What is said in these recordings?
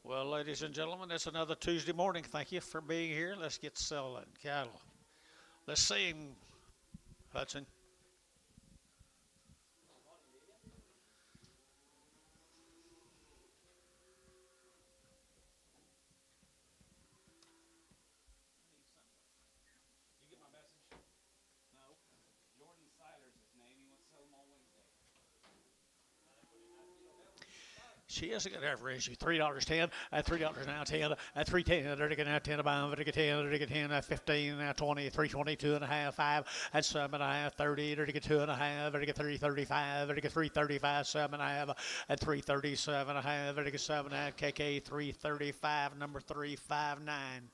Well, ladies and gentlemen, it's another Tuesday morning. Thank you for being here. Let's get selling cattle. Let's see him, Hudson. She is a good average. $3.10 at $3 now 10 at 3.10. They're getting at 10 about. They're getting 10. They're getting 10 at 15 at 20. 3.22 and a half 5 at 7 and a half 30. They're getting 2 and a half. They're getting 3.35. They're getting 3.35 7 and a half at 3.37 and a half. They're getting 7 at KK 3.35 number 359.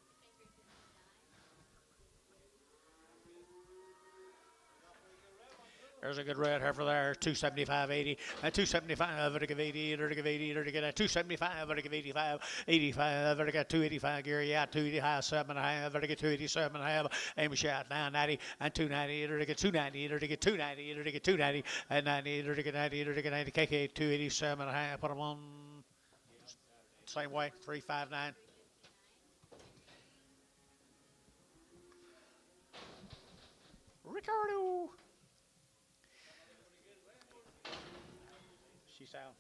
There's a good red heifer there, 275.80, at 275, vertical 80, vertical 80, vertical at 275, vertical 85, 85, vertical 285, Gary out, 285, 7.5, vertical 287.5, Amy shot, 990, and 290, vertical 290, vertical 290, vertical 290, and 90, vertical 90, vertical 90, KK 287.5, put them on same way, 359. Ricardo. She's out.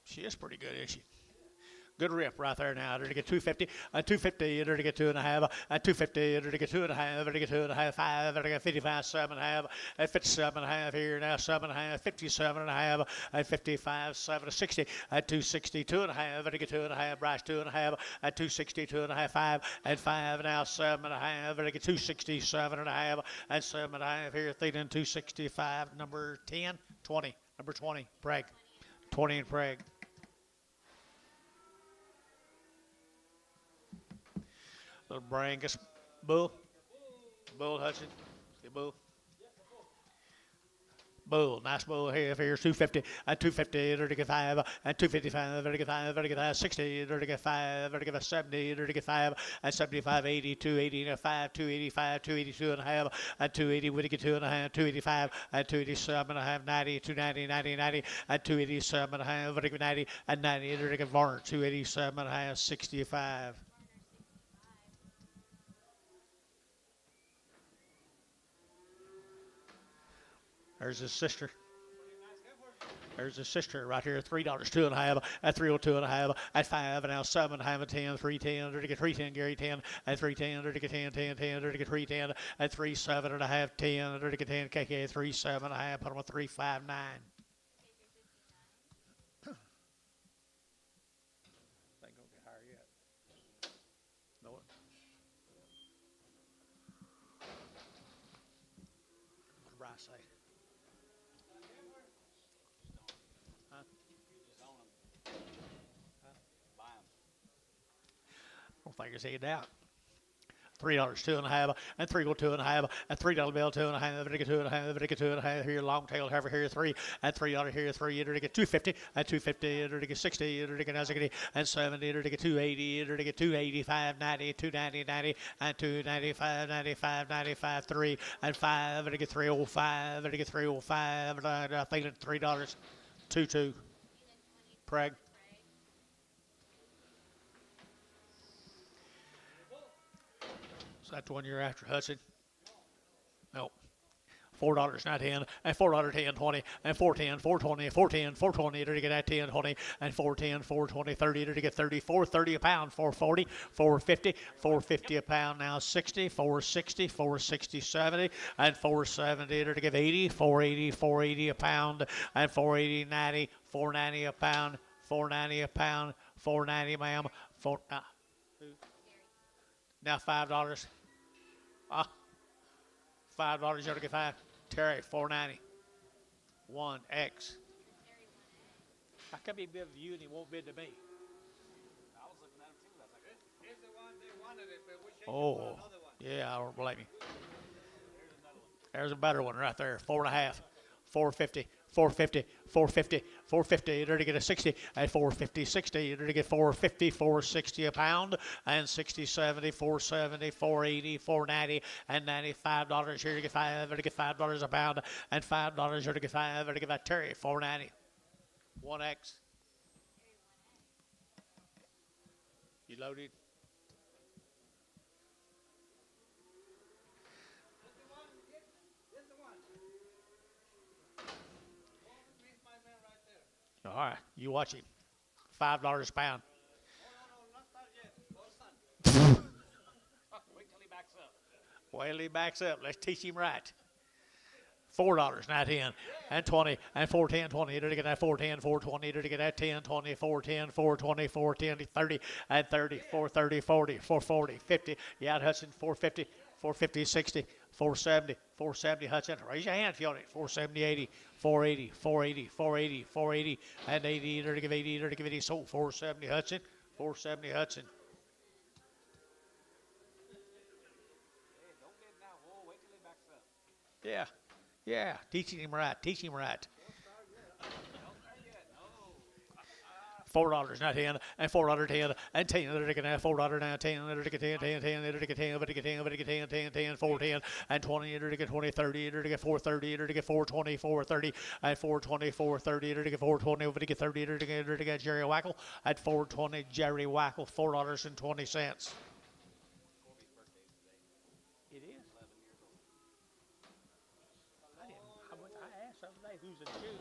She is pretty good, isn't she? Good rip right there now. They're to get 250, 250, they're to get 2.5, 250, they're to get 2.5, they're to get 2.5, 5, they're to get 55, 7.5, at 57.5 here now, 7.5, 57.5, at 55, 7 60, at 260, 2.5, they're to get 2.5, Bryce 2.5, at 260, 2.5, 5, at 5 now, 7.5, they're to get 260, 7.5, at 7.5 here, Thetan 265, number 10, 20, number 20, Prague, 20 in Prague. Little Angus bull. Bull Hudson. The bull. Bull. Nice bull here. Here's 250. At 250, they're to get 5. At 255, they're to get 5. They're to get 60. They're to get 5. They're to get 70. They're to get 5. At 75, 80, 280, 5, 285, 282 and a half. At 280, we get 2.5. 285. At 287 and a half. 90, 290, 90, 90. At 287 and a half. They're to get 90. At 90, they're to get Varner. 287 and a half. 65. There's his sister. There's his sister right here. $3, 2.5 at 302 and a half at 5 and now 7.5 at 10, 310, they're to get 310, Gary 10 at 310, they're to get 10, 10, 10, they're to get 310 at 37 and a half, 10, they're to get 10, KK 37 and a half, put them on 359. They ain't gonna get higher yet. Know it. What did Bryce say? I don't think it's headed out. $3, 2.5, and 302 and a half, and $3 bill, 2.5, vertical 2.5, vertical 2.5, here, long tail, heifer here, 3, and $3 here, 3, vertical 250, and 250, vertical 60, vertical 90, and 70, vertical 280, vertical 285, 90, 290, 90, and 295, 95, 95, 3, and 5, vertical 305, vertical 305, I think it's $3, 22, Prague. That's the one you're after, Hudson. No. $4, not 10, and $4, 10, 20, and 410, 420, 410, 420, to get at 10, 20, and 410, 420, 30, to get 30, 430 a pound, 440, 450, 450 a pound, now 60, 460, 460, 70, and 470, to get 80, 480, 480 a pound, and 480, 90, 490 a pound, 490 a pound, 490, ma'am, now $5. $5, you ought to get 5. Terry, 490. 1X. How come he bid to you and he won't bid to me? I was looking at him too. I was like, here's the one they wanted it, but we changed it for another one. Yeah, I don't blame you. There's a better one right there. 4.5. 450. 450, 450, 450, they're to get a 60, at 450, 60, they're to get 450, 460 a pound, and 60, 70, 470, 480, 490, and $95 here to get 5, they're to get $5 a pound, and $5 here to get 5, they're to get that Terry, 490. 1X. You loaded? This the one. This the one. Meet my man right there. All right, you watch him. $5 a pound. No, not start yet. Hold on. Wait till he backs up. Well, he backs up. Let's teach him right. $4, not 10, and 20, and 410, 20, to get that 410, 420, to get that 10, 20, 410, 420, 410, 30, and 30, 430, 40, 440, 50. Yeah, Hudson, 450, 450, 60, 470, 470, Hudson. Raise your hand if you want it. 470, 80, 480, 480, 480, 480, and 80, to give 80, to give 80. So 470, Hudson, 470, Hudson. Hey, don't get now. Whoa, wait till he backs up. Yeah. Yeah, teaching him right. Teach him right. Don't start yet. No. $4, not 10, and $4.10, and 10, to get that $4 now, 10, to get 10, 10, 10, to get 10, but to get 10, but to get 10, 10, 10, 410, and 20, to get 20, 30, to get 430, to get 420, 430, and 420, 430, to get 420, but to get 30, to get Jerry Wackle, at 420, Jerry Wackle, $4.20. It is. I asked the other day who's in June.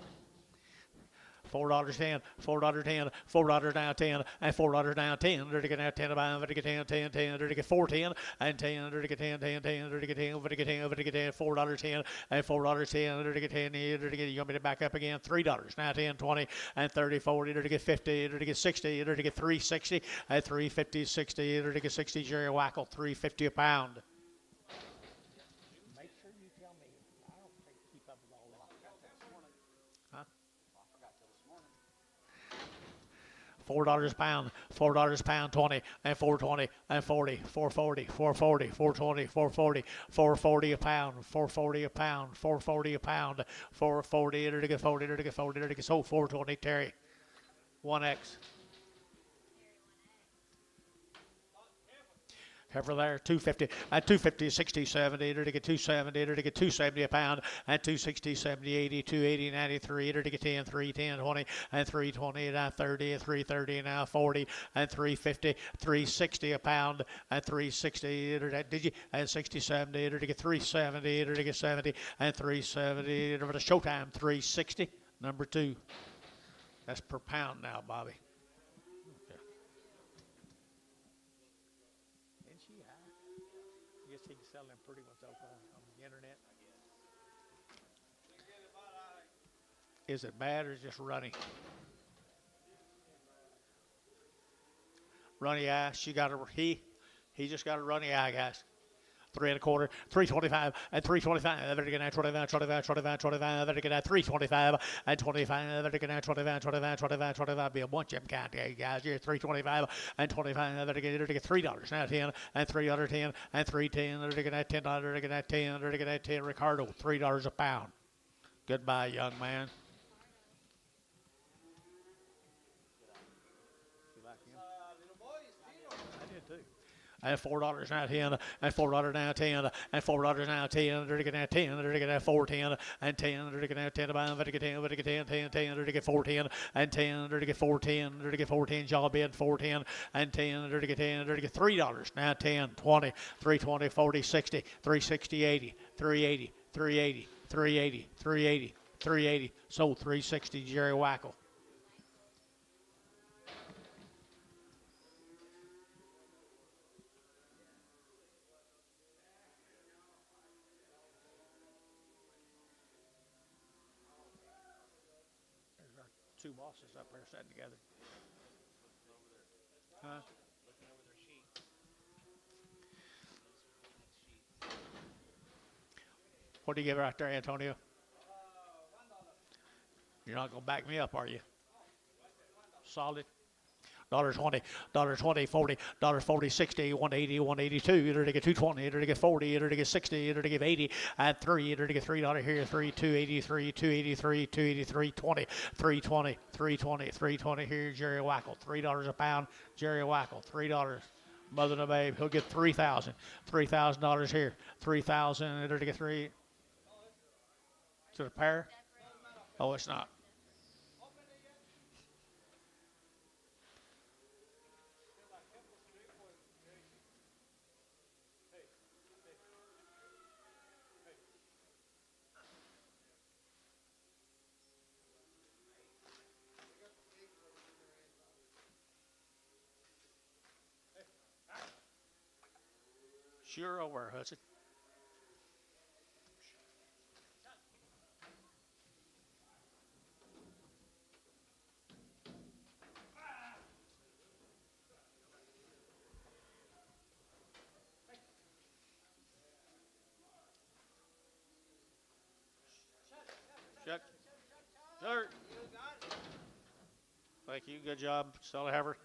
$4.10, $4.10, $4 down 10, and $4 down 10, to get 10, about to get 10, 10, 10, to get 410, and 10, to get 10, 10, 10, to get 10, to get 10, to get 10, $4.10, and $4.10, to get 10, to get, you want me to back up again? $3, now 10, 20, and 30, 40, to get 50, to get 60, to get 360, and 350, 60, to get 60, Jerry Wackle, $3.50 a pound. Make sure you tell me. I don't keep up with all that. Huh? I forgot till this morning. $4 a pound, $4 a pound, 20, and 420, and 40, 440, 440, 420, 440, 440 a pound, 440 a pound, 440 a pound, 440, to get 40, to get 40, to get so 420, Terry. 1X. Heifer there, 250, and 250, 60, 70, to get 270, to get 270 a pound, and 260, 70, 80, 280, 93, to get 10, 310, 20, and 320, now 30, 330, now 40, and 350, 360 a pound, and 360, did you, and 60, 70, to get 370, to get 70, and 370, for the showtime, 360, number 2. That's per pound now, Bobby. I guess he can sell them pretty much on the internet. Is it bad or is it just runny? Runny eye. He just got a runny eye, guys. 3 1/4, 325, and 325. Better get that 25, 25, 25, 25. Better get that 325, and 25. Better get that 25, 25, 25, 25. Be a bunch of them kind of guys here. 325 and 25. Better get $3 now 10, and $3.10, and 310. Better get that $10. Better get that 10. Better get that 10. Ricardo, $3 a pound. Goodbye, young man. You like him? Little boy is Tino. I did too. And $4 now 10, and $4 now 10, and $4 now 10, to get that 10, to get that 410, and 10, to get that 10, about to get 10, to get 10, 10, 10, to get 410, and 10, to get 410, to get 410, job bid 410, and 10, to get 10, to get $3 now 10, 20, 320, 40, 60, 360, 80, 380, 380, 380, 380, 380, sold 360, Jerry Wackle. Two bosses up there sitting together. Huh? Looking over their sheet. What do you give her out there, Antonio? $1. You're not going to back me up, are you? Solid. $1.20, $1.20, $40, $40, 60, 180, 182, to get 220, to get 40, to get 60, to get 80, and 3, to get $3 here, 3, 283, 283, 283, 20, 320, 320, 320 here, Jerry Wackle, $3 a pound, Jerry Wackle, $3. Mother and a babe, he'll get $3,000, $3,000 here, 3,000, to get 3. To the pair? Oh, it's not. Sure over, Hudson. Shut. Sir. Thank you. Good job, Sully Heifer.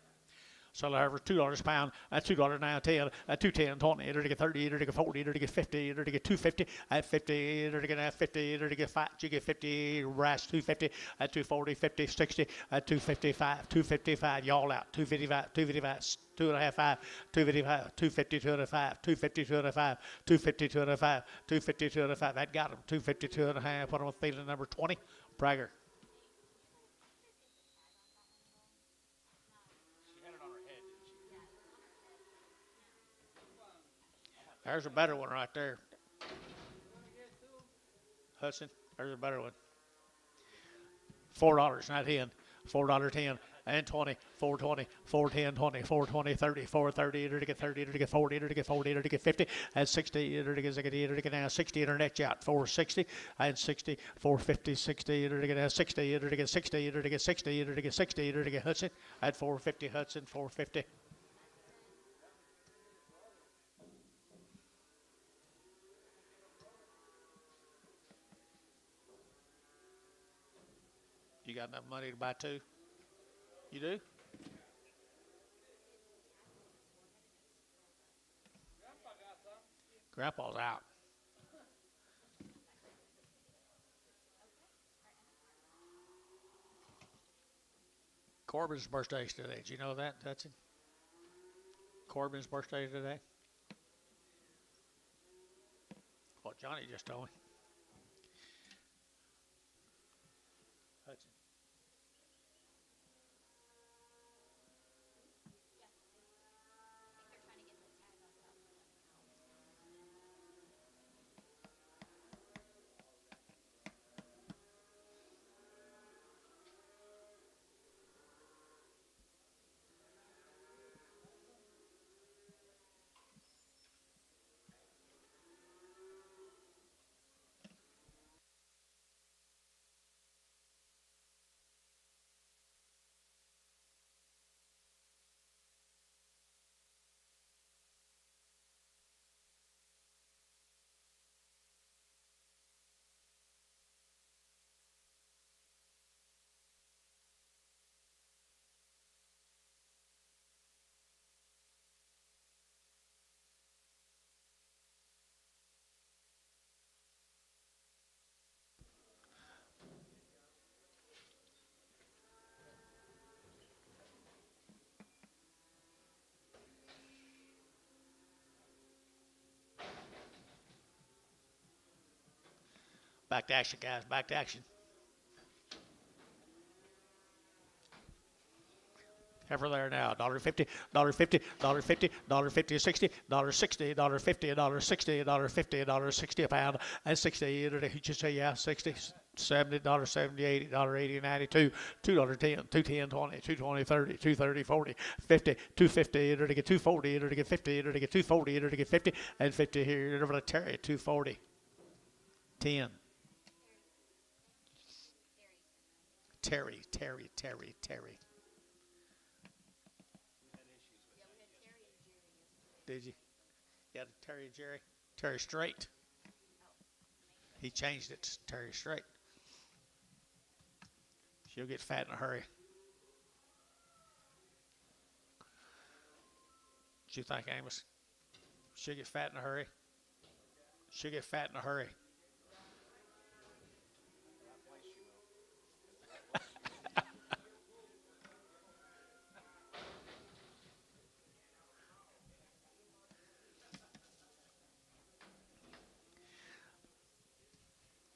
Sully Heifer, $2 a pound. That's $2 now, 10. 210, 20. It'll get 30. It'll get 40. It'll get 50. It'll get 250. At 50. It'll get 50. It'll get 5. You get 50. Rash 250. At 240, 50, 60. At 255. 255. Y'all out. 255. 255. 2.5, 5, 255, 250, 205, 250, 205, 250, 205, 250, 205. That got him. 250, 2.5. Put him on feeling number 20. Prague. There's a better one right there. Hudson, there's a better one. $4, not 10. $4, 10. And 20, 420, 410, 20, 420, 30, 430, it'll get 30, it'll get 40, it'll get 40, it'll get 50, and 60, it'll get now 60, internet out, 460, and 60, 450, 60, it'll get 60, it'll get 60, it'll get 60, it'll get 60, it'll get Hudson, at 450, Hudson, 450. You got enough money to buy two? You do? Grandpa's out. Corbin's birthday is today. Did you know that, Hudson? Corbin's birthday is today. What Johnny just told me. Hudson. Back to action, guys. Back to action. Heifer there now. $1.50, $1.50, $1.50, $1.50, 60, $1.60, $1.50, $1.60, $1.50, $1.60 a pound, and 60. Just say yeah, 60, $70, $70, $80, $80, 92, $2.10, $2.10, 20, $2.20, 30, $2.30, 40, $50, $2.50. It'll get $2.40. It'll get $50. It'll get $2.40. It'll get $50 and $50 here. It'll Terry $2.40, 10. Terry. Did you? Yeah, Terry and Jerry. Terry Straight. He changed it to Terry Straight. She'll get fat in a hurry. What you think, Amos? She'll get fat in a hurry. She'll get fat in a hurry.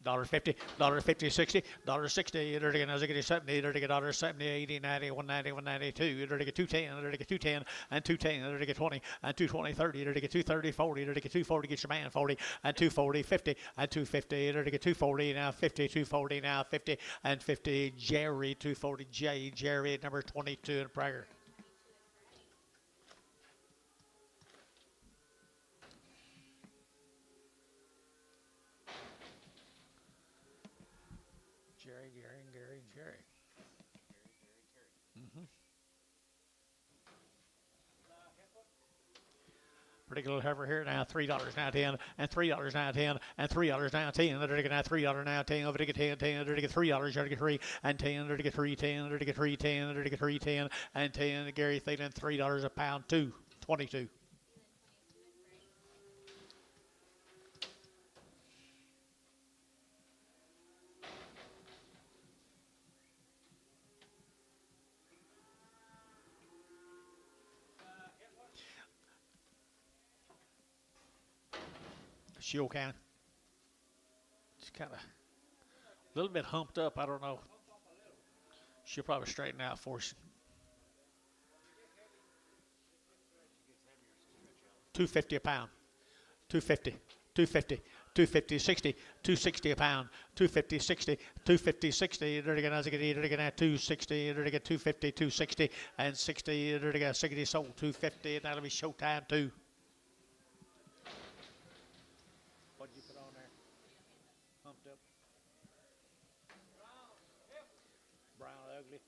$1.50, $1.50, 60, $1.60, it'll get $70, it'll get $70, 80, 90, 190, 192, it'll get 210, it'll get 210, and 210, it'll get 20, and 220, 30, it'll get 230, 40, it'll get 240, get your man 40, and 240, 50, and 250, it'll get 240, now 50, 240, now 50, and 50, Jerry, 240, Jerry at number 22 in Prague. Gary, and Jerry. Pretty good heifer here now, $3 now 10, and $3 now 10, and $3 now 10. They're getting now $3 now 10. Over to get 10, 10. They're to get $3. They're to get 3 and 10. They're to get 3, 10. They're to get 3, 10. They're to get 3, 10 and 10. Gary Thielen $3 a pound, 2.22. Shield County. It's kind of a little bit humped up. I don't know. She'll probably straighten out for us. 250 a pound. 250, 250, 250, 60, 260 a pound. 250, 60, 250, 60. They're going to 260. They're going to get 250, 260, and 60. They're going to get 60 sold 250. And that'll be showtime too. What'd you put on there? Humped up. Brown ugly.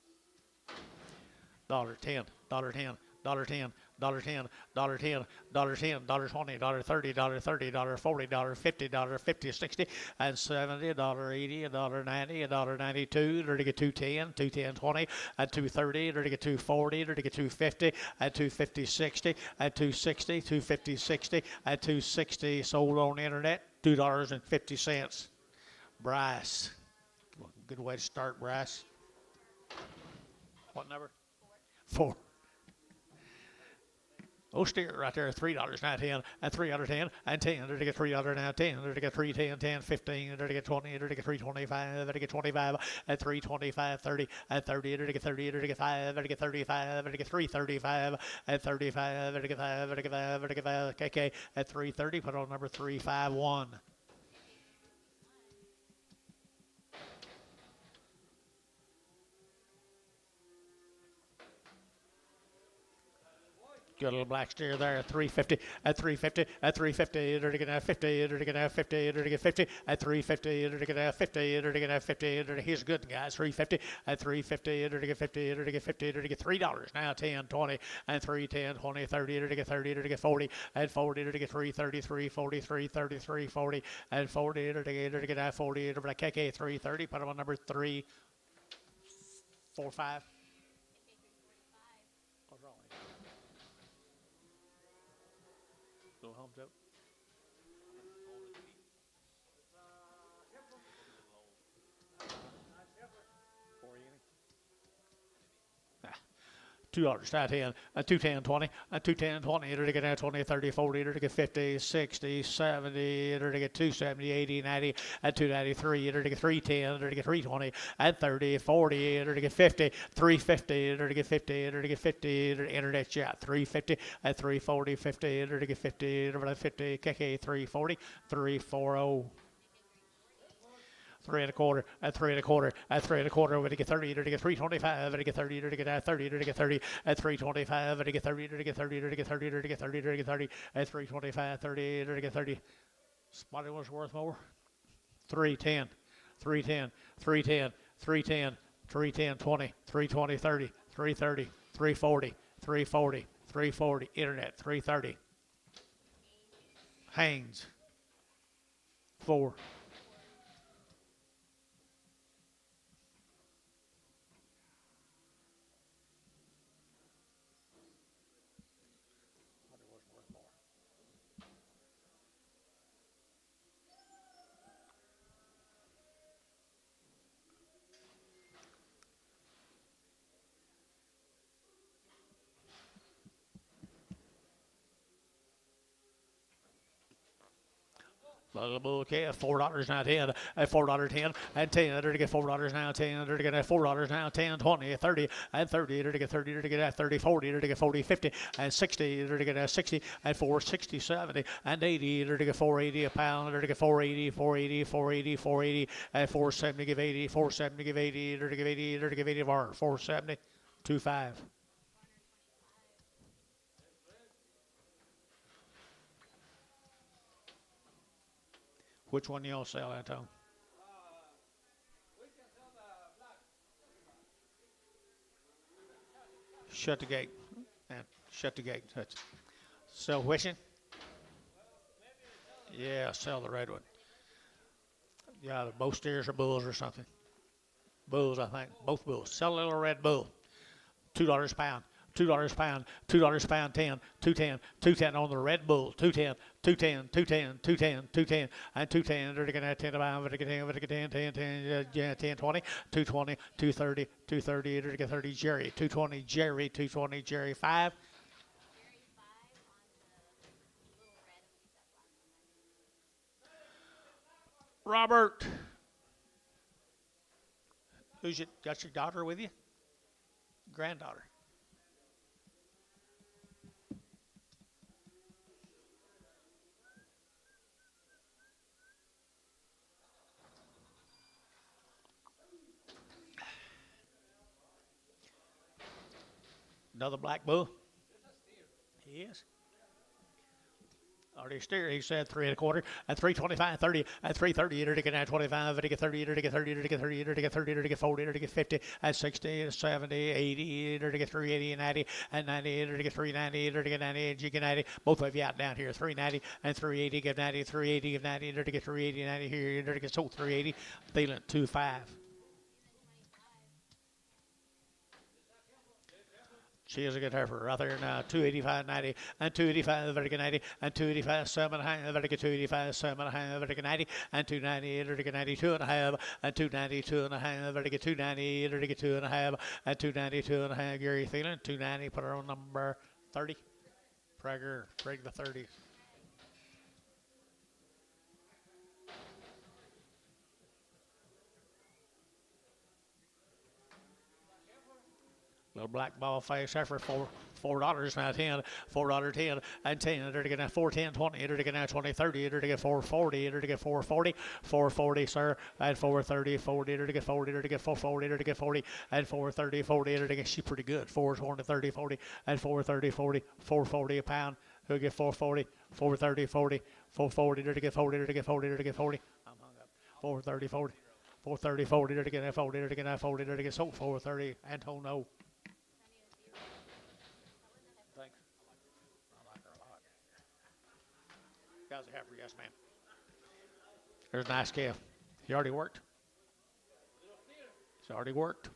$10, $10, $10, $10, $10, $10, $10, $20, $30, $30, $40, $50, $50, 60, and $70, $80, $90, $92. They're to get 210, 210, 20, and 230. They're to get 240. They're to get 250, and 250, 60, and 260, 250, 60, and 260. Sold on the internet, $2.50. Bryce. Good way to start, Bryce. What number? 4. Oh, steer right there, $3 now 10, and $3.10, and 10. They're to get $3 now 10. They're to get 3.10, 10, 15. They're to get 20. They're to get 3.25. They're to get 25, and 3.25, 30, and 30. They're to get 30. They're to get 5. They're to get 35. They're to get 3.35, and 35. They're to get 5. They're to get 5. They're to get 5. KK at 3.30. Put on number 351. Good little black steer there at 350, at 350, at 350. They're to get out 50. They're to get out 50. They're to get 50 at 350. They're to get out 50. They're to get out 50. He's good, guys. 350 at 350. They're to get 50. They're to get 50. They're to get $3 now 10, 20, and 3, 10, 20, 30. They're to get 30. They're to get 40 and 40. They're to get 333, 43, 33, 40, and 40. They're to get out 40. They're like KK 330. Put them on number 3, 4, 5. What's wrong with you? Little humped up. $2 now 10, and 210, 20, and 210, 20. They're to get out 20, 30, 40. They're to get 50, 60, 70. They're to get 270, 80, 90, and 293. They're to get 310. They're to get 320, and 30, 40. They're to get 50, 350. They're to get 50. They're to get 50. They're to internet chat 350, and 340, 50. They're to get 50. They're to 50. KK 340, 340. 3 1/4, at 3 1/4, at 3 1/4. We're to get 30, to get 325, to get 30, to get 30, to get 30, at 325, to get 30, to get 30, to get 30, to get 30, to get 30, at 325, 30, to get 30. Somebody was worth more. 310, 310, 310, 310, 310, 20, 320, 30, 330, 340, 340, 340. Internet 330. Haynes 4. Okay, at $4 now 10, at $4.10, and 10. They're to get $4 now 10. They're to get $4 now 10, 20, 30, and 30. They're to get 30. They're to get 30, 40. They're to get 40, 50, and 60. They're to get 60, and 460, 70, and 80. They're to get 480 a pound. They're to get 480, 480, 480, 480, and 470. Give 80, 470. Give 80. They're to give 80. They're to give 80 of our 470, 25. Which one y'all sell, Anton? We can sell the Shut the gate. And shut the gate. That's sell wishing. Yeah, sell the red one. Yeah, both steers are bulls or something. Bulls, I think. Both bulls. Sell a little red bull. $2 a pound. $2 a pound. $2 a pound. 10. 210. 210 on the red bull. 210. 210. 210. 210. 210. And 210. They're going to 10 to 5. They're going to 10. 10. 10. 10. 10. 20. 220. 230. 230. They're going to 30. Jerry. 220. Jerry. 220. Jerry. 5. Robert. Got your daughter with you? Granddaughter. Another black bull. He is. Already steer, he said 3 1/4 at 325, 30 at 330, to get 25, to get 30, to get 30, to get 30, to get 30, to get 40, to get 50 at 60, 70, 80, to get 380 and 90 and 90, to get 390, to get 90 and you get 90. Both of you out down here 390 and 380, get 90, 380, get 90, to get 380, 90 here, to get sold 380, feeling 25. She is a good heifer right there now. 285.90 and 285 vertical 90 and 285 7.5 vertical 285 7.5 vertical 90 and 290 vertical 92 and a half and 292 and a half vertical 290 vertical 2 and a half and 292 and a half. Gary Thielen 290. Put her on number 30. Prague the 30. Little black ball face heifer for $4 now 10, $4 10 and 10. They're to get now 410 20. They're to get now 20 30. They're to get 440. They're to get 440. 440 sir and 430 40. They're to get 40. They're to get 440. They're to get 40 and 430 40. They're to get she's pretty good. 420 30 40 and 430 40. 440 a pound. Who'll get 440 430 40 440. They're to get 40. They're to get 40. They're to get 40. I'm hung up. 430 40. 430 40. They're to get 40. They're to get 40. They're to get sold 430. Antonio. Guys a heifer, yes, ma'am. There's a nice calf. He already worked. He's already worked.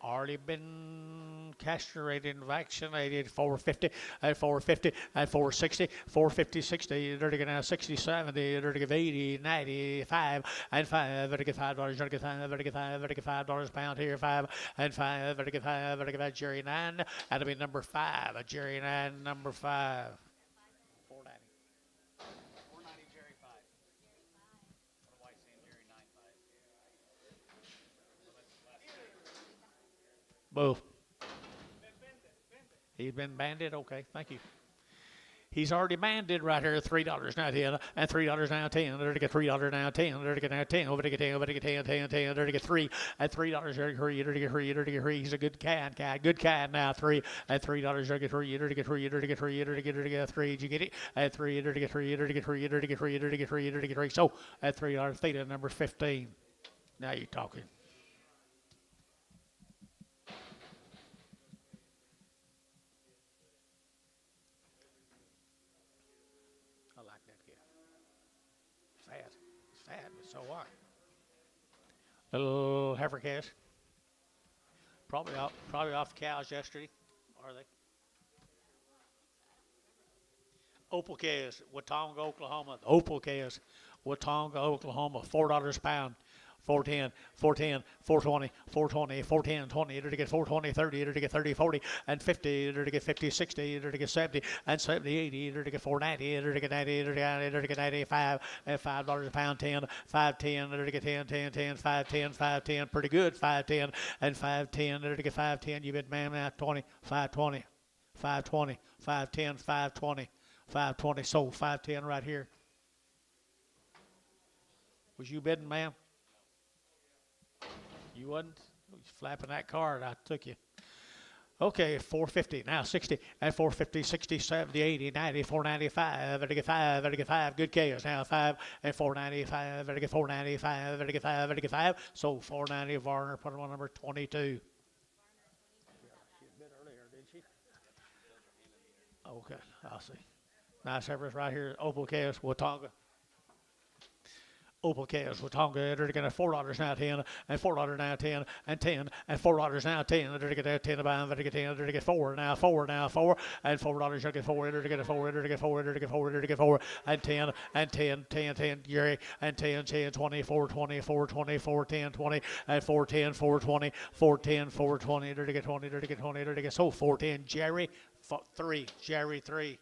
Already been castrated and vaccinated. 450 and 450 and 460, 450, 60. They're to get now 60, 70. They're to get 80, 95 and 5. They're to get $5. They're to get 5. They're to get 5. They're to get $5 a pound here. 5 and 5. They're to get 5. They're to get 5. Jerry 9. That'll be number 5. A Jerry 9, number 5. Boo. He's been banded? Okay, thank you. He's already banded right here. $3 now 10 and $3 now 10. They're to get $3 now 10. They're to get now 10. Over to get 10. Over to get 10. 10. 10. They're to get 3 at $3. They're to get 3. They're to get 3. They're to get 3. He's a good cat. Good cat now 3 at $3. They're to get 3. They're to get 3. They're to get 3. They're to get 3. Did you get it? At 3. They're to get 3. They're to get 3. They're to get 3. They're to get 3. They're to get 3. So at $3 theta number 15. Now you're talking. Fat, but so what? Little heifer calves. Probably off the cows yesterday, are they? Opal calves, Watonga, Oklahoma. Opal calves, Watonga, Oklahoma. $4 a pound. 410, 410, 420, 420, 410, 20, to get 420, 30, to get 30, 40, and 50, to get 50, 60, to get 70, and 70, 80, to get 490, to get 90, to get 95, and $5 a pound, 10, 510, to get 10, 10, 10, 510, 510, pretty good, 510, and 510, to get 510, you bid man now, 20, 520, 520, 510, 520, 520, sold 510 right here. Was you bidding, ma'am? You wasn't? You was flapping that card. I took you. Okay, 450. Now 60 and 450, 60, 70, 80, 90, 495. Better get 5. Better get 5. Good chaos. Now 5 and 495. Better get 495. Better get 5. Better get 5. So 490. Varner put him on number 22. Okay, I'll see. Nice heifers right here. Opal calves, Watonga. Opal calves, Watonga, they're going to $4 now 10, and $4 now 10, and 10, and $4 now 10, they're going to get 10 about, they're going to get 10, they're going to get 4 now, 4 now, 4, and $4, you'll get 4, they're going to get 4, they're going to get 4, they're going to get 4, they're going to get 4, and 10, and 10, 10, 10, Jerry, and 10, 10, 24, 24, 24, 10, 20, and 4, 10, 4, 20, 4, 10, 4, 20, they're going to get 20, they're going to get 20, they're going to get so 4, 10, Jerry, 3, Jerry, 3.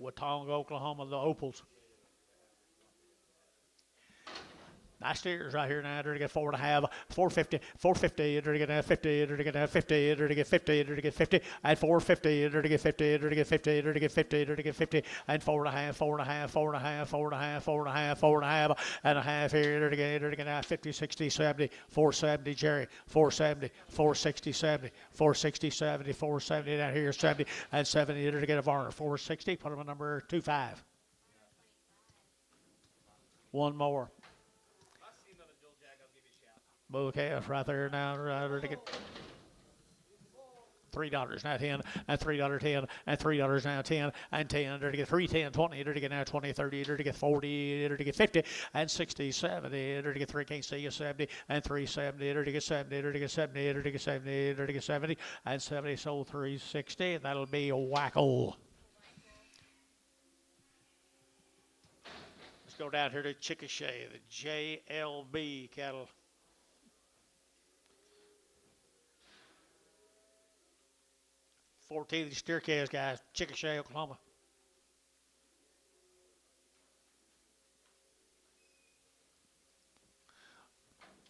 Watonga, Oklahoma, the Opals. Nice steers right here now. They're to get 4.5, 450, 450. They're to get 50. They're to get 50. They're to get 50. They're to get 50. And 450. They're to get 50. They're to get 50. They're to get 50. They're to get 50. And 4.5, 4.5, 4.5, 4.5, 4.5, 4.5, and a half here. They're to get 50, 60, 70, 470. Jerry, 470, 460, 70, 460, 70, 470. Down here 70 and 70. They're to get a Varner 460. Put them on number 25. One more. Okay, right there now. Right to get $3 now 10, and $3 10, and $3 now 10, and 10. They're to get 3, 10, 20. They're to get now 20, 30. They're to get 40. They're to get 50, and 60, 70. They're to get 3, can't see you 70, and 370. They're to get 70. They're to get 70. They're to get 70. They're to get 70, and 70. So 360. That'll be a whackle. Let's go down here to Chickasha, the JLB cattle. 14 of the steer calves, guys. Chickasha, Oklahoma.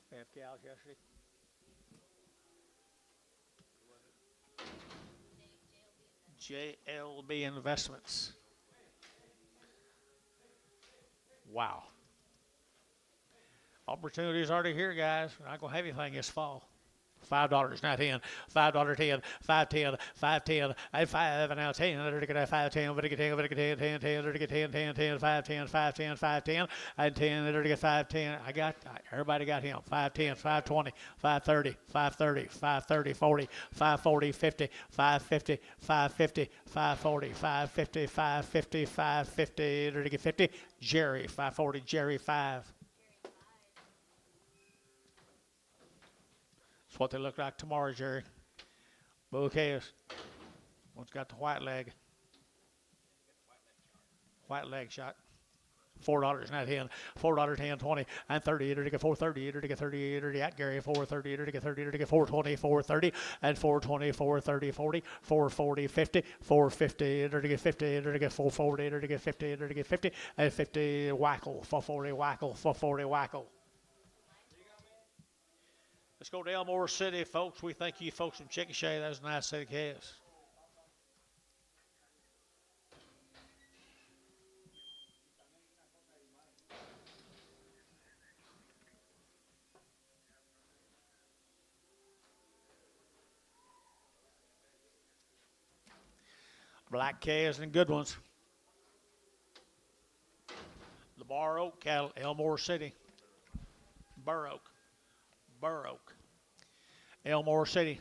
They have cows yesterday. JLB Investments. Wow. Opportunities already here, guys. We're not going to have anything this fall. $5 now 10, $5 10, 5 10, 5 10, and 5 and now 10. They're to get 5 10, but to get 10, but to get 10, 10, 10, they're to get 10, 10, 10, 5 10, 5 10, 5 10, and 10. They're to get 5 10. Everybody got him. 5 10, 5 20, 5 30, 5 30, 5 30, 40, 5 40, 50, 5 50, 5 50, 5 40, 5 50, 5 50, 5 50. They're to get 50. Jerry, 540, Jerry 5. That's what they look like tomorrow, Jerry. Bouquets. One's got the white leg. White leg shot. $4 now 10, $4 10, 20, and 30. They're to get 430. They're to get 30. They're to get Gary 430. They're to get 30. They're to get 420, 430, and 420, 430, 40, 440, 50, 450. They're to get 50. They're to get 440. They're to get 50. They're to get 50, and 50. Whackle, 440, whackle, 440, whackle. Let's go to Elmore City, folks. We thank you folks from Chickasha. That was a nice set of calves. Black calves and good ones. The Bar Oak cattle, Elmore City. Burr Oak. Elmore City.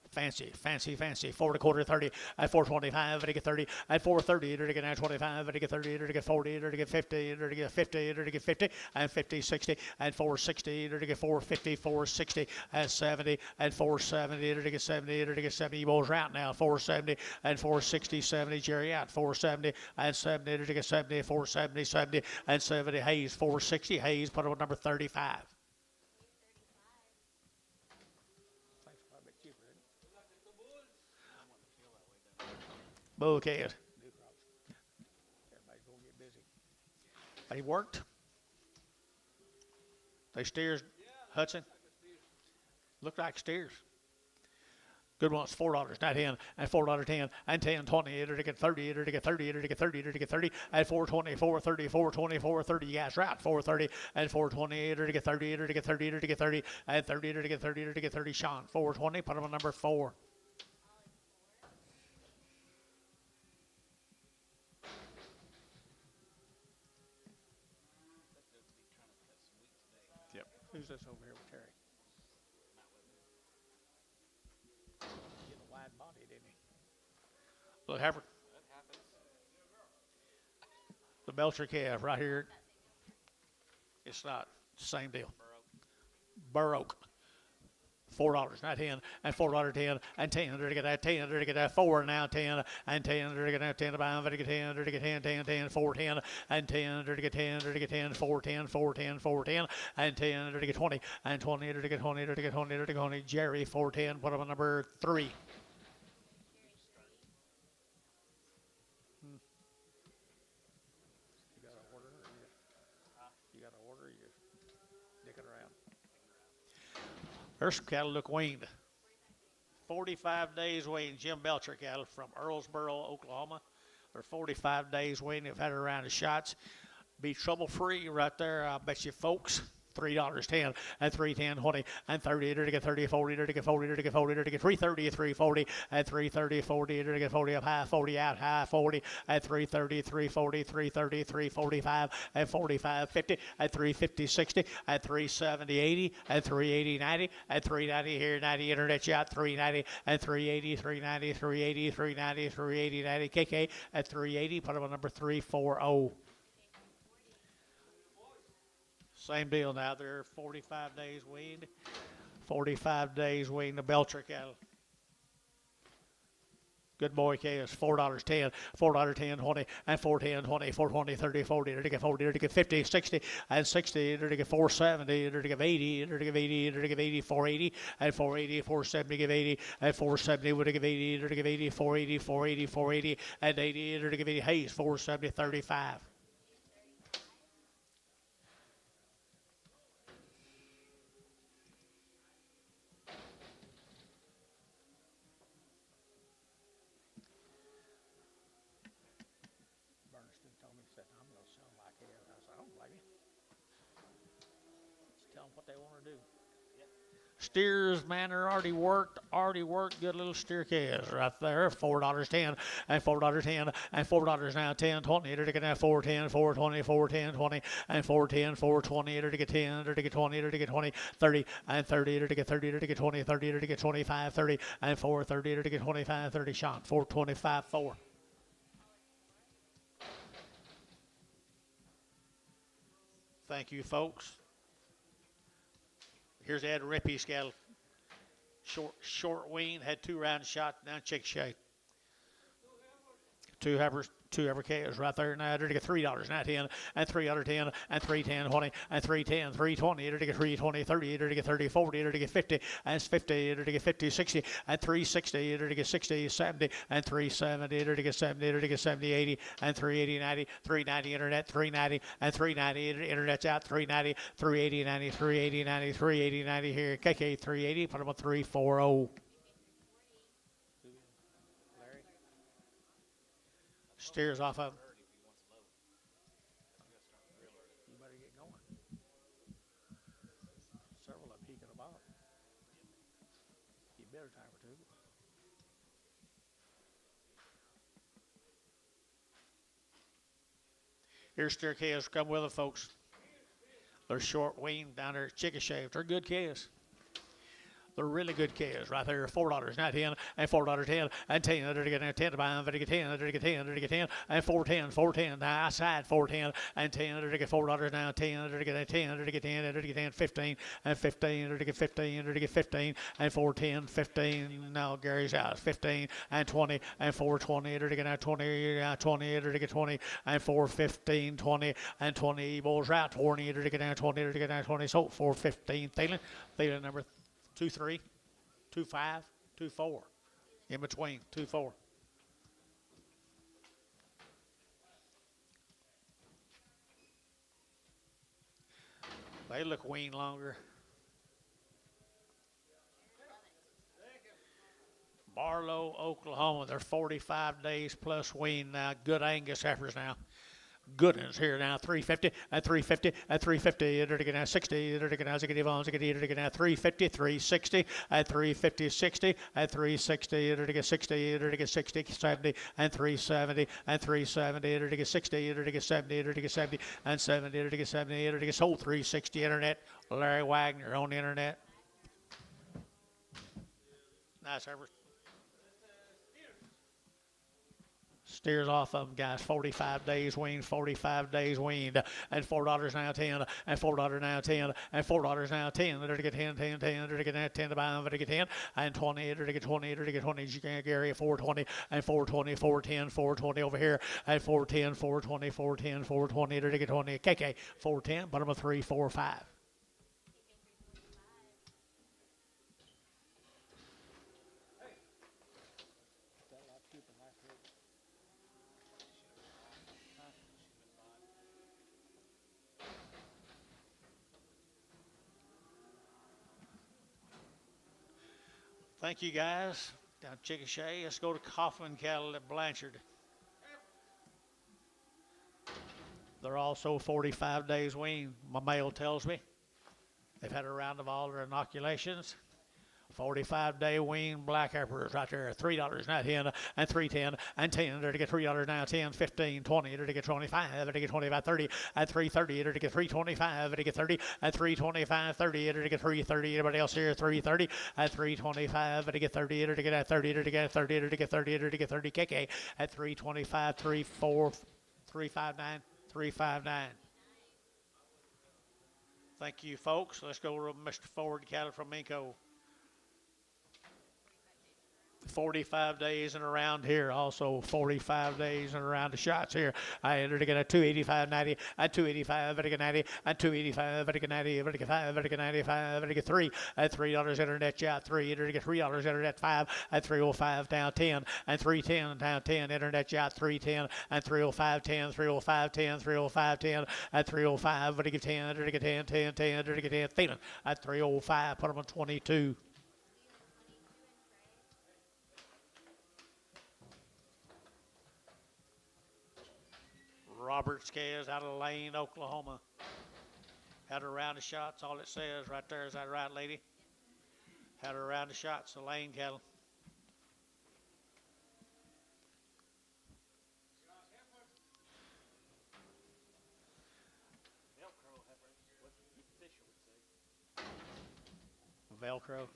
Fancy. 4.25, 30, at 425, to get 30, at 430, to get now 25, to get 30, to get 40, to get 50, to get 50, to get 50, and 50, 60, and 460, to get 450, 460, and 70, and 470, to get 70, to get 70. You boys are out now. 470, and 460, 70. Jerry out. 470, and 70, to get 70, 470, 70, and 70. Hayes, 460. Hayes, put on number 35. Bull calves. Everybody's going to get busy. They worked. They steers, Hudson. Looked like steers. Good ones, $4, not 10, and $4 10, and 10, 20, to get 30, to get 30, to get 30, to get 30, and 420, 430, 420, 430, you guys right, 430, and 420, to get 30, to get 30, to get 30, and 30, to get 30, to get 30, Sean, 420, put them on number 4. Who's this over here with Terry? Getting a wide body, didn't he? Look, heifer. That happens. The Belcher calf right here. It's not same deal. Burroak. $4, not 10, and $4.10, and 10, to get that 10, to get that 4, now 10, and 10, to get that 10, about to get 10, to get 10, 10, 10, 4, 10, and 10, to get 10, to get 10, 4, 10, 4, 10, 4, 10, and 10, to get 20, and 20, to get 20, to get 20, to get 20, Jerry, 410, put him on number 3. You got an order, or you got an order, or you dicking around? There's some cattle look weaned. 45 days weaned. Jim Belcher cattle from Earlsboro, Oklahoma. They're 45 days weaned. They've had it around the shots. Be trouble free right there, I bet you folks. $3.10 and 3.10, 20 and 30 to get 30, 40 to get 40 to get 40 to get 330, 340 and 330, 40 to get 40 up high, 40 out high, 40 and 330, 340, 330, 345 and 45, 50 and 350, 60 and 370, 80 and 380, 90 and 390 here, 90 internet shot, 390 and 380, 390, 380, 390, 380, 90 KK at 380. Put them on number 340. Same deal now. They're 45 days weaned. 45 days weaned the Belcher cattle. Good boy calves, $4.10, $4.10, 20, and 4.10, 20, 4.20, 30, 40, to get 40, to get 50, 60, and 60, to get 470, to get 80, to get 80, to get 80, 480, and 480, 470, give 80, and 470, would give 80, to give 80, 480, 480, 480, and 80, to give 80, Hayes, 470, 35. What they want to do. Steers, man, they're already worked, good little steer calves right there. $4.10 and $4.10 and $4 now, 10, 20, to get now 410, 420, 410, 20, and 410, 420, to get 10, to get 20, to get 20, 30, and 30, to get 30, to get 20, 30, to get 25, 30, and 430, to get 25, 30, shot, 425, 4. Thank you, folks. Here's Ed Rippey's cattle. Short wean, had 2 round shots, now chick shape. Two heifers calves right there now. To get $3, now 10, and $3.10, and 3.10, 20, and 3.10, 3.20, to get 3.20, 30, to get 30, 40, to get 50, and 50, to get 50, 60, and 3.60, to get 60, 70, and 3.70, to get 70, to get 70, 80, and 3.80, 90, 3.90 internet, 3.90, and 3.90 internet's out, 3.90, 3.80, 90, 3.80, 90, 3.80, 90 here, KK 3.80, put them on 3.40. Steers off of him. You better get going. Several of them peeking about. You better time or two. Here's steer calves. Come with them, folks. They're short weaned down there, chicken shaved. They're good calves. They're really good calves right there. $4, not 10, and $4.10, and 10, to get 10 to buy them, to get 10, to get 10, to get 10, and 4.10, 4.10, now outside 4.10, and 10, to get $4 now, 10, to get 10, to get 10, to get 10, 15, and 15, to get 15, to get 15, and 4.10, 15, now Gary's out, 15, and 20, and 4.20, to get 20, 20, to get 20, and 4.15, 20, and 20, balls out, 20, to get 20, to get 20, so 4.15, Thielen number 2-3, 2-5, 2-4. In between, 2-4. They look weaned longer. Barlow, Oklahoma. They're 45 days plus weaned now. Good Angus heifers now. Good ones here now, 350, at 350, at 350, enter to get now 60, enter to get now 60, enter to get now 350, 360, at 350, 60, at 360, enter to get 60, enter to get 60, 70, and 370, and 370, enter to get 60, enter to get 70, enter to get 70, and 70, enter to get 70, enter to get sold 360 internet. Larry Wagner on the internet. Nice, Herbert. Steers off of them, guys. 45 days weaned, 45 days weaned, and $4 now 10, and $4 now 10, and $4 now 10. They're to get 10, 10, 10. They're to get 10 to buy them. They're to get 10, and 20. They're to get 20. They're to get 20. You can't Gary 420, and 420, 410, 420 over here, and 410, 420, 410, 420. They're to get 20. KK 410, bottom of 3, 4, 5. Thank you, guys. Down Chickasha. Let's go to Kaufman Cattle at Blanchard. They're also 45 days weaned, my mail tells me. They've had a round of all their inoculations. 45-day weaned black heifers right there. $3 now 10, and 310, and 10. They're to get $3 now 10, 15, 20. They're to get 25. They're to get 25, 30, and 330. They're to get 325. They're to get 30, and 325, 30. They're to get 330. Everybody else here 330, and 325. They're to get 30. They're to get 30. They're to get 30. They're to get 30. They're to get 30. KK at 325, 34, 359, 359. Thank you, folks. Let's go to Mr. Ford Cattle from Minko. 45 days and around here, also 45 days and around the shots here. I entered to get a 285.90, and 285, and 90, and 285, and 90, and 5, and 95, and 3, at $3 internet shot 3, entered to get $3 internet 5, at 305 down 10, and 310 down 10, internet shot 310, and 305 10, 305 10, 305 10, at 305, but to get 10, entered to get 10, 10, 10, entered to get 10, Thielen at 305, put them on 22. Robert Scales out of Lane, Oklahoma. Had a round of shots, all it says right there. Is that right, lady? Had a round of shots, the Lane cattle. Velcro.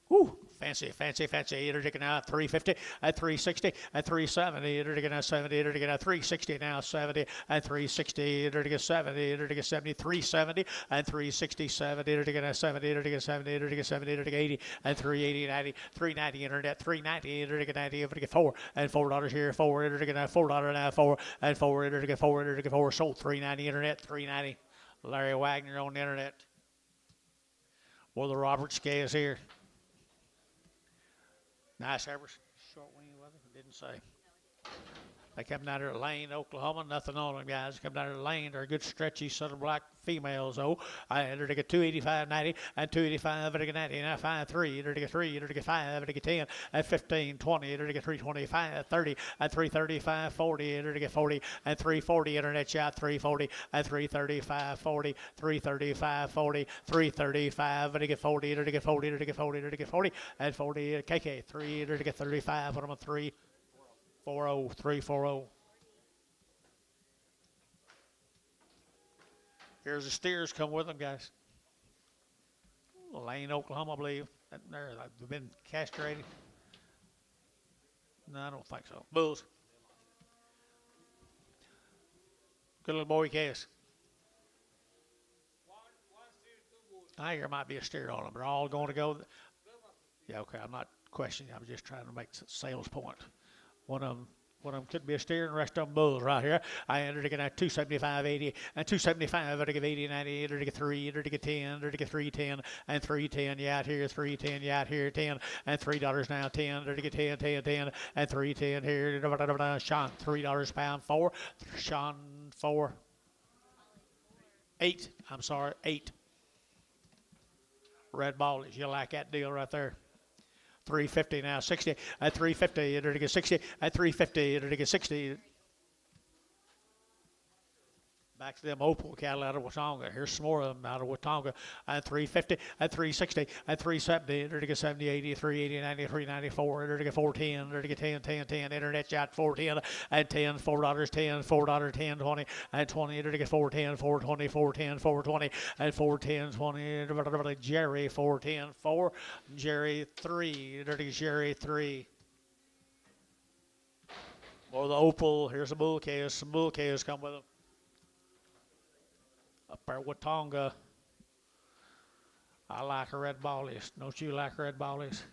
Woo! Fancy, fancy, fancy. They're taking out 350, at 360, at 370. They're taking out 70. They're taking out 360 now, 70, at 360. They're taking 70. They're taking 70, 370, and 360, 70. They're taking out 70. They're taking 70. They're taking 70. They're taking 80, and 380, 90, 390 internet, 390. They're taking 90. They're taking 4, and $4 here, 4. They're taking out $4 now, 4, and 4. They're taking 4. They're taking 4. Sold 390 internet, 390. Larry Wagner on the internet. Well, the Robert scales here. Nice heifers. Short wing weather. Didn't say. They come down there at Lane, Oklahoma. Nothing on them, guys. Come down there at Lane. They're good, stretchy, southern black females, though. They're to get 285.90, and 285, they're to get 90, and 5.3. They're to get 3, they're to get 5, they're to get 10, and 15, 20. They're to get 325, 30, and 335, 40. They're to get 40, and 340. Internet shot 340, and 335, 40, 335, 40, 335. They're to get 40, they're to get 40, they're to get 40, they're to get 40, and 40. KK 3. They're to get 35. Put them on 3. 40, 340. Here's the steers come with them, guys. Lane, Oklahoma, I believe. They've been castrated. No, I don't think so. Bulls. Good little boy case. I hear there might be a steer on them. They're all going to go. Yeah, okay. I'm not questioning. I'm just trying to make a sales point. One of them could be a steer, and the rest of them bulls right here. I entered to get at 275, 80, and 275. They're to get 80, 90. They're to get 3. They're to get 10. They're to get 310, and 310. Yeah, out here 310. Yeah, out here 10, and $3 now 10. They're to get 10, 10, 10, and 310 here. Sean $3 pound 4. Sean 4. 8. I'm sorry, 8. Red ball is you like that deal right there. 350 now, 60 at 350. They're to get 60 at 350. They're to get 60. Back to them Opal cattle out of Watonga. Here's some more of them out of Watonga. At 350, at 360, at 370, there to get 70, 80, 380, 90, 394, there to get 410, there to get 10, 10, 10. Internet shot 410, at 10, $4, 10, $4, 10, 20, at 20, there to get 410, 420, 410, 420, at 410, 20, Jerry 410, 4, Jerry 3, there to get Jerry 3. Or the Opal, here's the bull calves. Some bull calves come with them. Up there, Watonga. I like red ballies. Don't you like red ballies?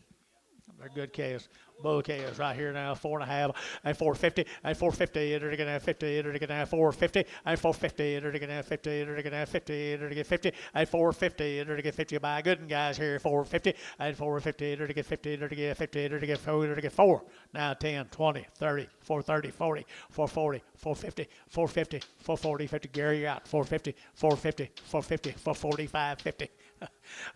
They're good calves. Bull calves right here now, 4.5 and 450 and 450. They're gonna have 50. They're gonna have 450 and 450. They're gonna have 50. They're gonna have 50. They're gonna get 50 and 450. They're gonna get 50. Buy good one, guys here. 450 and 450. They're gonna get 50. They're gonna get 50. They're gonna get 4. They're gonna get 4. Now 10, 20, 30, 430, 40, 440, 450, 450, 440, 50. Gary, you're out. 450, 450, 450, 445, 50.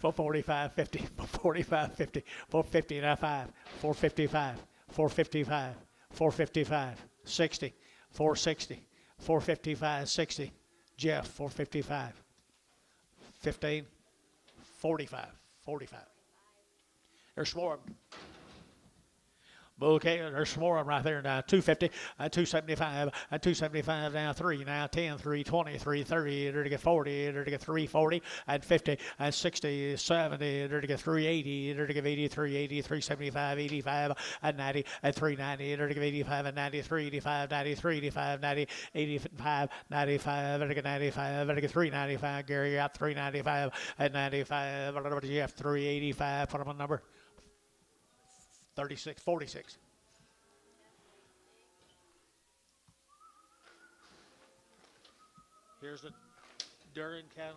445, 50, 445, 50, 450, now 5, 455, 455, 455, 60, 460, 455, 60. Jeff, 455, 15, 45, 45. There's more. Okay, there's some more of them right there now. 250, 275, 275 now 3, now 10, 320, 330, they're to get 40, they're to get 340, and 50, and 60, 70, they're to get 380, they're to give 80, 380, 375, 85, and 90, and 390, they're to give 85, and 93, 85, 93, 85, 90, 85, 95, they're to get 95, they're to get 395, Gary out 395, and 95, Jeff 385, put them on number. 36, 46. Here's the Durham cattle.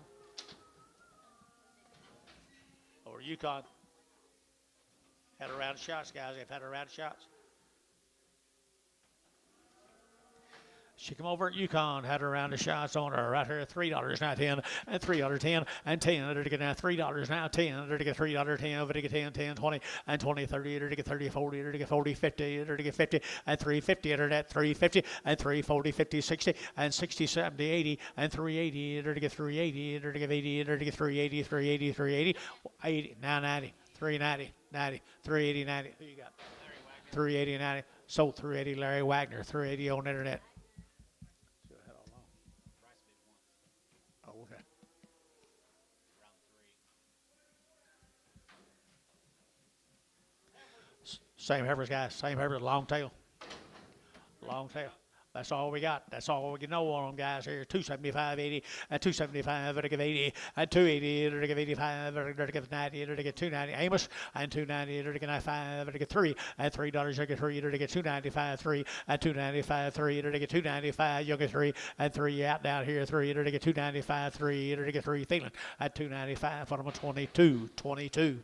Or Yukon. Had a round of shots, guys. They've had a round of shots. She come over at Yukon, had a round of shots on her right here. $3 now 10, and $3.10, and 10. They're to get now $3 now 10. They're to get $3.10, but to get 10, 10, 20, and 20, 30. They're to get 30, 40. They're to get 40, 50. They're to get 50, and 350. Internet 350, and 340, 50, 60, and 60, 70, 80, and 380. They're to get 380. They're to get 80. They're to get 380, 380, 380, 80. Now 90, 390, 90, 380, 90. Who you got? 380, 90. Sold 380, Larry Wagner. 380 on internet. Okay. Same heifers, guys. Same heifers, long tail. Long tail. That's all we got. That's all we can know on them, guys. Here, 275, 80, and 275, they're to give 80, and 280, they're to give 85, they're to give 90, they're to get 290. Amos, and 290, they're to get 95, they're to get 3, and $3, they're to get 3, they're to get 295, 3, and 295, 3, they're to get 295, you'll get 3, and 3 out down here, 3, they're to get 295, 3, they're to get 3, Thielen, at 295, for them a 22, 22.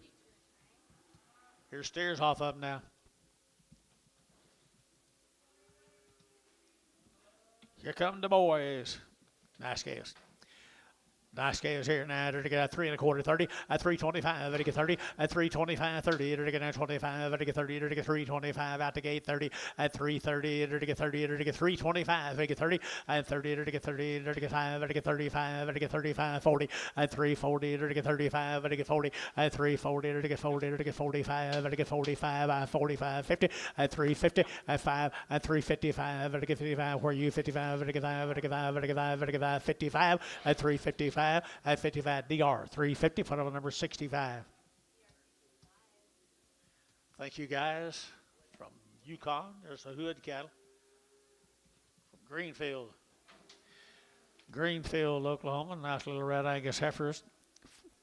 Here's steers off of them now. Here come the boys. Nice scales. Nice scales here now. They're to get a 3 1/4, 30, at 325, they're to get 30, at 325, 30, they're to get 25, they're to get 30, they're to get 325, out the gate 30, at 330, they're to get 30, they're to get 325, they get 30, and 30, they're to get 30, they're to get 5, they're to get 35, they're to get 35, 40, at 340, they're to get 35, they're to get 40, at 340, they're to get 40, they're to get 45, they're to get 45, at 45, 50, at 350, at 5, at 355, they're to get 55, where you 55, they're to get 5, they're to get 5, they're to get 5, they're to get 5, 55, at 355, at 55, DR 350, put on number 65. Thank you, guys. From Yukon, there's the hood cattle. From Greenfield, Oklahoma, nice little red Angus heifers.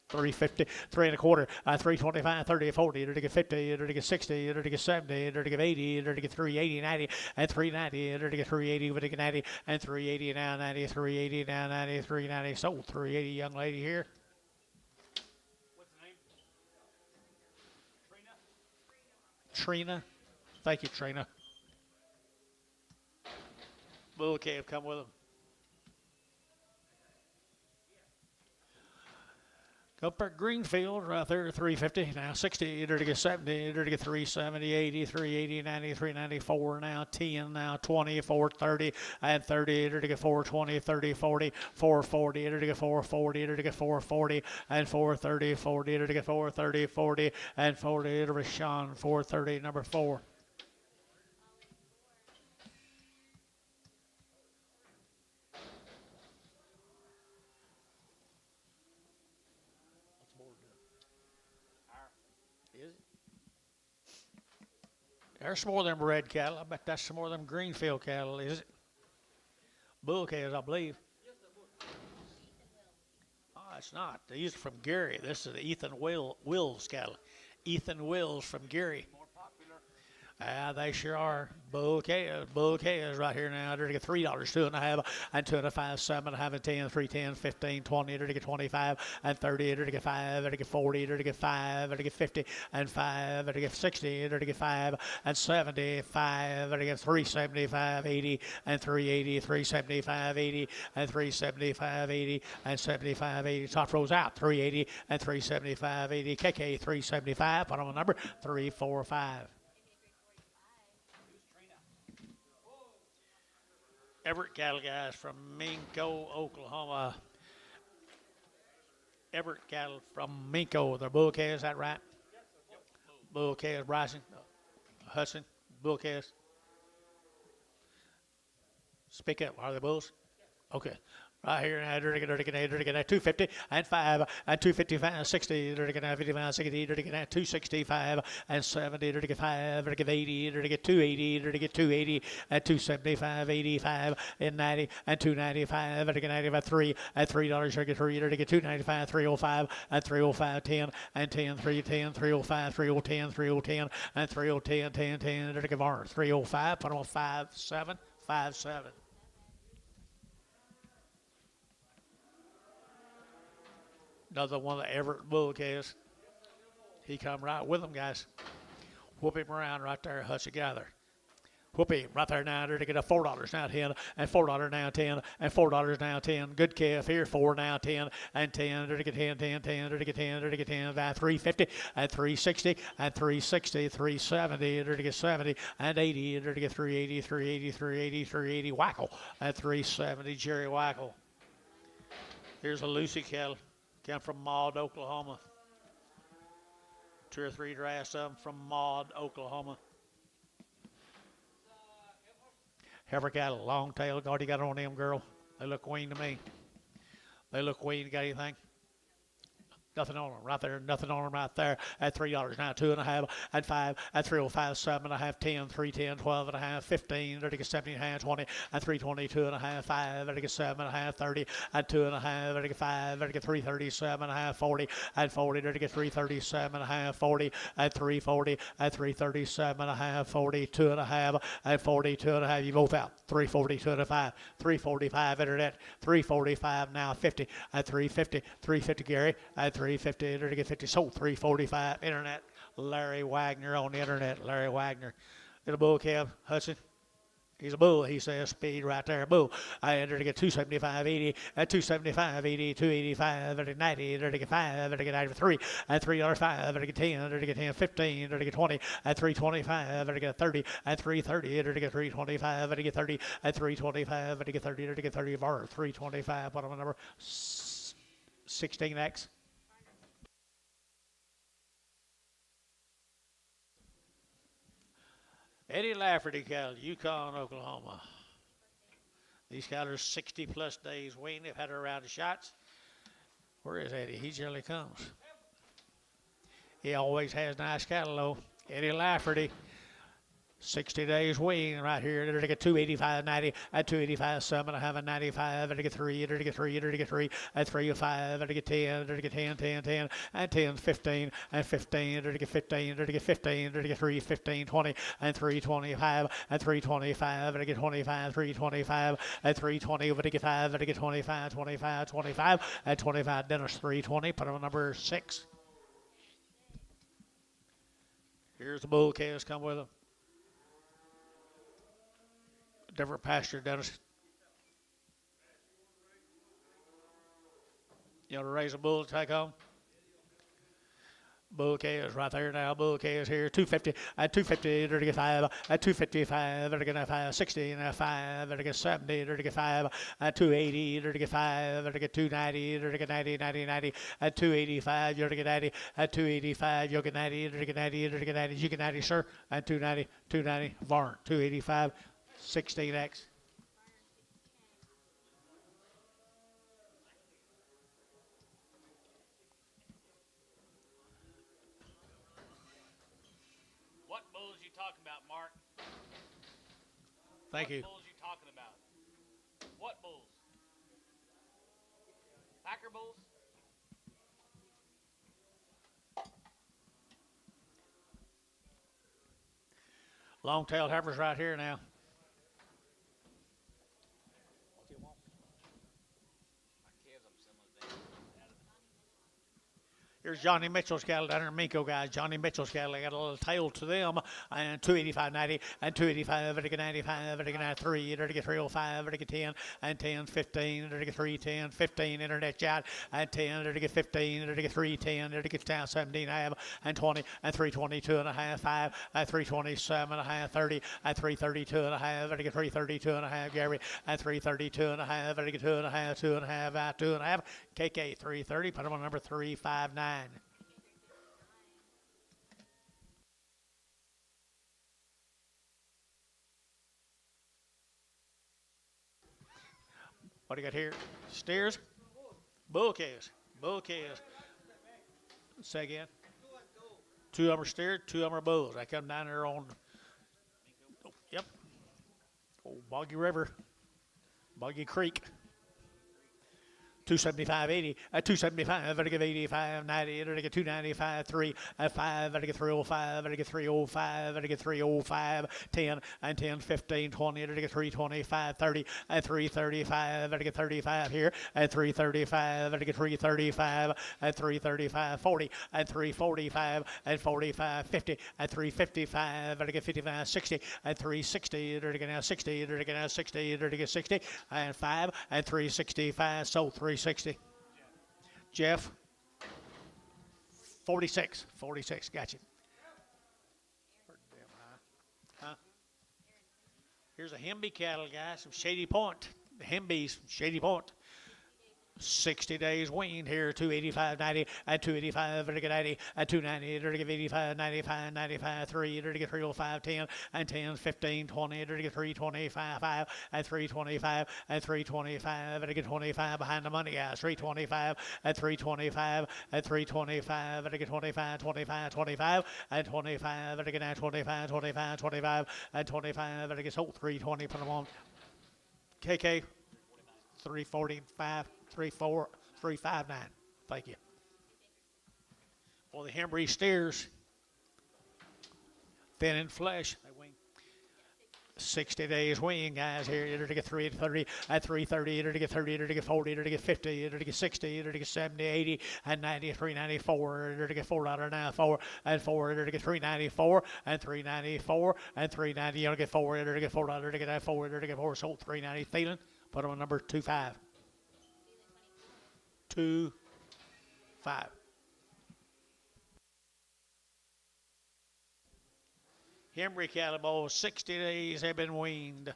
350, 3 1/4, 325, 30, 40, they're to get 50, they're to get 60, they're to get 70, they're to get 80, they're to get 380, 90, and 390, they're to get 380, they're to get 90, and 380 now 90, 380 now 90, 390, sold 380, young lady here. What's the name? Trina. Thank you, Trina. Bull calf come with them. Up at Greenfield, right there, 350. Now 60, to get 70, to get 370, 80, 380, 90, 394. Now 10, now 20, 430, and 30, to get 420, 30, 40, 440, to get 440, to get 440, and 430, 40, to get 430, 40, and 40 to Rashawn, 430, number 4. There's some more of them red cattle. I bet that's some more of them Greenfield cattle, is it? Bull calves, I believe. Oh, it's not. These are from Gary. This is the Ethan Wills cattle. Ethan Wills from Gary. They sure are. Bull calves right here now. They're to get $3, 2.5, and 2.5, 7.5, and 10, 3, 10, 15, 20, they're to get 25, and 30, they're to get 5, they're to get 40, they're to get 5, they're to get 50, and 5, they're to get 60, they're to get 5, and 75, they're to get 375, 80, and 380, 375, 80, and 375, 80, and 75, 80. Top rows out, 380, and 375, 80. KK, 375. Put on a number, 345. Everett cattle guys from Minko, Oklahoma. Everett cattle from Minko. They're bull calves, is that right? Bull calves, Bryson, Hudson, bull calves. Speak up. Are they bulls? Okay. Right here, they're to get 250 and 5 and 255, 60, they're to get 55, 60, they're to get 265 and 70, they're to get 5, they're to get 80, they're to get 280, they're to get 280 and 275, 85 and 90 and 295, they're to get 95, 3 and $3, they're to get 3, they're to get 295, 305 and 305, 10 and 10, 310, 305, 3010, 3010 and 3010, 10, 10, they're to get 305, put on 5, 7, 5, 7. Another one of the Everett bull calves. He come right with them, guys. Whoop him around right there, Hudson. Get out of there. Whoop him right there now. They're to get a $4 now 10, and $4 now 10, and $4 now 10. Good calf here, 4 now 10, and 10. They're to get 10, 10, 10. They're to get 10. They're to get 10. By 350 and 360 and 360, 370. They're to get 70 and 80. They're to get 380, 380, 380, 380. Wackel and 370. Jerry Wackel. Here's a Lucy cattle. Come from Maud, Oklahoma. 2 or 3 drafts of them from Maud, Oklahoma. Heifer cattle, long tail. God, you got on them, girl. They look weaned to me. They look weaned. Got anything? Nothing on them right there. Nothing on them right there. At $3 now, 2.5, at 5, at 305, 7.5, 10, 310, 12.5, 15. They're to get 17.5, 20, at 320, 2.5, 5. They're to get 7.5, 30, at 2.5. They're to get 5. They're to get 337.5, 40, at 40. They're to get 337.5, 40, at 340, at 337.5, 40, 2.5, at 40, 2.5. You both out. 340, 2.5, 345 internet, 345 now 50, at 350, 350 Gary, at 350, they're to get 50, sold 345 internet. Larry Wagner on the internet. Larry Wagner. Little bull calf, Hudson. He's a bull, he says. Speed right there, bull. I enter to get 275, 80, at 275, 80, 285, at 90, they're to get 5, they're to get 93, at $3, 5, they're to get 10, they're to get 10, 15, they're to get 20, at 325, they're to get 30, at 330, they're to get 325, they're to get 30, at 325, they're to get 30, they're to get 30, 325, what am I number? 16X. Eddie Lafferty cattle, Yukon, Oklahoma. These cattle are 60 plus days weaned. They've had her around the shots. Where is Eddie? He generally comes. He always has nice cattle though. Eddie Lafferty, 60 days weaned right here. They're to get 285, 90, at 285, 7.5, and 95. They're to get 3, they're to get 3, they're to get 3, at 305, they're to get 10, they're to get 10, 10, 10, and 10, 15, and 15, they're to get 15, they're to get 15, they're to get 3, 15, 20, and 325, and 325, they're to get 25, 325, at 320, they're to get 5, they're to get 25, 25, 25, at 25, Dennis 320, put on number 6. Here's the bull calves come with them. Different pasture, Dennis. You know, to raise a bull to take home? Bull cows right there now. Bull cows here. 250 at 250. There to get 5 at 255. There to get 560 and 5. There to get 70. There to get 5 at 280. There to get 5. There to get 290. There to get 90 90 90 at 285. You're to get 90 at 285. You'll get 90. There to get 90. There to get 90. You get 90, sir. At 290. 290. Varn 285. 16x. What bulls you talking about, Mark? Thank you. What bulls you talking about? What bulls? Packer bulls? Long-tailed heifers right here now. Here's Johnny Mitchell's cattle down there, Minko guys. Johnny Mitchell's cattle, they got a little tail to them. And 285.90 and 285, vertical 95, vertical 93, vertical 305, vertical 10 and 10, 15, vertical 310, 15, internet chat and 10, vertical 15, vertical 310, vertical 10, 17 half and 20 and 322 and a half, 5 and 327 and a half, 30 and 332 and a half, vertical 332 and a half, Gary and 332 and a half, vertical 2 and a half, 2 and a half, 2 and a half, KK 330, put them on number 359. What do you got here? Steers? Bull cows. Bull cows. Say again. 2 of them are steers, 2 of them are bulls. I come down there on, yep, old Boggy River, Boggy Creek. 275.80 at 275, vertical 85, 90, vertical 295, 3 at 5, vertical 305, vertical 305, vertical 305, 10 and 10, 15, 20, vertical 325, 30 at 335, vertical 35 here at 335, vertical 335 at 335, 40 at 345 at 45, 50 at 355, vertical 55, 60 at 360, vertical now 60, vertical now 60, vertical 60 and 5 at 365, so 360. Jeff, 46, gotcha. Huh? Here's a Hemby cattle, guys, from Shady Point. The Hembys from Shady Point. 60 days weaned here, 285.90 at 285, vertical 90 at 290, vertical 85, 95, 95, 3, vertical 305, 10 and 10, 15, 20, vertical 325, 5 at 325 at 325, vertical 25 behind the money, guys, 325 at 325 at 325, vertical 25, 25, 25 at 25, vertical 25, 25, 25 at 25, vertical sold 320, put them on. KK 345. 34 359. Thank you. For the Hembry steers, thin in flesh. 60 days wean, guys. Here, you're to get 330 at 330, you're to get 30, you're to get 40, you're to get 50, you're to get 60, you're to get 70, 80, and 90, 394, you're to get $4.94, and 4, you're to get 394, and 394, and 390, you're to get 4, you're to get $4, you're to get that 4, you're to get 4, sold 390. Thielen, put them on number 25. 25. Hembry cattle bulls, 60 days have been weaned.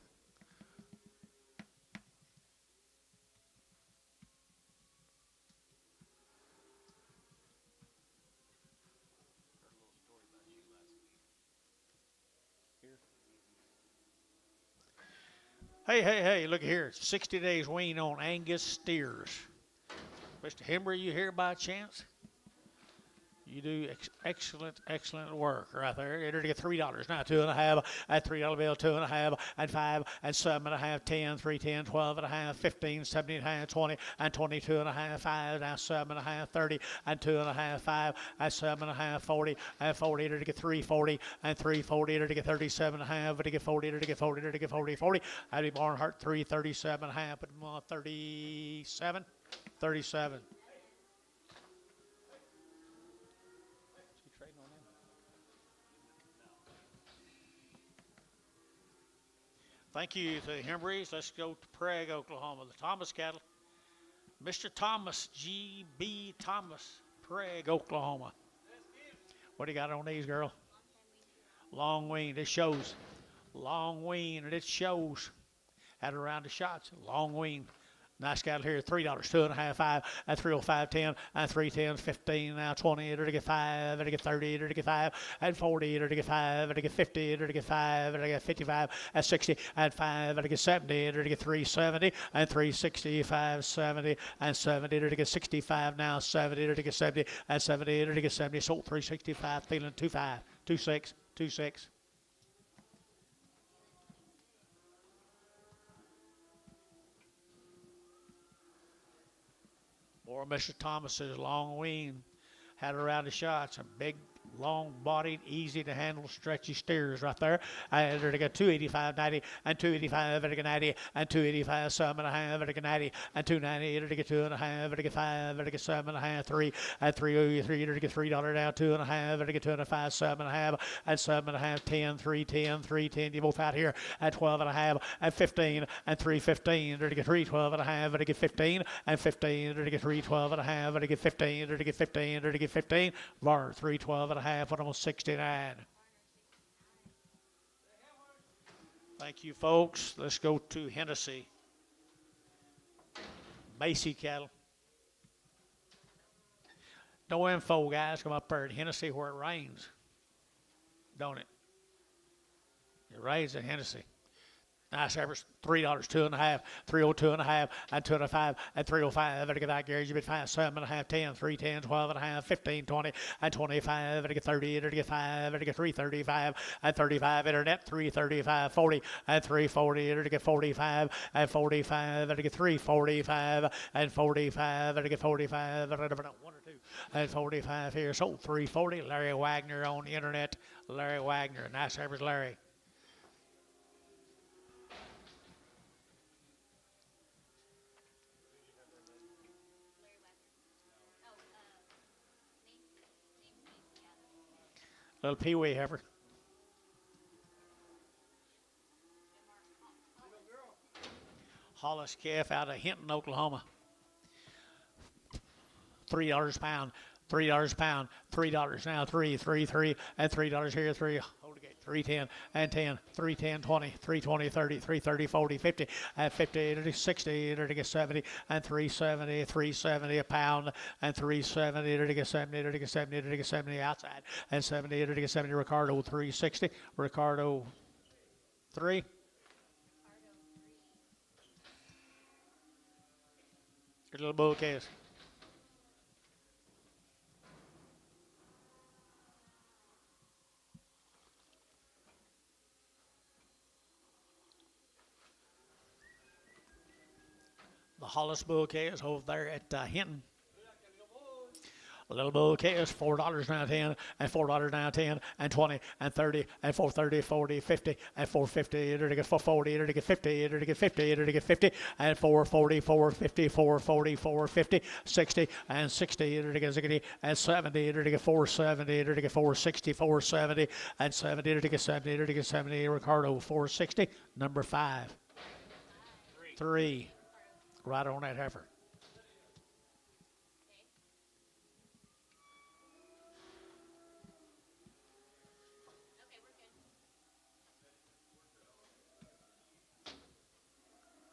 Hey, look here. 60 days wean on Angus steers. Mr. Hembry, you here by chance? You do excellent work right there. You're to get $3 now, 2.5 at $3 bill, 2.5 and 5 and 7.5, 10, 3, 10, 12.5, 15, 17.5, 20 and 22.5, 5 now 7.5, 30 and 2.5, 5 and 7.5, 40 and 40. You're to get 340 and 340. You're to get 37.5. To get 40. You're to get 40. You're to get 40. 40. I'd be Barnhart 337.5. But 37. 37. Thank you to the Hembrys. Let's go to Prague, Oklahoma. The Thomas cattle. Mr. Thomas, G.B. Thomas, Prague, Oklahoma. What do you got on these, girl? Long weaned. It shows. Long weaned, and it shows. At around the shots. Long weaned. Nice cattle here, $3, 2.5, 5, and 305, 10, and 310, 15, now 20, to get 5, to get 30, to get 5, and 40, to get 5, to get 50, to get 5, to get 55, and 60, and 5, to get 70, to get 370, and 365, 70, and 70, to get 65, now 70, to get 70, and 70, to get 70, sold 365, feeling 25, 26, 26. Or Mr. Thomas's long wean had around the shots. A big, long-bodied, easy-to-handle, stretchy steers right there. And they got 285, 90, and 285, and 90, and 285, 7.5, and 90, and 290, and they get 2.5, and they get 5, and they get 7.5, 3, and 303, and they get $3 down, 2.5, and they get 2.5, 7.5, and 7.5, 10, 310, 310. You both out here at 12.5, and 15, and 315, and they get 312.5, and they get 15, and 15, and they get 312.5, and they get 15, and they get 15, and they get 15. Var 312.5. But almost 69. Thank you, folks. Let's go to Hennessy. Macy cattle. No info, guys. Come up there at Hennessy where it rains. Don't it? It rains at Hennessy. Nice average, $3, 2.5, 302.5, and 205, and 305. And I get that, Gary. You get 5, 7.5, 10, 310, 12.5, 15, 20, and 25. And I get 30, and I get 5, and I get 335, and 35. Internet, 335, 40, and 340. And I get 45, and 45, and I get 345, and 45, and I get 45. And I never know, 1 or 2, and 45 here. So 340. Larry Wagner on the internet. Larry Wagner. Nice average, Larry. Little peewee heifer. Hollis calf out of Hinton, Oklahoma. $3 a pound. $3 a pound. $3 now. 3, 3, 3, and $3 here. 3. Hold the gate. 310 and 10. 310, 20, 320, 30, 330, 40, 50, and 50, 60, to get 70, and 370, 370 a pound, and 370, to get 70, to get 70, to get 70 outside, and 70, to get 70. Ricardo 360. Ricardo 3. Good little bull case. The Hollis bull case over there at Hinton. A little bull case, $4 now 10, and $4 now 10, and 20, and 30, and 430, 40, 50, and 450, to get 440, to get 50, to get 50, to get 50, and 440, 450, 440, 450, 60, and 60, to get 60, and 70, to get 470, to get 460, 470, and 70, to get 70, to get 70. Ricardo 460, number 5. 3. Right on that heifer.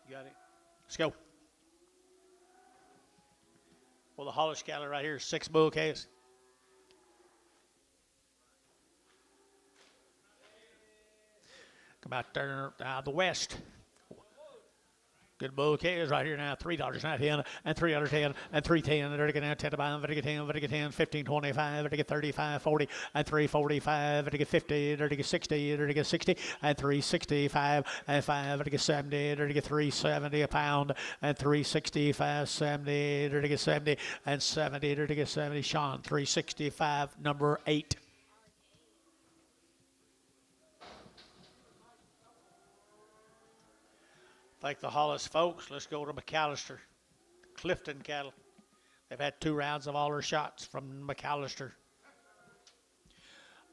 You got it. Let's go. Well, the Hollis cattle right here, 6 bull case. Come out there out of the west. Good bull case right here now, $3 now 10, and $310, and $310, and $30 now 10 to buy, and $10, $10, 15, 25, $30, 35, 40, and $345, $30, 50, $30, 60, $30, 60, and $365, and $5, $30, 70, $30, 370 a pound, and $365, 70, $30, 70, and $70, $30, 70. Sean 365, number 8. Thank the Hollis folks. Let's go to McAllister. Clifton cattle. They've had 2 rounds of all their shots from McAllister.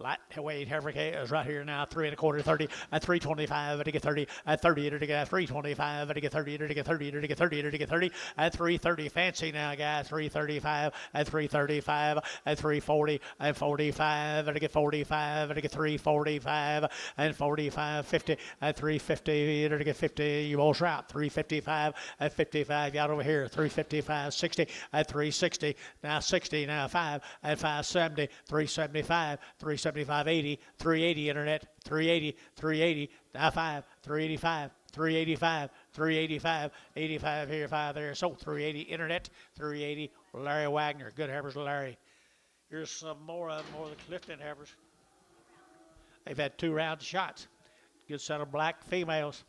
Lightweight heifer is right here now. 3 1/4, 30 at 325 to get 30 at 30 to get 325 to get 30 to get 30 to get 30 to get 30 at 330. Fancy now, guys. 335 at 335 at 340 at 45 to get 45 to get 345 and 45 50 at 350 to get 50. You all route 355 at 55. Got over here 355 60 at 360. Now 60 now 5 at 570 375 375 80 380 internet 380 380 now 5 385 385 385 85 here 5 there. So 380 internet 380 Larry Wagner. Good heifers, Larry. Here's some more of the Clifton heifers. They've had 2 round shots. Good set of black females.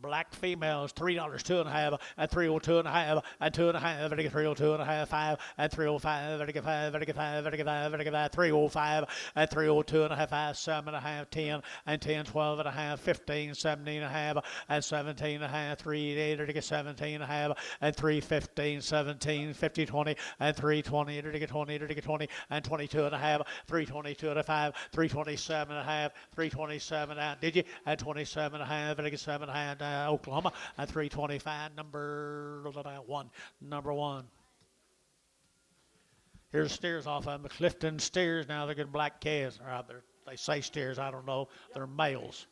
Black females, $3, 2.5 at 302.5 at 2.5 at 302.5 5 at 305 at 5 at 5 at 5 at 305 at 302.5 5 7.5 10 and 10 12.5 15 17.5 at 17.5 3 8 at 17.5 at 315 17 50 20 at 320 at 20 at 20 and 22.5 322 at 5 327.5 327 out. Did you at 27.5 at 7.5 Oklahoma at 325 number 1. Here's steers off of them. Clifton steers now. They're good black calves. They say steers. I don't know. They're males.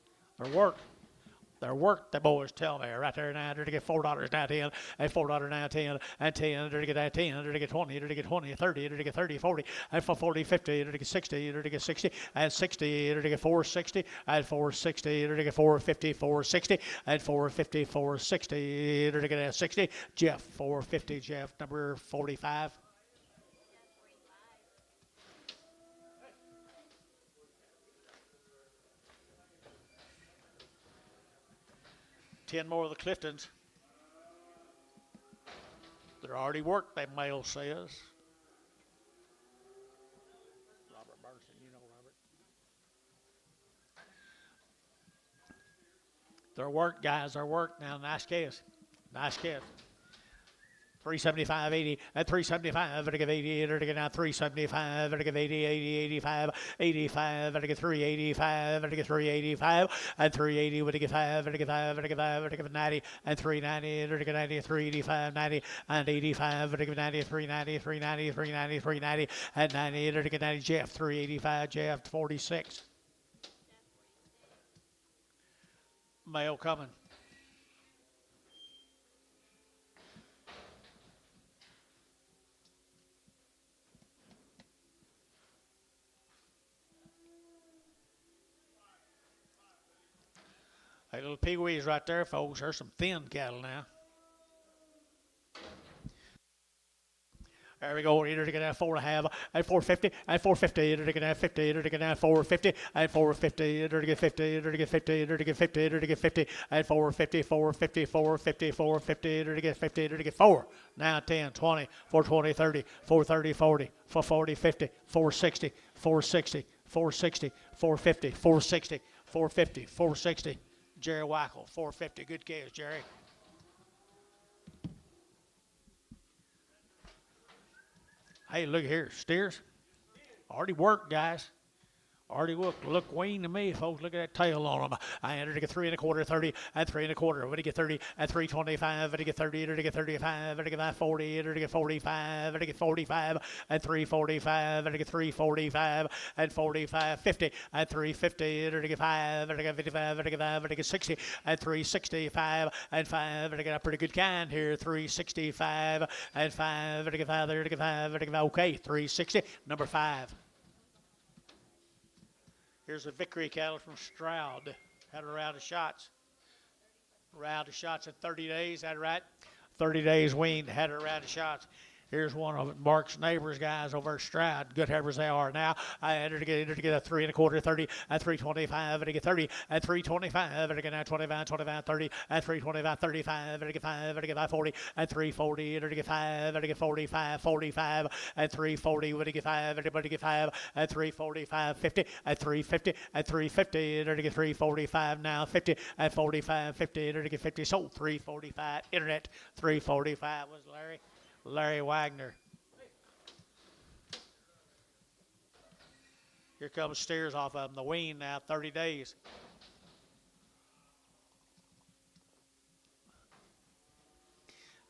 Their work, the boys tell me. Right there now, they're to get $4 now 10, and $4 now 10, and 10, they're to get that 10, they're to get 20, they're to get 20, 30, they're to get 30, 40, and for 40, 50, they're to get 60, they're to get 60, and 60, they're to get 460, and 460, they're to get 450, 460, and 450, 460, they're to get 60. Jeff, 450, Jeff, number 45. Ten more of the Cliftons. They're already worked, that male says. Robert Burson, you know Robert. They're worked, guys. They're worked. Now, nice case. 375, 80, at 375, to give 80, to get now 375, to give 80, 80, 85, 85, to get 385, to get 385, and 380, to get 5, to get 5, to get 5, to get 90, and 390, to get 90, 385, 90, and 85, to get 90, 390, 390, 390, 390, and 90, to get 90, Jeff, 385, Jeff, 46. Male coming. Hey, little pee-wees right there, folks. There's some thin cattle now. There we go. Either to get that 4.5 at 450 at 450. Either to get that 50. Either to get that 450 at 450. Either to get 50. Either to get 50. Either to get 50. Either to get 50 at 450. 450. 450. 450. Either to get 50. Either to get 4. Now 10, 20, 420, 30, 430, 40, 440, 50, 460, 460, 460, 450, 460, 450, 460. Jerry Wackel, 450. Good case, Jerry. Hey, look here. Steers. Already worked, guys. Already look Weaned to me, folks. Look at that tail on them. I entered to get 3 1/4, 30, at 3 1/4. What do you get 30? At 325. What do you get 30? To get 35. What do you get 40? To get 45. What do you get 45? At 345. What do you get 345? At 45. 50. At 350. To get 5. What do you get 55? What do you get 5? What do you get 60? At 365. At 5. What do you get a pretty good kind here? 365. At 5. What do you get 5? There to get 5. What do you get? Okay. 360. Number 5. Here's a Victory cattle from Stroud. Had a round of shots. Round of shots in 30 days, that right? 30 days weaned, had a round of shots. Here's one of Mark's neighbors, guys, over at Stroud. Good heifers they are. Now, I entered to get a 3 1/4, 30, at 325, and to get 30, at 325, and to get now 25, 25, 30, at 325, 35, and to get 5, and to get 540, at 340, and to get 5, and to get 45, 45, at 340, and to get 5, and to get 5, at 345, 50, at 350, at 350, and to get 345, now 50, at 45, 50, and to get 50, sold 345, internet, 345 was Larry Wagner. Here comes steers off of them. The wean now, 30 days.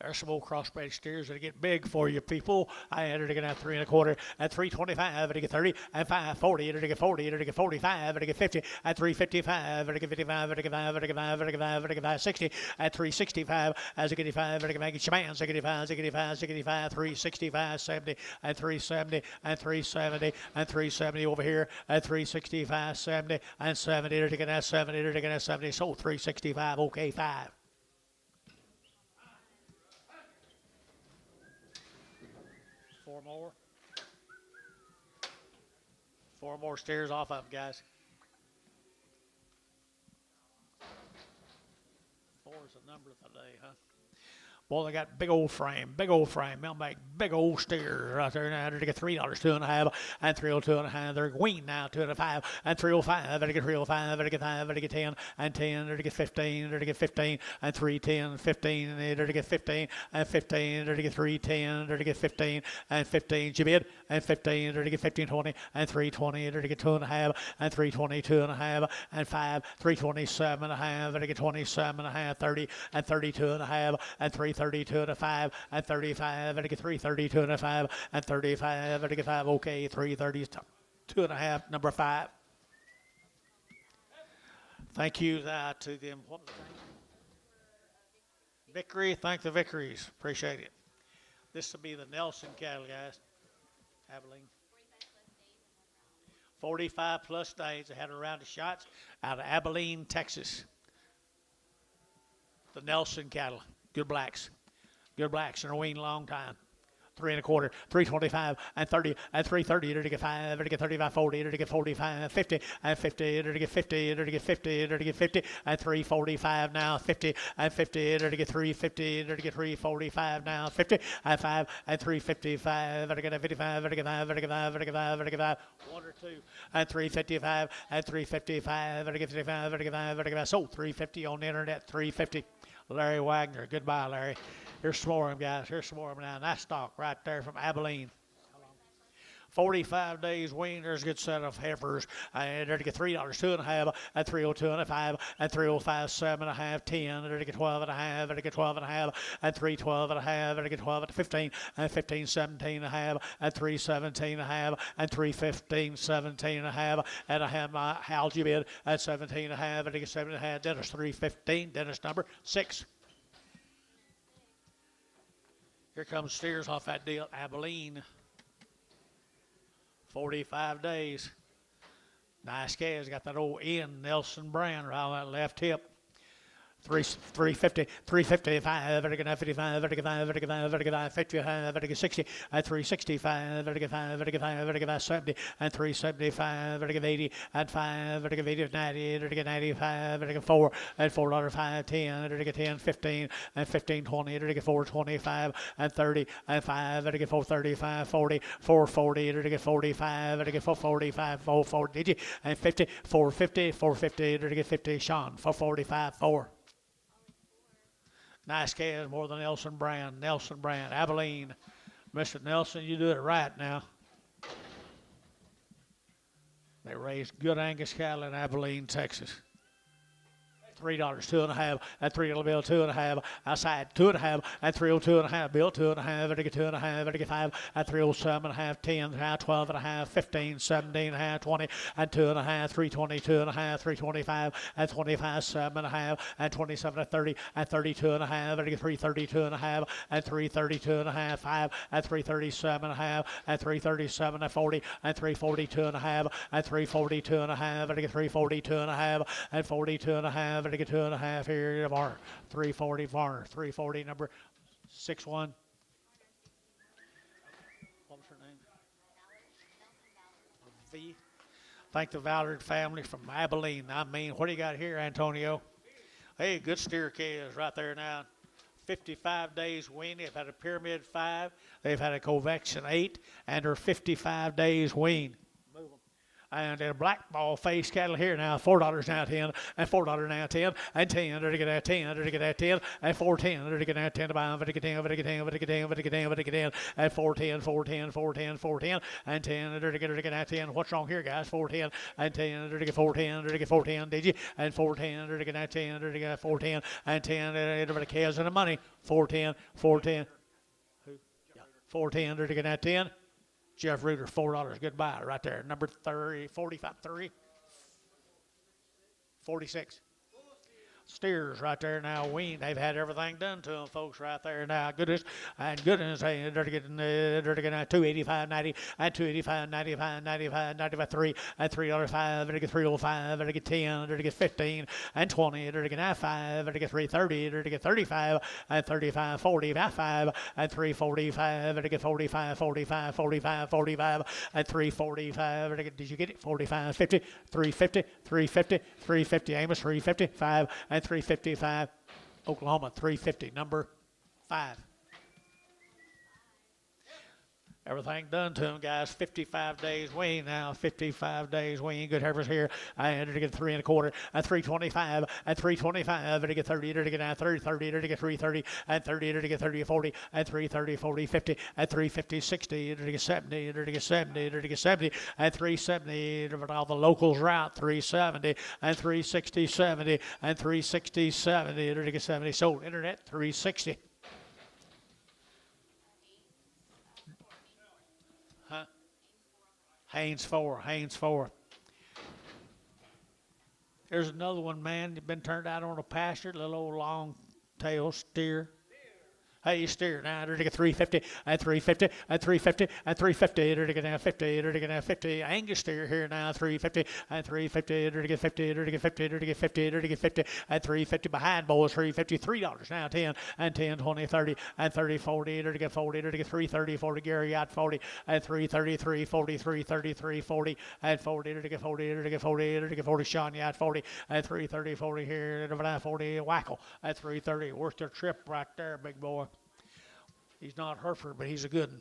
There's some old crossbred steers that get big for you people. I entered to get at 3 1/4, at 325, to get 30, at 540, to get 40, to get 45, to get 50, at 355, to get 55, to get 5, to get 5, to get 5, to get 5, 60, at 365, as a get 5, to get 5, get your man, 65, 65, 65, 365, 70, at 370, and 370, and 370 over here, at 365, 70, and 70, to get at 70, to get at 70, so 365, okay, 5. Four more. 4 more steers off of them, guys. 4 is the number of the day, huh? Boy, they got big old frame. They'll make big old steers right there now. They get $3, 2 1/2, and 302 1/2. They're weaned now, 2 1/5, and 305. They get 305. They get 5. They get 10, and 10. They get 15. They get 15, and 310, 15. They get 15, and 15. They get 310. They get 15, and 15. Jibid, and 15. They get 15, 20, and 320. They get 2 1/2, and 322 1/2, and 5. 327 1/2. They get 27 1/2, 30, and 32 1/2, and 332 and a 5, and 35, and I get 332 and a 5, and 35, and I get 5, okay, 332 1/2, number 5. Thank you to them. What was the name? Vickery, thank the Vickeries, appreciate it. This will be the Nelson cattle, guys. Abilene. 45 plus days. They had a round of shots out of Abilene, Texas. The Nelson cattle. Good blacks. Good blacks in a wean long time. 3 1/4, 325, and 30, and 330, to get 5, to get 35, 40, to get 45, 50, and 50, to get 50, to get 50, to get 50, and 345 now, 50, and 50, to get 350, to get 345 now, 50, and 5, and 355, to get 55, to get 5, to get 5, to get 5, to get 5, 1 or 2, and 355, and 355, to get 55, to get 5, to get 5, so 350 on the internet, 350. Larry Wagner, goodbye, Larry. Here's some more of them, guys. Here's some more of them now. Nice stock right there from Abilene. 45 days weaned. There's a good set of heifers. And they're to get $3, 2 1/2, and 302 and a 5, and 305, 7 1/2, 10. They're to get 12 1/2, and to get 12 1/2, and 312 1/2, and to get 12 and 15, and 15, 17 1/2, and 317 1/2, and 315, 17 1/2, and I have my algae bid at 17 1/2, and to get 7 1/2. Dennis 315. Dennis number 6. Here comes steers off that deal. Abilene. 45 days. Nice calves. Got that old N Nelson brand right on that left hip. 350, 355, 55, 55, 55, 55, 60, and 365, 55, 55, 70, and 375, 80, and 5, 80, 90, 95, 4, and $4, 10, 10, 15, and 15, 20, 425, and 30, and 5, 435, 40, 440, 45, 445, 440, did you? And 50, 450, 450, 50, Sean, 445, 4. Nice calves, more than Nelson Brand, Abilene. Mr. Nelson, you do it right now. They raised good Angus cattle in Abilene, Texas. $3, 2 1/2, and $3 bill, 2 1/2, outside 2 1/2, and 302 1/2 bill, 2 1/2, and 2 1/2, and 5, and 307 1/2, 10 1/2, 12 1/2, 15, 17 1/2, 20, and 2 1/2, 322 1/2, 325, and 25, 7 1/2, and 27 and 30, and 32 1/2, and 332 1/2, and 332 1/2, 5, and 337 1/2, and 337 and 40, and 342 1/2, and 342 1/2, and 342 1/2, and 42 1/2. To get 2 1/2 here of our 340 Varner, 340 number 61. What was her name? V. Thank the Ballard family from Abilene. I mean, what do you got here, Antonio? Hey, good steer calves right there now. 55 days weaned. They've had a Pyramid 5. They've had a Covection 8, and they're 55 days weaned. Move them. And a black ball face cattle here now, $4 now 10, and $4 now 10, and 10, to get that 10, to get that 10, and 410, to get that 10 to buy, to get 10, to get 10, to get 10, to get 10, to get 10, and 410, 410, 410, 410, and 10, to get that 10. What's wrong here, guys? 410, and 10, to get 410, to get 410, did you? And 410, to get that 10, to get 410, and 10, everybody cares in the money. 410, 410. Who? Yeah, 410, to get that 10. Jeff Reuter, $4. Goodbye, right there. Number 30, 45, 30, 46. Steers right there now, Weaned. They've had everything done to them, folks, right there now. Goodness, hey, they're getting 285.90, and 285.95, 95, 3, and $3.05, they're get 305, they're get 10, they're get 15, and 20, they're get 5, they're get 330, they're get 35, and 35, 40, 5, and 345, they're get 45, 45, 45, 45, and 345, did you get it? 45, 50, 350, 350, 350, Amos, 355, and 355, Oklahoma, 350, number 5. Everything done to them, guys. 55 days wean now. 55 days wean. Good heifers here. I entered to get 3 1/4, and 325, and 325, and to get 30, to get 30, 30, to get 330, and 30, to get 30, 40, and 330, 40, 50, and 350, 60, to get 70, to get 70, to get 70, and 370, all the locals are out, 370, and 360, 70, and 360, 70, to get 70. Sold. Internet, 360. Haynes 4. There's another one, man. You've been turned out on a pasture, little old long tail steer. Hey, steer now, to get 350, and 350, and 350, and 350, to get now 50, to get now 50. Angus steer here now, 350, and 350, to get 50, to get 50, to get 50, to get 50, and 350 behind boys, $353 now 10, and 10, 20, 30, and 30, 40, to get 40, to get 330, 40, Gary out 40, and 333, 40, 333, 40, and 40, to get 40, to get 40, to get 40, Sean Yacht 40, and 330, 40 here, to 40, Wackel, and 330. Worcester trip right there, big boy. He's not Hereford, but he's a good one.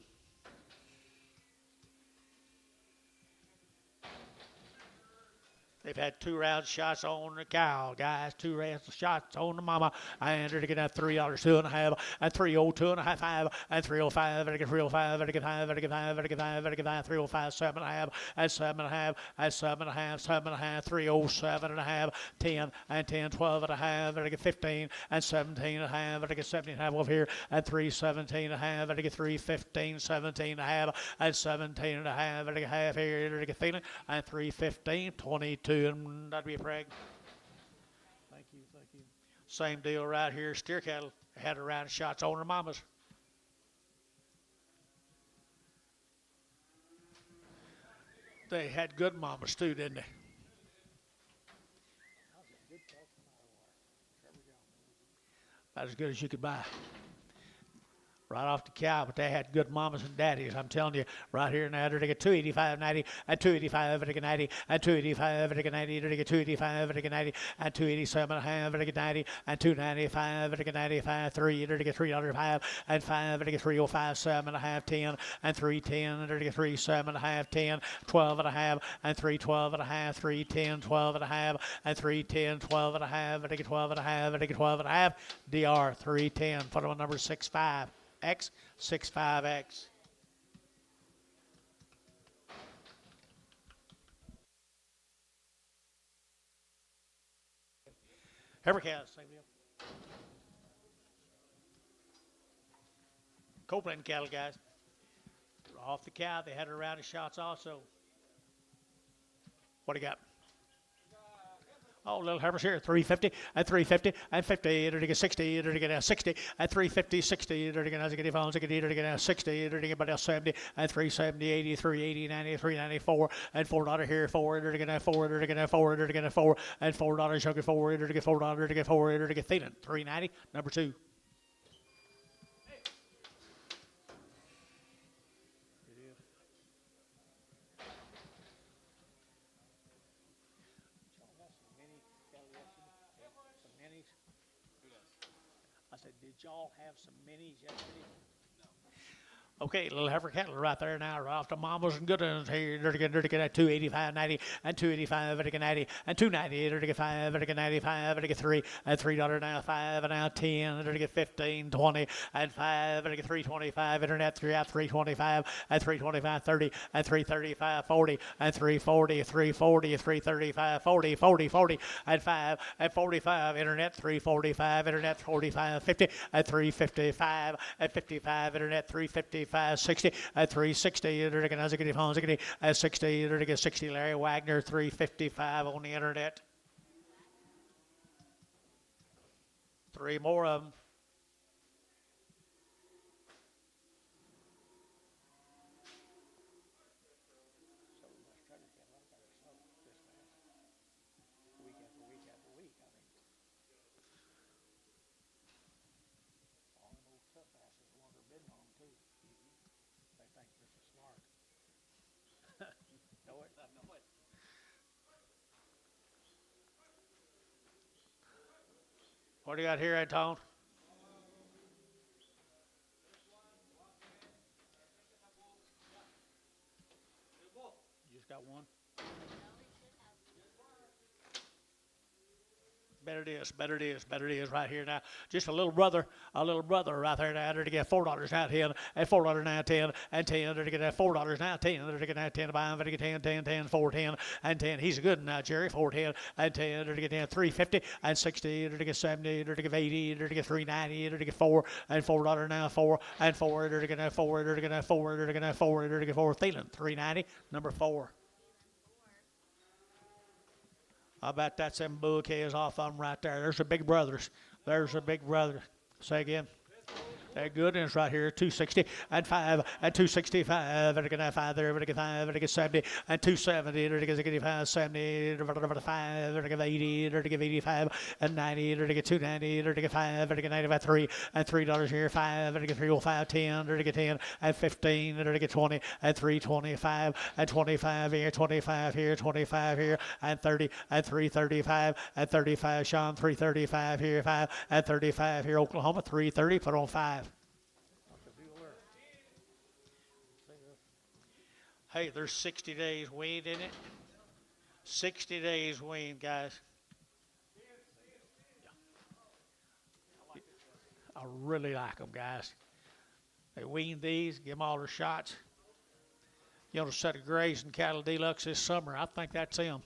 They've had 2 round shots on the cow, guys. 2 round shots on the mama. I entered to get that $3, 2.5, and 302 and a half, 5, and 305, and get 305, and get 5, and get 5, and get 5, and get 5, 305, 7.5, and 7.5, and 7.5, 7.5, 307 and a half, 10, and 10, 12 and a half, and get 15, and 17 and a half, and get 17 and a half over here, and 317 and a half, and get 315, 17 and a half, and 17 and a half, and get half here, and get feeling, and 315, 22. And that'd be a Prague. Thank you. Same deal right here. Steer cattle had a round of shots on their mamas. They had good mamas too, didn't they? About as good as you could buy. Right off the cow, but they had good mamas and daddies. I'm telling you, right here now, they get 285.90, and 285, and 90, and 285, and 90, they get 285, and 90, and 287 and a half, and 90, and 295, and 95, 3, they get $3.05, and 5, and 305, 7 and a half, 10, and 310, and they get 37 and a half, 10, 12 and a half, and 312 and a half, 310, 12 and a half, and 310, 12 and a half, and they get 12 and a half, and they get 12 and a half. DR 310. Put them on number 65. X 65X. Heifer cows, same deal. Copeland cattle, guys. Off the cow, they had a round of shots also. What do you got? Oh, little heifers here, 350, and 350, and 50, to get 60, to get 60, and 350, 60, to get 60, to get 70, and 370, 80, 380, 90, 394, and $4 here, 4, to get 4, to get 4, to get 4, and $4, sugar 4, to get $4, to get 4, to get feeding, 390, number 2. I said, did y'all have some minis yesterday? No. Okay, little heifer cattle right there now, right off the mamas and good ones here. Dirty get at 285.90 and 285 at 90 and 290 dirty get 5 at 95 at 3 at $3 now 5 and now 10 dirty get 15 20 and 5 at 325 internet 3 out 325 at 325 30 and 335 40 and 340 340 335 40 40 40 and 5 and 45 internet 345 internet 45 50 at 355 at 55 internet 355 60 at 360 at 60 60 Larry Wagner 355 on the internet. Three more of them. What do you got here, Anton? You just got one? Better it is right here now. Just a little brother right there now to get $4 now 10 and $4 now 10 and 10 to get $4 now 10 to get now 10 to buy him to get 10 4 10 and 10. He's a good one now, Jerry. 4 10 and 10 to get 10 350 and 60 to get 70 to get 80 to get 390 to get 4 and $4 now 4 and 4 to get 4 to get 4 to get 4 to get 4 Thielen 390 number 4. I bet that's them bouquets off of them right there. There's the big brothers. There's the big brother. Say again. They're good, and it's right here, 260 and 5 and 265. Better get 5 there, better get 5, better get 70 and 270. Better get 85, 70, better 5, better get 80, better get 85 and 90. Better get 290, better get 5, better get 95 3 and $3 here, 5, better get 305, 10, better get 10 and 15, better get 20 and 325 and 25 here, 25 here, 25 here and 30 and 335 and 35. Sean 335 here, 5 and 35 here. Oklahoma 330. Put on 5. Hey, there's 60 days weaned in it. 60 days weaned, guys. I really like them, guys. They weaned these, give them all their shots. You know, a set of grazing cattle deluxe this summer. I think that's them.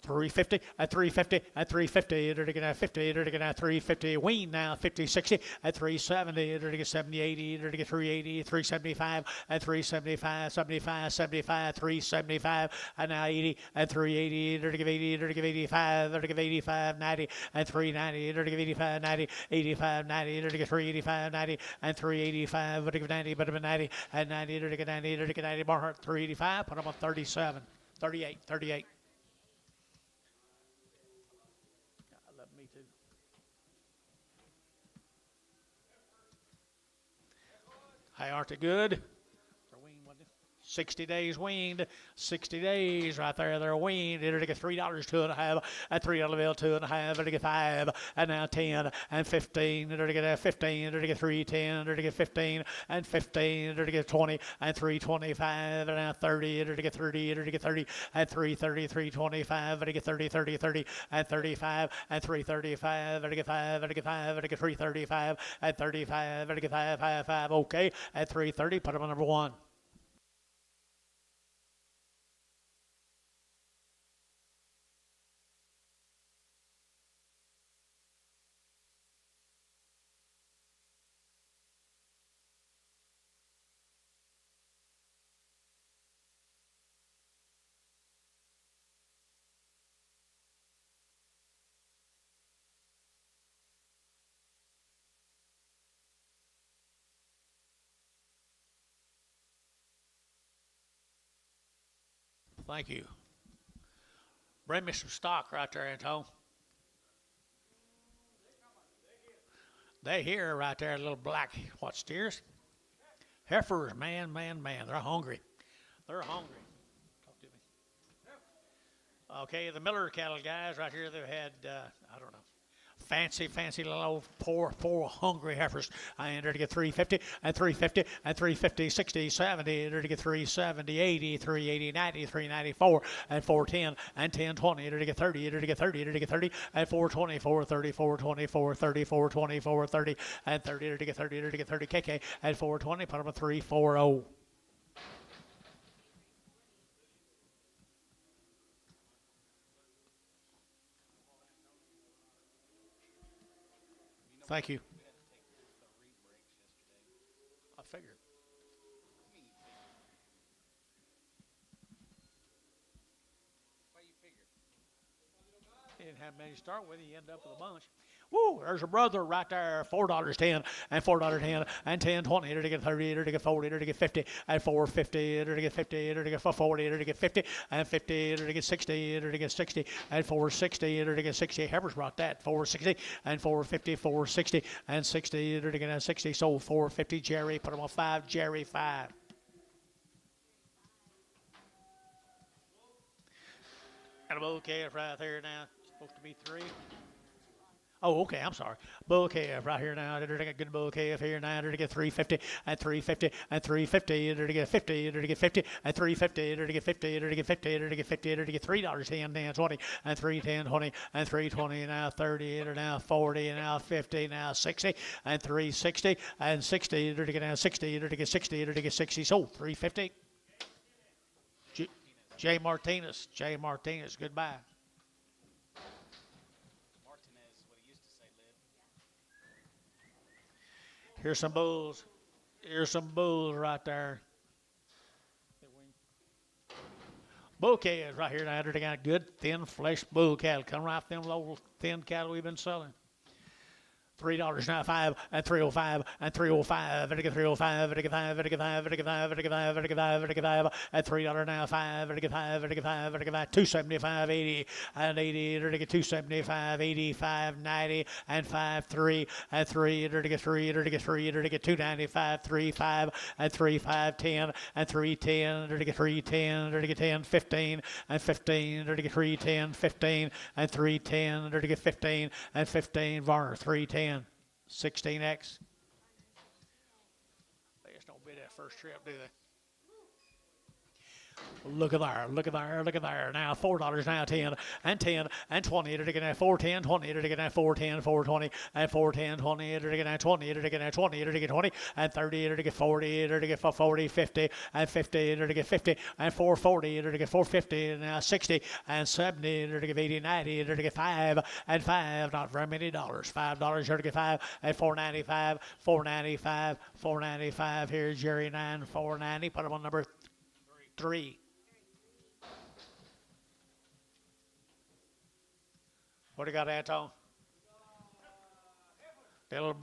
350 at 350 at 350 to get 50 to get 350 wean now 50 60 at 370 to get 70 80 to get 380 375 at 375 75 75 375 and now 80 at 380 to give 80 to give 85 to give 85 90 and 390 to give 85 90 85 90 to get 385 90 and 385 to give 90 but 90 and 90 to get 90 to get 90 Barnhart 385 put them on 37 38. Me too. Hey, aren't they good? 60 days weaned, 60 days right there. They're weaned. It'll get $3, 2.5, at $3 bill, 2.5, it'll get 5, and now 10 and 15. It'll get 15, it'll get 310, it'll get 15 and 15, it'll get 20 and 325, and now 30, it'll get 30, it'll get 30 and 330, 325, it'll get 30, 30, 30 and 35 and 335, it'll get 5, it'll get 5, it'll get 335 and 35, it'll get 5, 5, 5. Okay, at 330, put them on number 1. Thank you. Bring me some stock right there, Anton. They here right there, little black, what, steers? Heifers, man. They're hungry. Talk to me. Okay, the Miller cattle guys right here, they've had, I don't know. Fancy little poor hungry heifers. I entered to get 350 and 350 and 350, 60, 70, entered to get 370, 80, 380, 90, 394 and 410 and 10, 20, entered to get 30, entered to get 30, entered to get 30 and 420, 430, 424, 30, 424, 30 and 30, entered to get 30, entered to get 30 KK and 420, put them at 340. Thank you. I figured. Why you figure? You didn't have many to start with. You end up with a bunch. Woo, there's a brother right there. $4.10 and $4.10 and 10, 20, enter to get 30, enter to get 40, enter to get 50 and 450, enter to get 50, enter to get 40, enter to get 50 and 50, enter to get 60, enter to get 60 and 460, enter to get 60. Heifers brought that 460 and 450, 460 and 60, enter to get 60. Sold 450. Jerry, put them on 5. Jerry 5. Got a bouquet right there now. Supposed to be 3. Oh, okay, I'm sorry. Bull calf right here now. They're to get good bull calf here now. They're to get 350 and 350 and 350. They're to get 50. They're to get 50 and 350. They're to get 50. They're to get 50. They're to get 50. They're to get $3.10, now 20 and 310, 20 and 320. Now 30. They're now 40. Now 50. Now 60 and 360 and 60. They're to get now 60. They're to get 60. They're to get 60. Sold 350. Jay Martinez. Jay Martinez. Goodbye. Here's some bulls. Here's some bulls right there. Bull calves right here now. They got good, thin flesh bull cattle. Come right from them little thin cattle we've been selling. $3 now 5 and 305 and 305 and get 305 and get 5 and get 5 and get 5 and get 5 and get 5 and get 5 and $3 now 5 and get 5 and get 5 and get 5 275 80 and 80 and get 275 85 90 and 5 3 and 3 and get 3 and get 3 and get 295 3 5 and 3 5 10 and 3 10 and get 3 10 and get 10 15 and 15 and get 3 10 15 and 3 10 and get 15 and 15 Varner 3 10 16X. They just don't bid that first trip, do they? Look at there, look at there, look at there. Now $4 now 10 and 10 and 20. It'll get now 410, 20. It'll get now 410, 420 and 410, 20. It'll get now 20. It'll get now 20. It'll get 20 and 30. It'll get 40. It'll get 40, 50 and 50. It'll get 50 and 440. It'll get 450 and now 60 and 70. It'll get 80, 90. It'll get 5 and 5. Not very many dollars. $5. It'll get 5 and 495, 495, 495. Here's Jerry 9, 490. Put them on number 3. What do you got, Anton? The little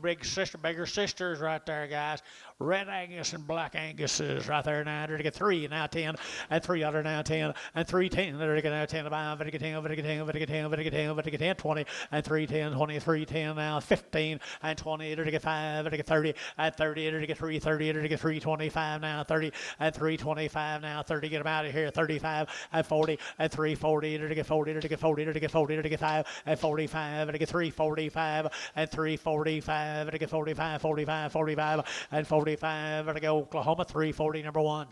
bigger sisters right there, guys. Red Angus and Black Anguses right there now. They're to get 3 now 10 and $3 now 10 and 310. They're to get now 10 5. They're to get 10. They're to get 10. They're to get 10. They're to get 10. They're to get 10 20 and 310 20 310 now 15 and 20. They're to get 5. They're to get 30 and 30. They're to get 330. They're to get 325 now 30 and 325 now 30. Get them out of here 35 and 40 and 340. They're to get 40. They're to get 40. They're to get 40. They're to get 5 and 45. They're to get 345 and 345. They're to get 45 45 45 and 45. They're to go Oklahoma 340 number 1.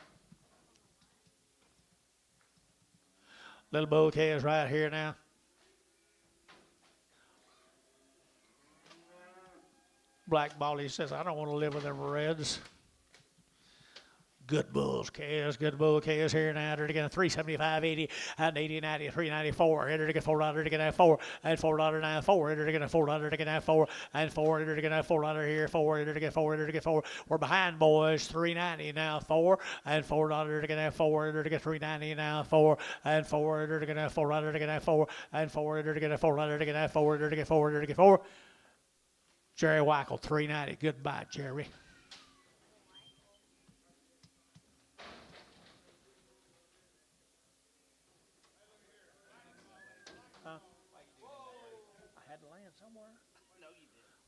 Little bouquet is right here now. Black Bolly says, I don't want to live with them Reds. Good bulls, calves, good bull calves here now. They're to get a 375, 80, and 80, 90, 394. They're to get $4 to get that 4, and $4 now 4. They're to get a $4 to get that 4, and 4. They're to get a $4 here, 4. They're to get 4. They're to get 4. We're behind, boys. 390 now 4, and $4 to get that 4. They're to get 390 now 4, and 4. They're to get a $4 to get that 4, and 4. They're to get a $4 to get that 4. They're to get 4. They're to get 4. Jerry Wackel 390. Goodbye, Jerry.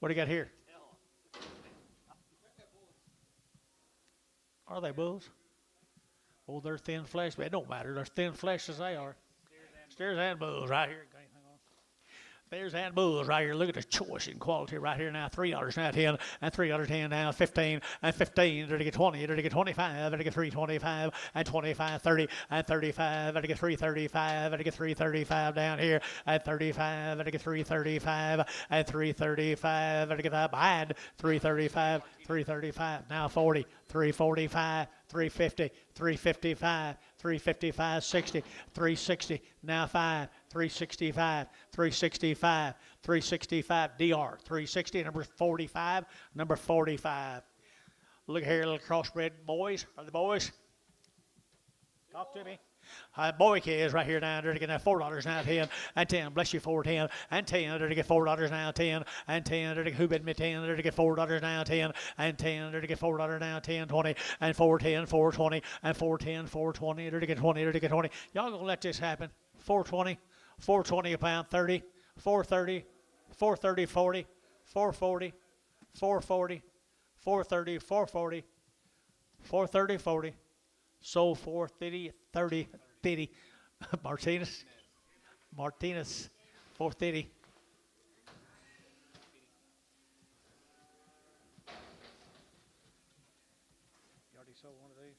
What do you got here? Are they bulls? Oh, they're thin flesh, but it don't matter. They're thin flesh as they are. Steers and bulls right here. There's that bulls right here. Look at the choice and quality right here now. $3 now 10 and $3.10 now 15 and 15. They're to get 20. They're to get 25. They're to get 3.25 and 25 30 and 35. They're to get 3.35. They're to get 3.35 down here at 35. They're to get 3.35 and 3.35. They're to get that behind 3.35. 3.35 now 40. 3.45. 3.50. 3.55. 3.55, 60, 3.60, now 5, 3.65, 3.65, 3.65, DR, 3.60, number 45, number 45. Look here, little crossbred boys. Are the boys? Talk to me. Boy kids right here now, they're to get $4 now 10 and 10. Bless you, 4.10 and 10. They're to get $4 now 10 and 10. They're to get who bid me 10. They're to get $4 now 10 and 10. They're to get $4 now 10 20 and 4.10 4.20 and 4.10 4.20. They're to get 20. They're to get 20. Y'all gonna let this happen? 4.20, 4.20 a pound 30, 4.30, 4.30 40, 4.40, 4.40, 4.30 4.40, 4.30 40. So 4.30 30 50. Martinez 4.30. You already sold one of these?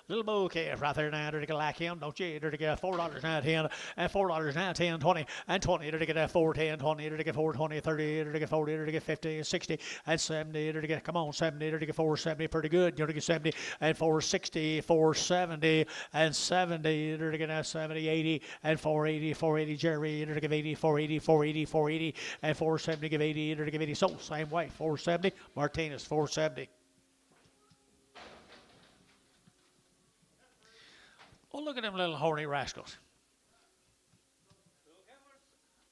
Little bull calf right there now. They're to get like him, don't you? They're to get $4 now 10 and $4 now 10 20 and 20. They're to get 4.10 20. They're to get 4.20 30. They're to get 40. They're to get 50 60 and 70. They're to get 70. They're to get 4.70 pretty good. You're to get 70 and 4.60 4.70 and 70. They're to get 70 80 and 4.80 Jerry. They're to give 80 4.80 4.80 and 4.70 give 80. They're to give 80. So same way 4.70 Martinez 4.70. Oh, look at them little horny rascals.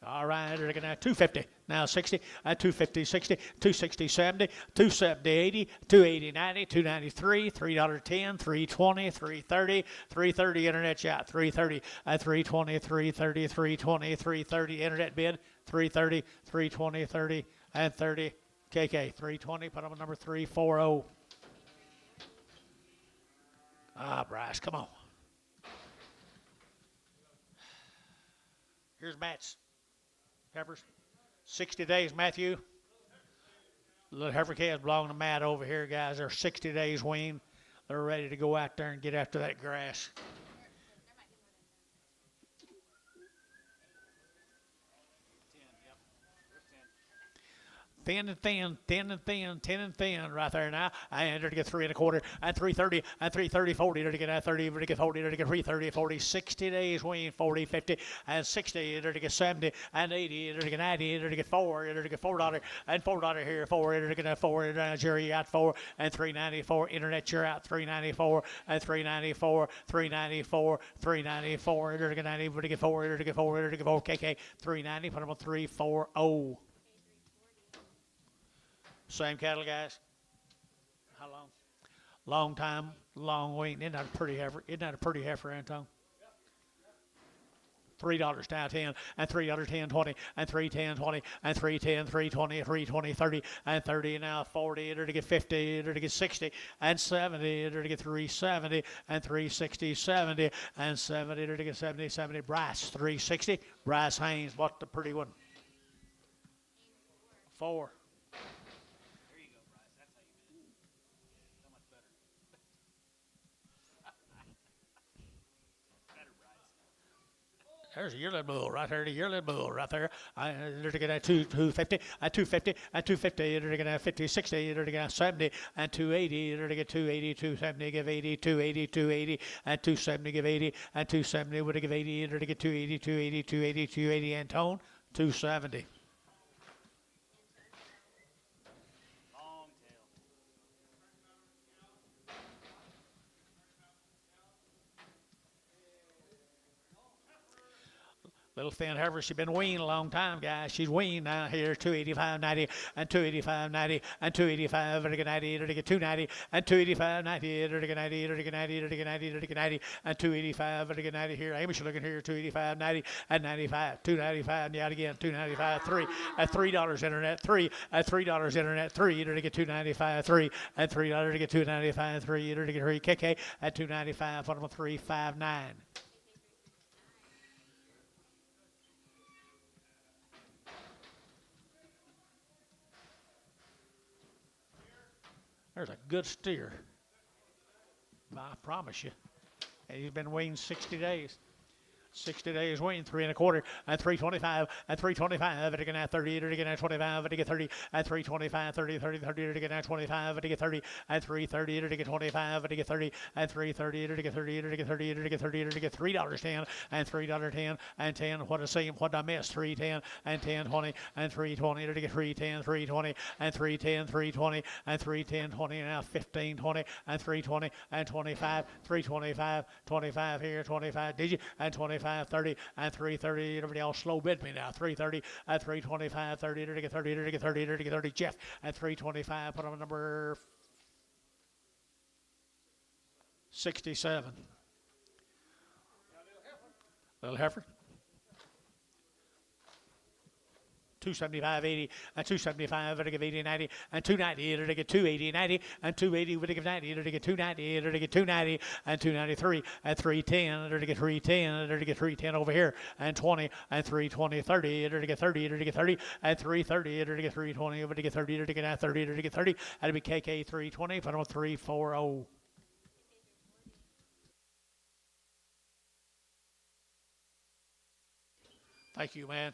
All right, they're looking at 250. Now 60, at 250, 60, 260, 70, 270, 80, 280, 90, 293, $3.10, 320, 330, 330 internet shot, 330, at 320, 330, 320, 330 internet bid, 330, 320, 30, and 30. KK, 320, put on number 340. Ah, Bryce, come on. Here's Matt's heifers. 60 days, Matthew. Little heifer calves belong to Matt over here, guys. They're 60 days weaned. They're ready to go out there and get after that grass. Thin and thin, thin and thin, thin and thin right there now. And they're to get 3 1/4 and 330 and 330 40. They're to get 30, they're to get 40, they're to get 330 40, 60 days wean, 40, 50 and 60. They're to get 70 and 80. They're to get 90. They're to get 4. They're to get $4 and $4 here, 4. They're to get 4. Jerry out 4 and 394. Internet you're out 394 and 394, 394, 394. They're to get 90. They're to get 4. They're to get 4. They're to get 4. KK 390. Put them on 340. Same cattle, guys. How long? Long time, long wean. Isn't that a pretty heifer? Isn't that a pretty heifer, Anton? $3 now 10 and $3 10 20 and 3.10 20 and 3.10 3.20 3.20 30 and 30 now 40. They're to get 50. They're to get 60 and 70. They're to get 3.70 and 3.60 70 and 70. They're to get 70 70. Bryce 3.60. Bryce Haynes, what the pretty one? 4. There's a yearling bull right there, the yearling bull right there. They're to get a 250, a 250, a 250. They're to get a 50, 60. They're to get a 70 and 280. They're to get 280, 270, give 80, 280, 280, and 270, give 80, and 270 would give 80. They're to get 280, 280, 280, 280, and tone 270. Little thin heifer, she's been weaned a long time, guys. She's weaned now here, 285.90 and 285.90 and 285, to get 90, to get 290 and 285.90, to get 90, to get 90, to get 90, to get 90 and 285, to get 90 here. Amy, she's looking here, 285.90 and 95, 295, and out again, 295, 3 at $3 internet, 3 at $3 internet, 3 to get 295, 3 at $3 to get 295, 3 to get 3 KK at 295, 359. There's a good steer. I promise you. And he's been weaned 60 days. 60 days weaned, 3 1/4, and 325, and 325, and again at 30, and again at 25, and again 30, and 325, 30, 30, 30, and again at 25, and again 30, and 330, and again 25, and again 30, and 330, and again 30, and again 30, and again 30, and again $3.10, and $3.10, and 10. What a seam, what I missed, 310, and 10, 20, and 320, and again 310, 320, and 310, 320, and 310, 20, and now 15, 20, and 320, and 25, 325, 25 here, 25, did you, and 25. 30 and 330. Everybody else slow bid me now. 330 and 325, 30 to get 30 to get 30 to get 30. Jeff at 325. Put on number 67. Little heifer. 275, 80, and 275, it'll give 80, 90, and 290, it'll get 280, 90, and 280, it'll give 90, it'll get 290, it'll get 290, and 293, and 310, it'll get 310, it'll get 310 over here, and 20, and 320, 30, it'll get 30, it'll get 30, and 330, it'll get 320, it'll get 30, it'll get 30, it'll get 30, that'll be KK 320, put on 340. Thank you, man.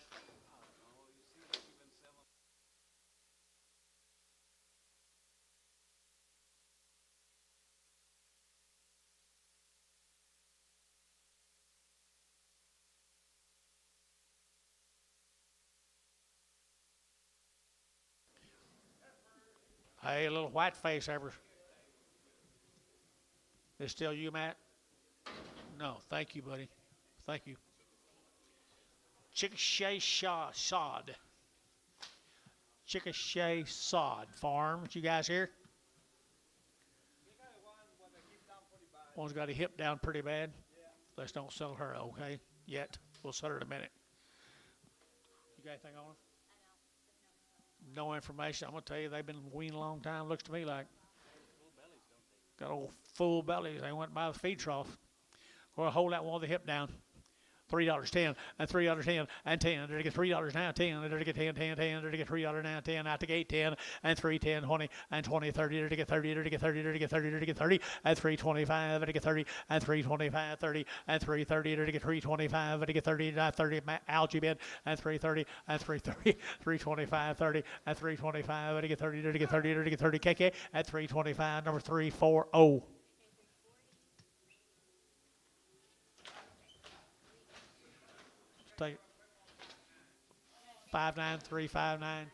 Hey, little white face ever. Is still you, Matt? No, thank you, buddy. Thank you. Chickasha Sod. Chickasha Sod Farms. You guys here? One's got a hip down pretty bad. Let's don't sell her, okay? Yet. We'll sell her in a minute. You got anything on her? No information. I'm going to tell you, they've been weaned a long time. Looks to me like. Got old full bellies. They went by the feed trough. Well, hold that one with the hip down. $3.10 and $3.10 and 10. Did it get $3 now? 10. Did it get 10, 10, 10? Did it get $3 now? 10. Out to gate 10 and 310, 20 and 20, 30. Did it get 30? Did it get 30? Did it get 30? Did it get 30? And 325. Did it get 30? And 325, 30 and 330. Did it get 325? Did it get 30? Not 30. Algae bed and 330 and 330. 325, 30 and 325. Did it get 30? Did it get 30? Did it get 30? KK at 325. Number 340. Take 59359.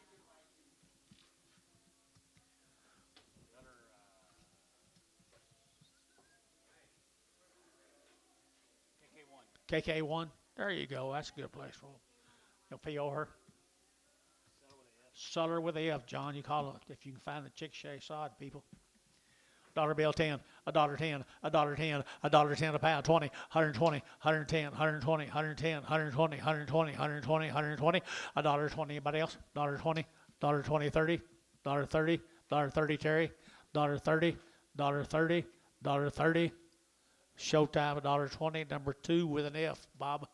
KK1. There you go. That's a good place for them. You'll PO her. Seller with a F, John. You call it if you can find the Chickasha Sod people. Dollar bill 10, $1.10, $1.10, $1.10 a pound, 20, 120, 110, 120, 110, 120, 120, 120, 120, $1.20. Anybody else? $1.20, $1.20, 30, $30, $30 Terry, $30, $30, $30. Showtime $1.20. Number 2 with an F, Bob.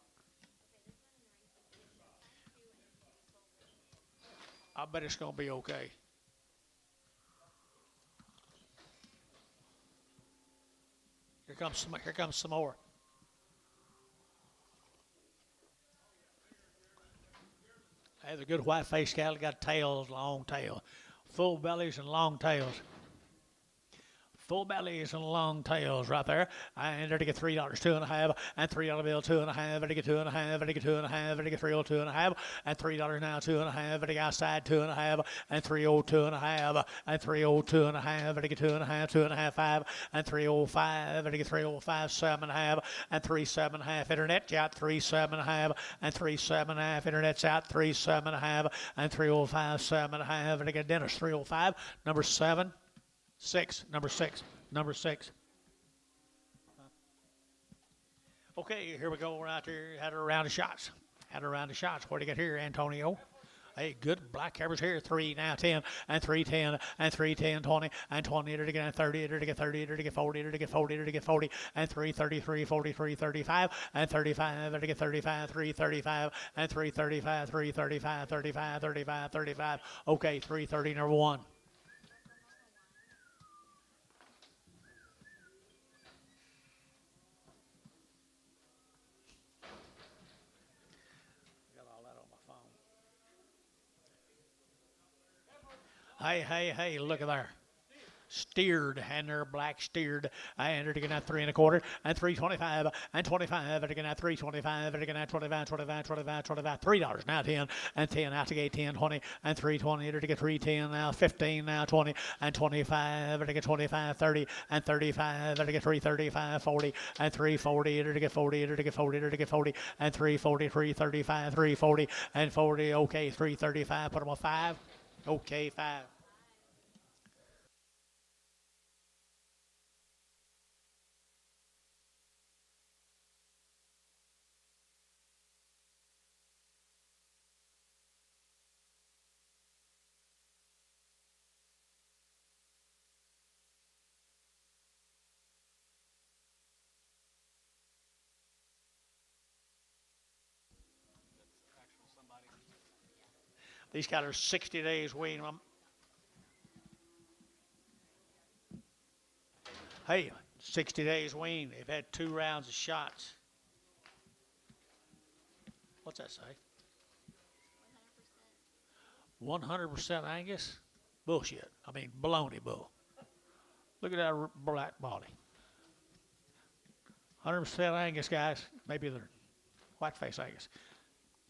I bet it's gonna be okay. Here comes some more. Hey, the good white-faced cattle got tails, long tail. Full bellies and long tails. Full bellies and long tails right there. And there to get $3, 2.5, and $3 bill, 2.5, and to get 2.5, and to get 2.5, and to get 302.5, and $3 now, 2.5, and to get outside 2.5, and 302.5, and 302.5, and to get 2.5, 2.5, 5, and 305, and to get 305, 7.5, and 3.75. Internet's out 3.75, and 3.75. Internet's out 3.75, and 305, 7.5, and to get Dennis 305, number 7. Number six. Okay, here we go right here. Had a round of shots. Where'd he get here, Antonio? Hey, good black cabbage here. 3 now, 10, and 310, and 310, 20, and 20, to get 30, to get 30, to get 40, to get 40, to get 40, and 333, 43, 35, and 35, to get 35, 335, and 335, 335, 35, 35, 35. Okay, 330, number 1. Hey, look at there. Steered, and they're black steered, and they're getting at 3 1/4, and 3.25, and 25, and again at 3.25, and again at 25, $3 now 10, and 10 out to gate 10, 20, and 3.20, to get 3.10 now 15 now 20, and 25, and to get 25, 30, and 35, and to get 3.35, 40, and 3.40, to get 40, to get 40, to get 40, and 3.40, 3.35, 3.40, and 40. Okay, 3.35. Put them on 5. Okay, 5. These cattle are 60 days weaned. Hey, 60 days weaned. They've had 2 rounds of shots. What's that say? 100% Angus? Bullshit. I mean, baloney bull. Look at that black body. 100% Angus, guys. Maybe they're whiteface Angus.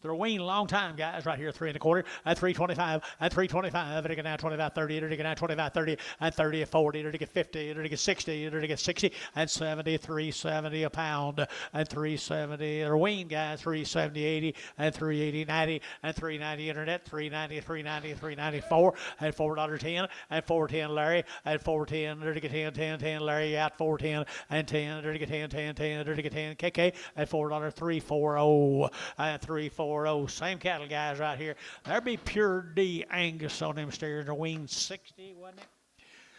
They're weaned a long time, guys, right here, 3 1/4, and 3.25, and 3.25, and again now 25, 30, and again now 25, 30, and 30, 40, and again 50, and again 60, and again 60, and 70, 370 a pound, and 370. They're weaned, guys, 370, 80, and 380, 90, and 390 internet, 390, 390, 394, and $4.10, and 410 Larry, and 410, and again 10, 10, 10 Larry out, 410, and 10, and again 10, 10, 10, and again 10 KK, and $4.340, and 340. Same cattle, guys, right here. There'd be pure D Angus on them steers. They're weaned 60, wasn't it?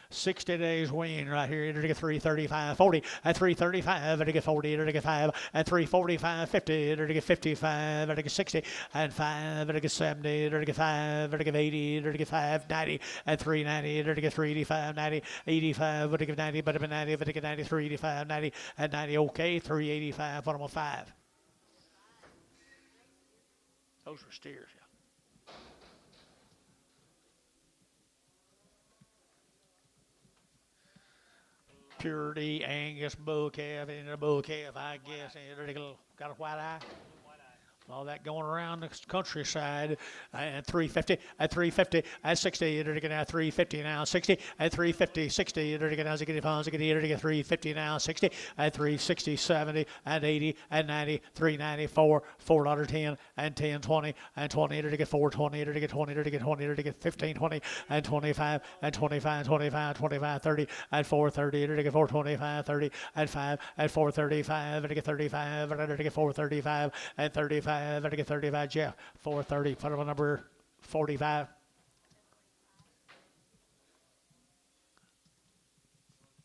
60 days weaned right here. It'll get 335, 40, and 335, it'll get 40, it'll get 5, and 345, 50, it'll get 55, it'll get 60, and 5, it'll get 70, it'll get 5, it'll get 80, it'll get 5, 90, and 390, it'll get 385, 90, 85, it'll get 90, but it'll get 90, it'll get 90, 385, 90, and 90, okay, 385, put them on 5. Those were steers, yeah. Purity, Angus, bull calf, and a bull calf, I guess. And got a white eye. All that going around the countryside, and 350, at 350, at 60, it'll get now 350 now, 60, at 350, 60, it'll get now 60 pounds, it'll get 350 now, 60, at 360, 70, and 80, and 90, 394, $4.10, and 10, 20, and 20, it'll get 420, it'll get 20, it'll get 20, it'll get 15, 20, and 25, and 25, 25, 25, 30, and 430, it'll get 425, 30, and 5, and 435, it'll get 35, it'll get 435, and 35. Better get 35, Jeff. 430. Put on number 45.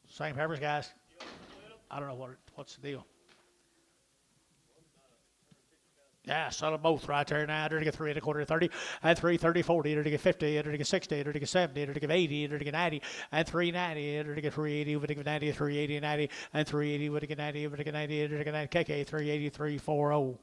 Same peppers, guys. I don't know what's the deal. Yeah, sell them both right there now. They're to get 3 1/4, 30, and 330, 40, they're to get 50, they're to get 60, they're to get 70, they're to get 80, they're to get 90, and 390, they're to get 380, would get 90, 380, 90, and 380, would get 90, would get 90, they're to get 90, KK, 380, 340.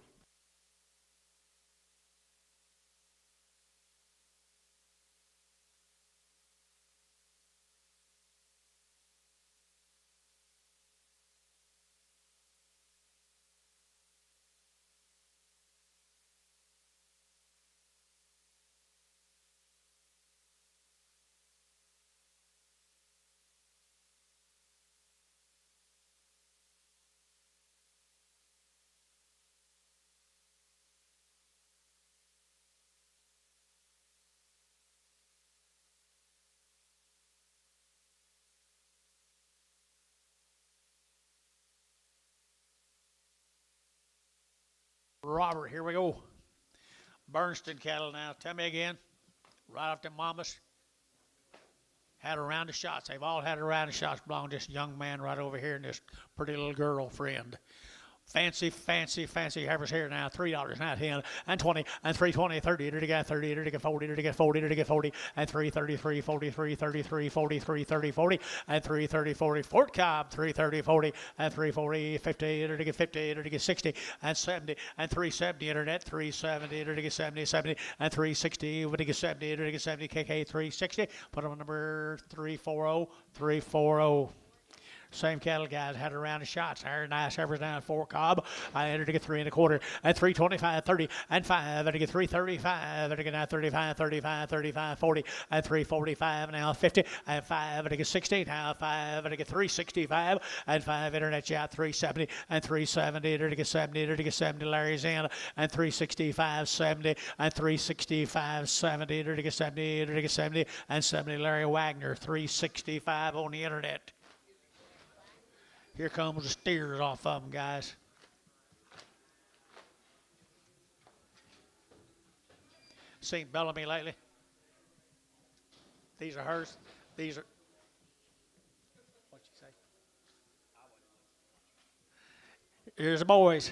Robert, here we go. Bernston cattle now. Tell me again. Right off the mamas. Had a round of shots. They've all had a round of shots belonging to this young man right over here and this pretty little girlfriend. Fancy heifers here now. $3 now, 10 and 20 and 320, 30, to get 30, to get 40, to get 40, to get 40, and 333, 43, 33, 43, 30, 40, and 330, 40, Fort Cobb, 330, 40, and 340, 50, to get 50, to get 60, and 70, and 370, internet, 370, to get 70, 70, and 360, to get 70, to get 70, KK, 360, put on number 340, 340. Same cattle guys had a round of shots. Very nice heifers down at Fort Cobb. I entered to get 3 1/4 and 325, 30 and 5. And to get 335. And to get now 35, 35, 35, 40 and 345. Now 50 and 5. And to get 60 now 5. And to get 365 and 5. Internet shot 370 and 370. And to get 70. And to get 70. Larry's in and 365, 70 and 365, 70. And to get 70. And to get 70 and 70. Larry Wagner 365 on the internet. Here comes the steers off of them, guys. Seen Bellamy lately? These are hers. These are. What'd you say? Here's the boys.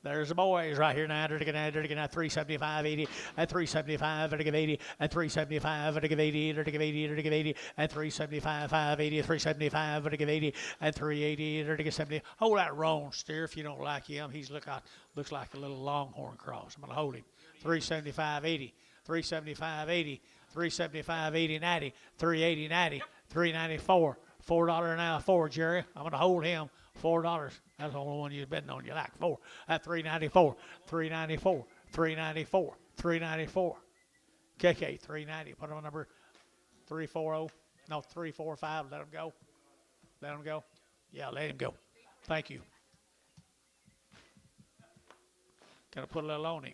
There's the boys right here now. They're going to 375, 80, and 375, they're going to 80, and 375, they're going to 80, they're going to 80, they're going to 80, and 375, 580, 375, they're going to 80, and 380, they're going to 70. Hold that roan steer if you don't like him. He's looks like a little longhorn cross. I'm going to hold him. 375, 80, 375, 80, 375, 80, 90, 380, 90, 394, $4 an hour, 4, Jerry. I'm going to hold him. $4. That's the only one you've betting on. You like 4. At 394, 394, 394, 394. KK 390. Put on number 340. No, 345. Let him go. Let him go. Yeah, let him go. Thank you. Gotta put a little on him.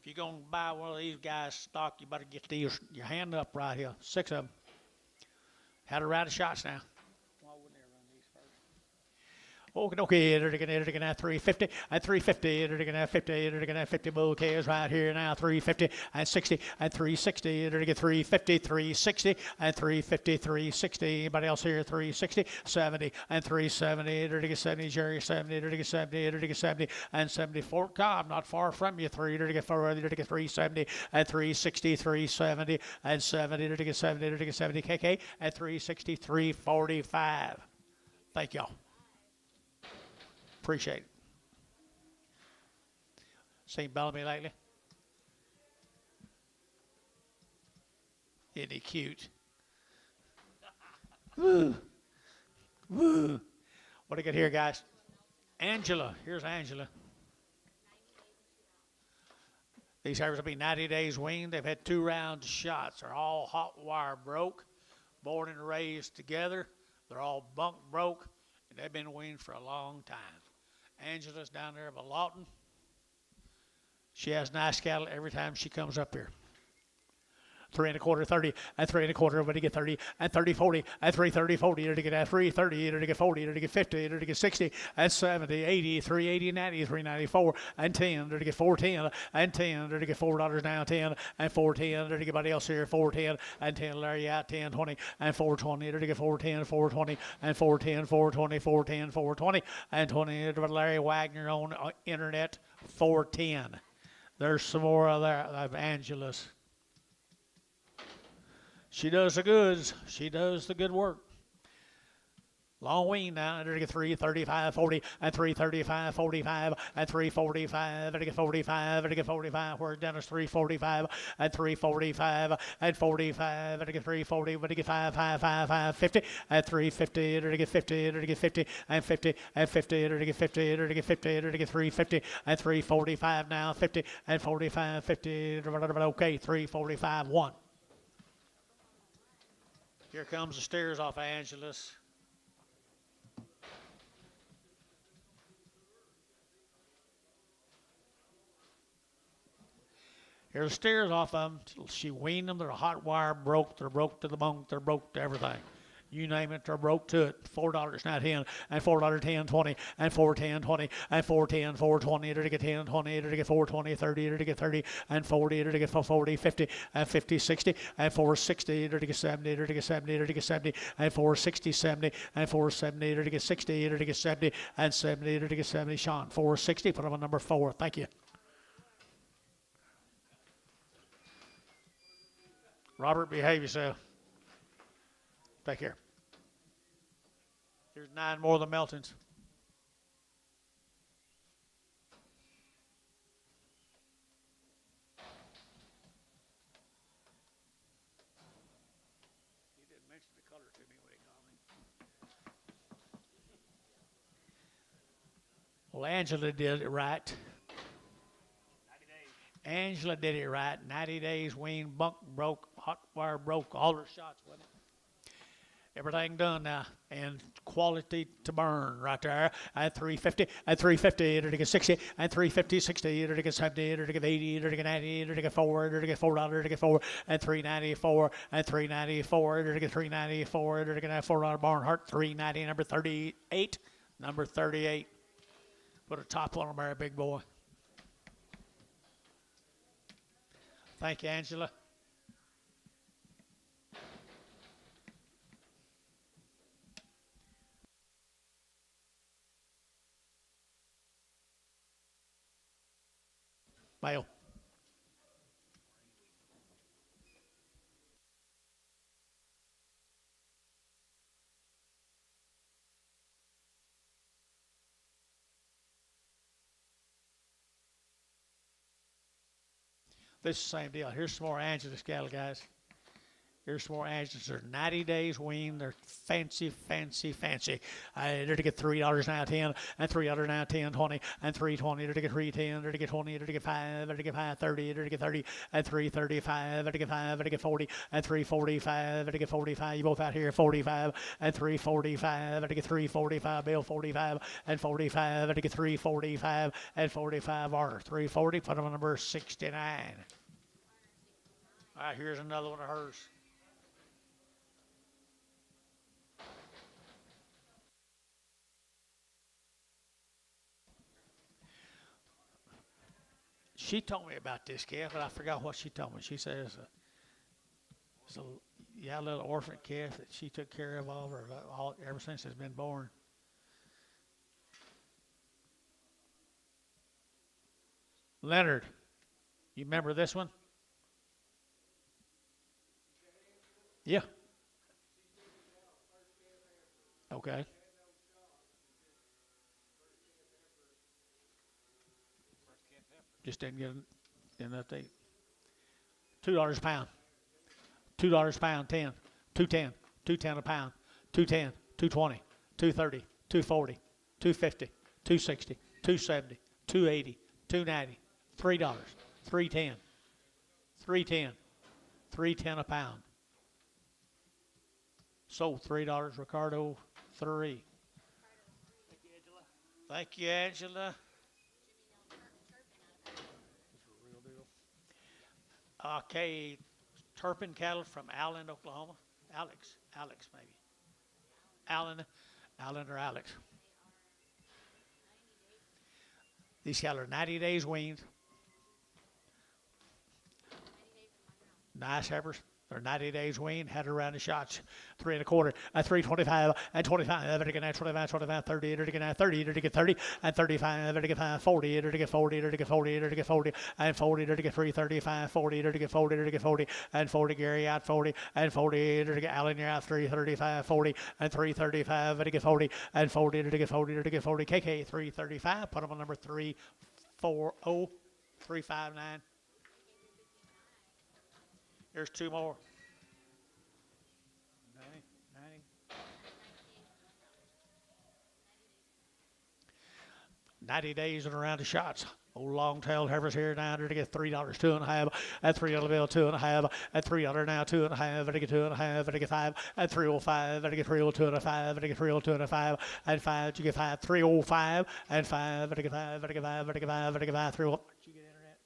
If you're going to buy one of these guys stock, you better get these, your hand up right here. 6 of them. Had a round of shots now. Why wouldn't they run these first? Okay, they're going to have 350 and 350. They're going to have 50. They're going to have 50 bouquets right here now. 350 and 60 and 360. They're going to get 350, 360 and 350, 360. Anybody else here? 360, 70 and 370. They're going to get 70. Jerry 70. They're going to get 70. They're going to get 70 and 70. Fort Cobb, not far from you. 3. They're going to get 4. They're going to get 370 and 360, 370 and 70. They're going to get 70. They're going to get 70. KK at 360, 345. Thank y'all. Appreciate it. Seen Bellamy lately? Isn't he cute? Woo. Woo. What do I got here, guys? Angela. Here's Angela. These heifers will be 90 days weaned. They've had 2 rounds of shots. They're all hot wire broke, born and raised together. They're all bunk broke, and they've been weaned for a long time. Angela's down there by Lawton. She has nice cattle every time she comes up here. 3 1/4, 30, and 3 1/4, when you get 30, and 30, 40, and 330, 40, to get 330, to get 40, to get 50, to get 60, and 70, 80, 380, 90, 394, and 10, to get 410, and 10, to get $4 now, 10, and 410, to get anybody else here, 410, and 10, Larry out, 10, 20, and 420, to get 410, 420, and 410, 420, 410, 420, and 20, to Larry Wagner on internet, 410. There's some more of Angela's. She does the goods. She does the good work. Long wean now. Under to get 335, 40, and 335, 45, and 345, and to get 45, and to get 45. Where's Dennis? 345, and 345, and 45, and to get 340, and to get 5, 5, 5, 5, 50, and 350, and to get 50, and to get 50, and 50, and 50, and to get 50, and to get 50, and to get 350, and 345 now, 50, and 45, 50, okay, 345, 1. Here comes the steers off of Angela's. Here's the steers off of them. She weaned them. They're hot wire broke. They're broke to the bone. They're broke to everything. You name it, they're broke to it. $4.10 and $4.10, 20 and $4.10, 20 and $4.10, $4.20. It'll get 10, 20. It'll get $4.20, 30. It'll get 30 and 40. It'll get 40, 50 and 50, 60 and $4.60. It'll get 70. It'll get 70. It'll get 70 and $4.60, 70 and $4.70. It'll get 60. It'll get 70 and 70. It'll get 70. Sean, $4.60. Put them on number 4. Thank you. Robert, behave yourself. Take care. Here's 9 more of the Meltons. He didn't mention the color to me when he called me. Well, Angela did it right. 90 days. Angela did it right. 90 days, weaned, bunk broke, hot wire broke, all her shots with it. Everything done now, and quality to burn right there at 350, at 350, it'll get 60, at 350, 60, it'll get 70, it'll get 80, it'll get 90, it'll get 4, it'll get $4, it'll get 4, at 394, at 394, it'll get 394, it'll get that $4 Barnhart, 390, number 38, number 38. Put a top on him there, big boy. Thank you, Angela. Male. This is the same deal. Here's some more Angelus cattle, guys. Here's some more Angelus. They're 90 days weaned. They're fancy, fancy, fancy. They're to get $3 now, 10, and $3 now, 10, 20, and $3.20. They're to get 3.10. They're to get 20. They're to get 5. They're to get 5.30. They're to get 30, and 3.35. They're to get 5. They're to get 40, and 3.45. They're to get 45. You both out here, 45, and 3.45. They're to get 3.45. Bill 45, and 45. They're to get 3.45, and 45 are 3.40. Put them on number 69. All right, here's another one of hers. She told me about this calf, but I forgot what she told me. She says it's a little orphan calf that she took care of ever since it's been born. Leonard, you remember this one? Yeah. Okay. Just didn't get an update. $2 a pound. $2 a pound, 10. 210. 210 a pound. 210. 220. 230. 240. 250. 260. 270. 280. 290. $3. 310. 310. 310 a pound. Sold $3, Ricardo 3. Thank you, Angela. Thank you, Angela. Okay, Turpin cattle from Allen, Oklahoma. Alex maybe. Allen or Alex. These cattle are 90 days weaned. Nice heifers. They're 90 days weaned, had her around the shots. 3 1/4, at 325, and 25, to get 25, 25, 30, to get 30, to get 30, and 35, to get 40, to get 40, to get 40, to get 40, and 40, to get 335, 40, to get 40, to get 40, and 40, Gary out 40, and 40, to get Allen, you're out 335, 40, and 335, to get 40, and 40, to get 40, to get 40, KK 335, put them on number 340, 359. Here's 2 more. 90 days and around the shots. Old long-tailed heifers here now to get $3, 2.5, at $3 bill, 2.5, at $3 now, 2.5, at get 2.5, at get 5, at 305, at get 302.5, at get 302.5, and 5, you get 5, 305, and 5, at get 5, at get 5, at get 5, at get 5, 3. Did you get internet?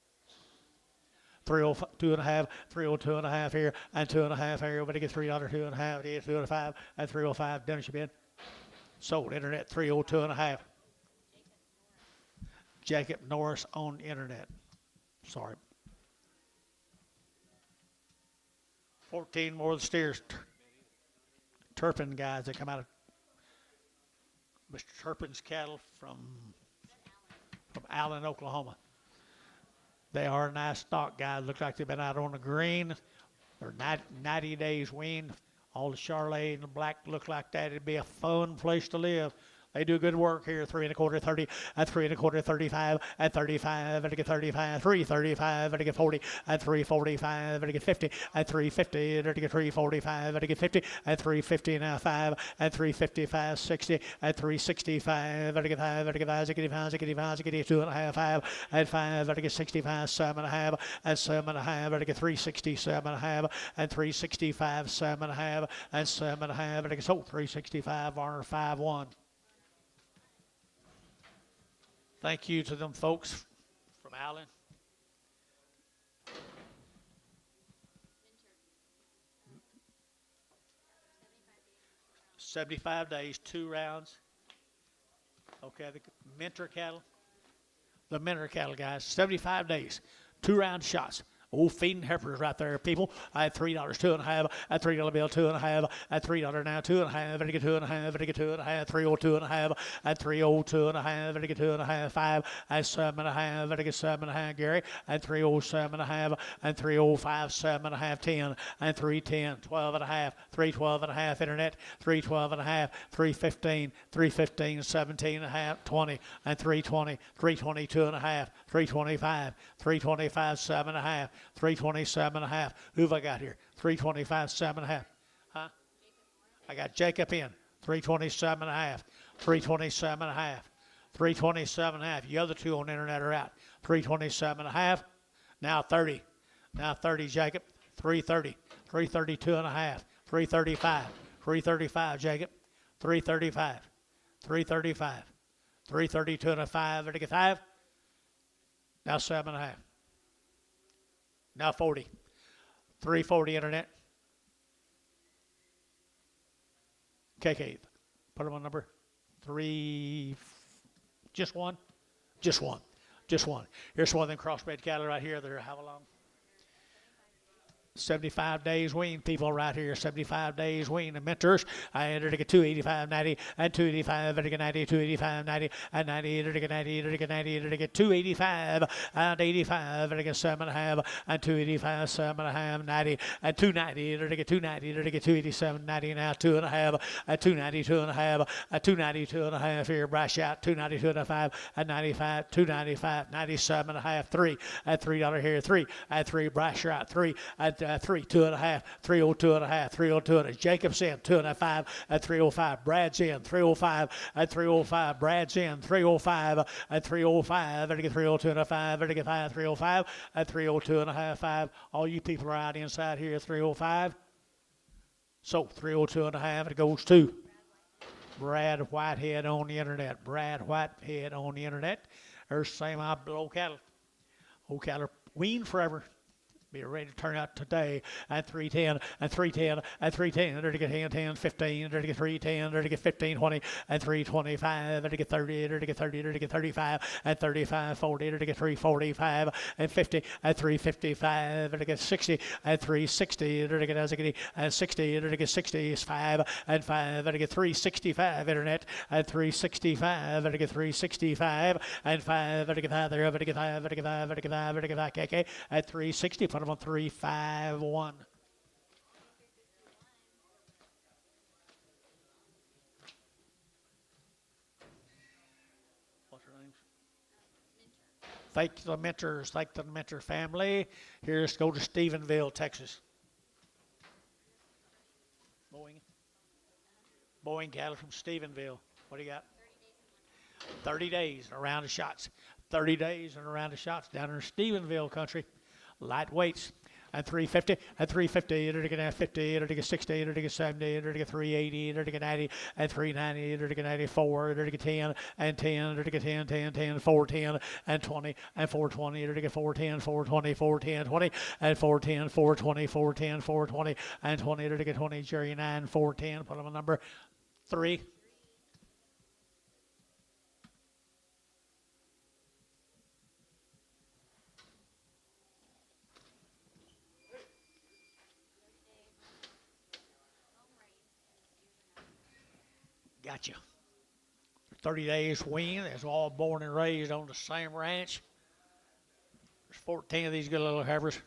302 and a half, 302 and a half here, and 2.5 here. Everybody get $3, 2.5, 2.5, and 305. Done, she bid. Sold internet 302 and a half. Jacob Norris on internet. Sorry. 14 more of the steers. Turpin guys that come out of Mr. Turpin's cattle from Allen, Oklahoma. They are nice stock guys. Look like they've been out on the green. They're 90 days weaned. All the Charlet and the black look like that. It'd be a fun place to live. They do good work here. 3 1/4, 30, and 3 1/4, 35, and 35, and I get 35, 335, and I get 40, and 345, and I get 50, and 350, and I get 345, and I get 50, and 350 now 5, and 355, 60, and 365, and I get 5, and I get 5, and I get 5, and I get 5, and I get 2.5, 5, and 5, and I get 65, 7.5, and 7.5, and I get 367.5, and 365, 7.5, and 7.5, and I get 365, Varner 5-1. Thank you to them folks from Allen. $75 days, 2 rounds. Okay, the Minter cattle. The Minter cattle, guys. 75 days, 2 round shots. Oh, feeding heifers right there, people. I had $3, 2.5, at $3 bill, 2.5, at $3 now, 2.5, and I get 2.5, and I get 2.5, 302.5, at 302.5, and I get 2.5, 5, at 7.5, and I get 7.5, Gary, at 307.5, and 305, 7.5, 10, and 310, 12.5, 312.5, internet, 312.5, 315, 315, 17.5, 20, and 320, 322.5, 325, 325, 7.5. 327.5. Who've I got here? 325, 7.5. Huh? I got Jacob in. 327.5. 327.5. 327.5. The other two on the internet are out. 327.5. Now 30. Now 30, Jacob. 330. 332.5. 335. 335, Jacob. 335. 335. 332.5. Ready to get 5. Now 7.5. Now 40. 340 internet. KK. Put them on number 3. Just one? Just one. Just one. Here's one of them crossbred cattle right here. They're how long? 75 days wean, people right here. 75 days wean. The mentors, I entered to get 285.90 and 285, and I get 90, 285.90 and 90, and I get 90, and I get 90, and I get 285 and 85, and I get 7.5 and 285, 7.5, 90 and 290, and I get 290, and I get 287.90 now 2.5 and 292.5 and 292.5 here. Brash out 292.5 and 95, 295, 97.5, 3 at $3 here, 3 at 3. Brash out 3 at 3, 2.5, 302.5, 302. And Jacob's in 2.5 at 305. Brad's in 305 at 305. Brad's in 305 at 305. And I get 302.5. And I get 5 305 at 302.5. 5. All you people are out inside here at 305. So 302.5. It goes to Brad Whitehead on the internet. Brad Whitehead on the internet. There's the same old cattle. Old cattle weaned forever. Be ready to turn out today at 310 and 310 and 310. There to get 10, 10, 15. There to get 310. There to get 15, 20 and 325. There to get 30. There to get 30. There to get 35 and 35, 40. There to get 345 and 50 and 355. There to get 60 and 360. There to get and 60. There to get 60 is 5 and 5. There to get 365 internet and 365. There to get 365 and 5. There to get 5 there. There to get 5. There to get 5. There to get 5. There to get 5. KK at 360. Put them on 351. What's her name? Thank the mentors. Thank the mentor family. Here's go to Stephenville, Texas. Boeing cattle from Stephenville. What do you got? 30 days and a round of shots. 30 days and a round of shots down in Stephenville country. Light weights. and 350, and 350, enter to get 50, enter to get 60, enter to get 70, enter to get 380, enter to get 90, and 390, enter to get 94, enter to get 10, and 10, enter to get 10, 10, 10, 410, and 20, and 420, enter to get 410, 420, 410, 20, and 410, 420, 410, 420, and 20, enter to get 20, Jerry 9, 410, put them on number 3. Gotcha. 30 days weaned. It's all born and raised on the same ranch. There's 14 of these good little heifers.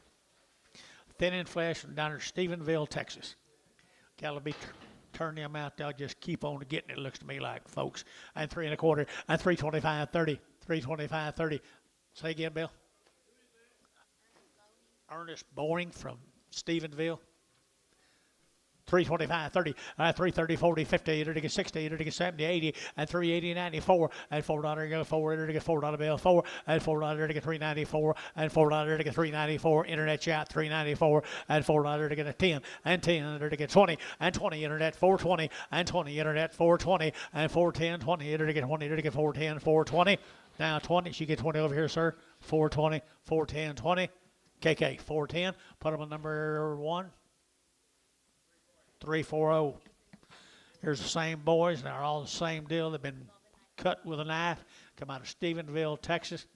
Thin in flesh from down in Stephenville, Texas. Cattle will be turn them out. They'll just keep on getting it, looks to me like, folks. And 3 1/4, and 325, 30, 325, 30. Say again, Bill. Ernest Boring from Stephenville. 325, 30, 330, 40, 50, enter to get 60, enter to get 70, 80, and 380, 94, and $4, $4, enter to get $4 bill, 4, and $4 to get 394, and $4 to get 394, internet chat, 394, and $4 to get a 10, and 10, enter to get 20, and 20, internet, 420, and 20, internet, 420, and 410, 20, enter to get 20, enter to get 410, 420, now 20, she get 20 over here, sir, 420, 410, 20, KK, 410, put them on number 1. 340. Here's the same boys. They're all the same deal. They've been cut with a knife. Come out of Stephenville, Texas.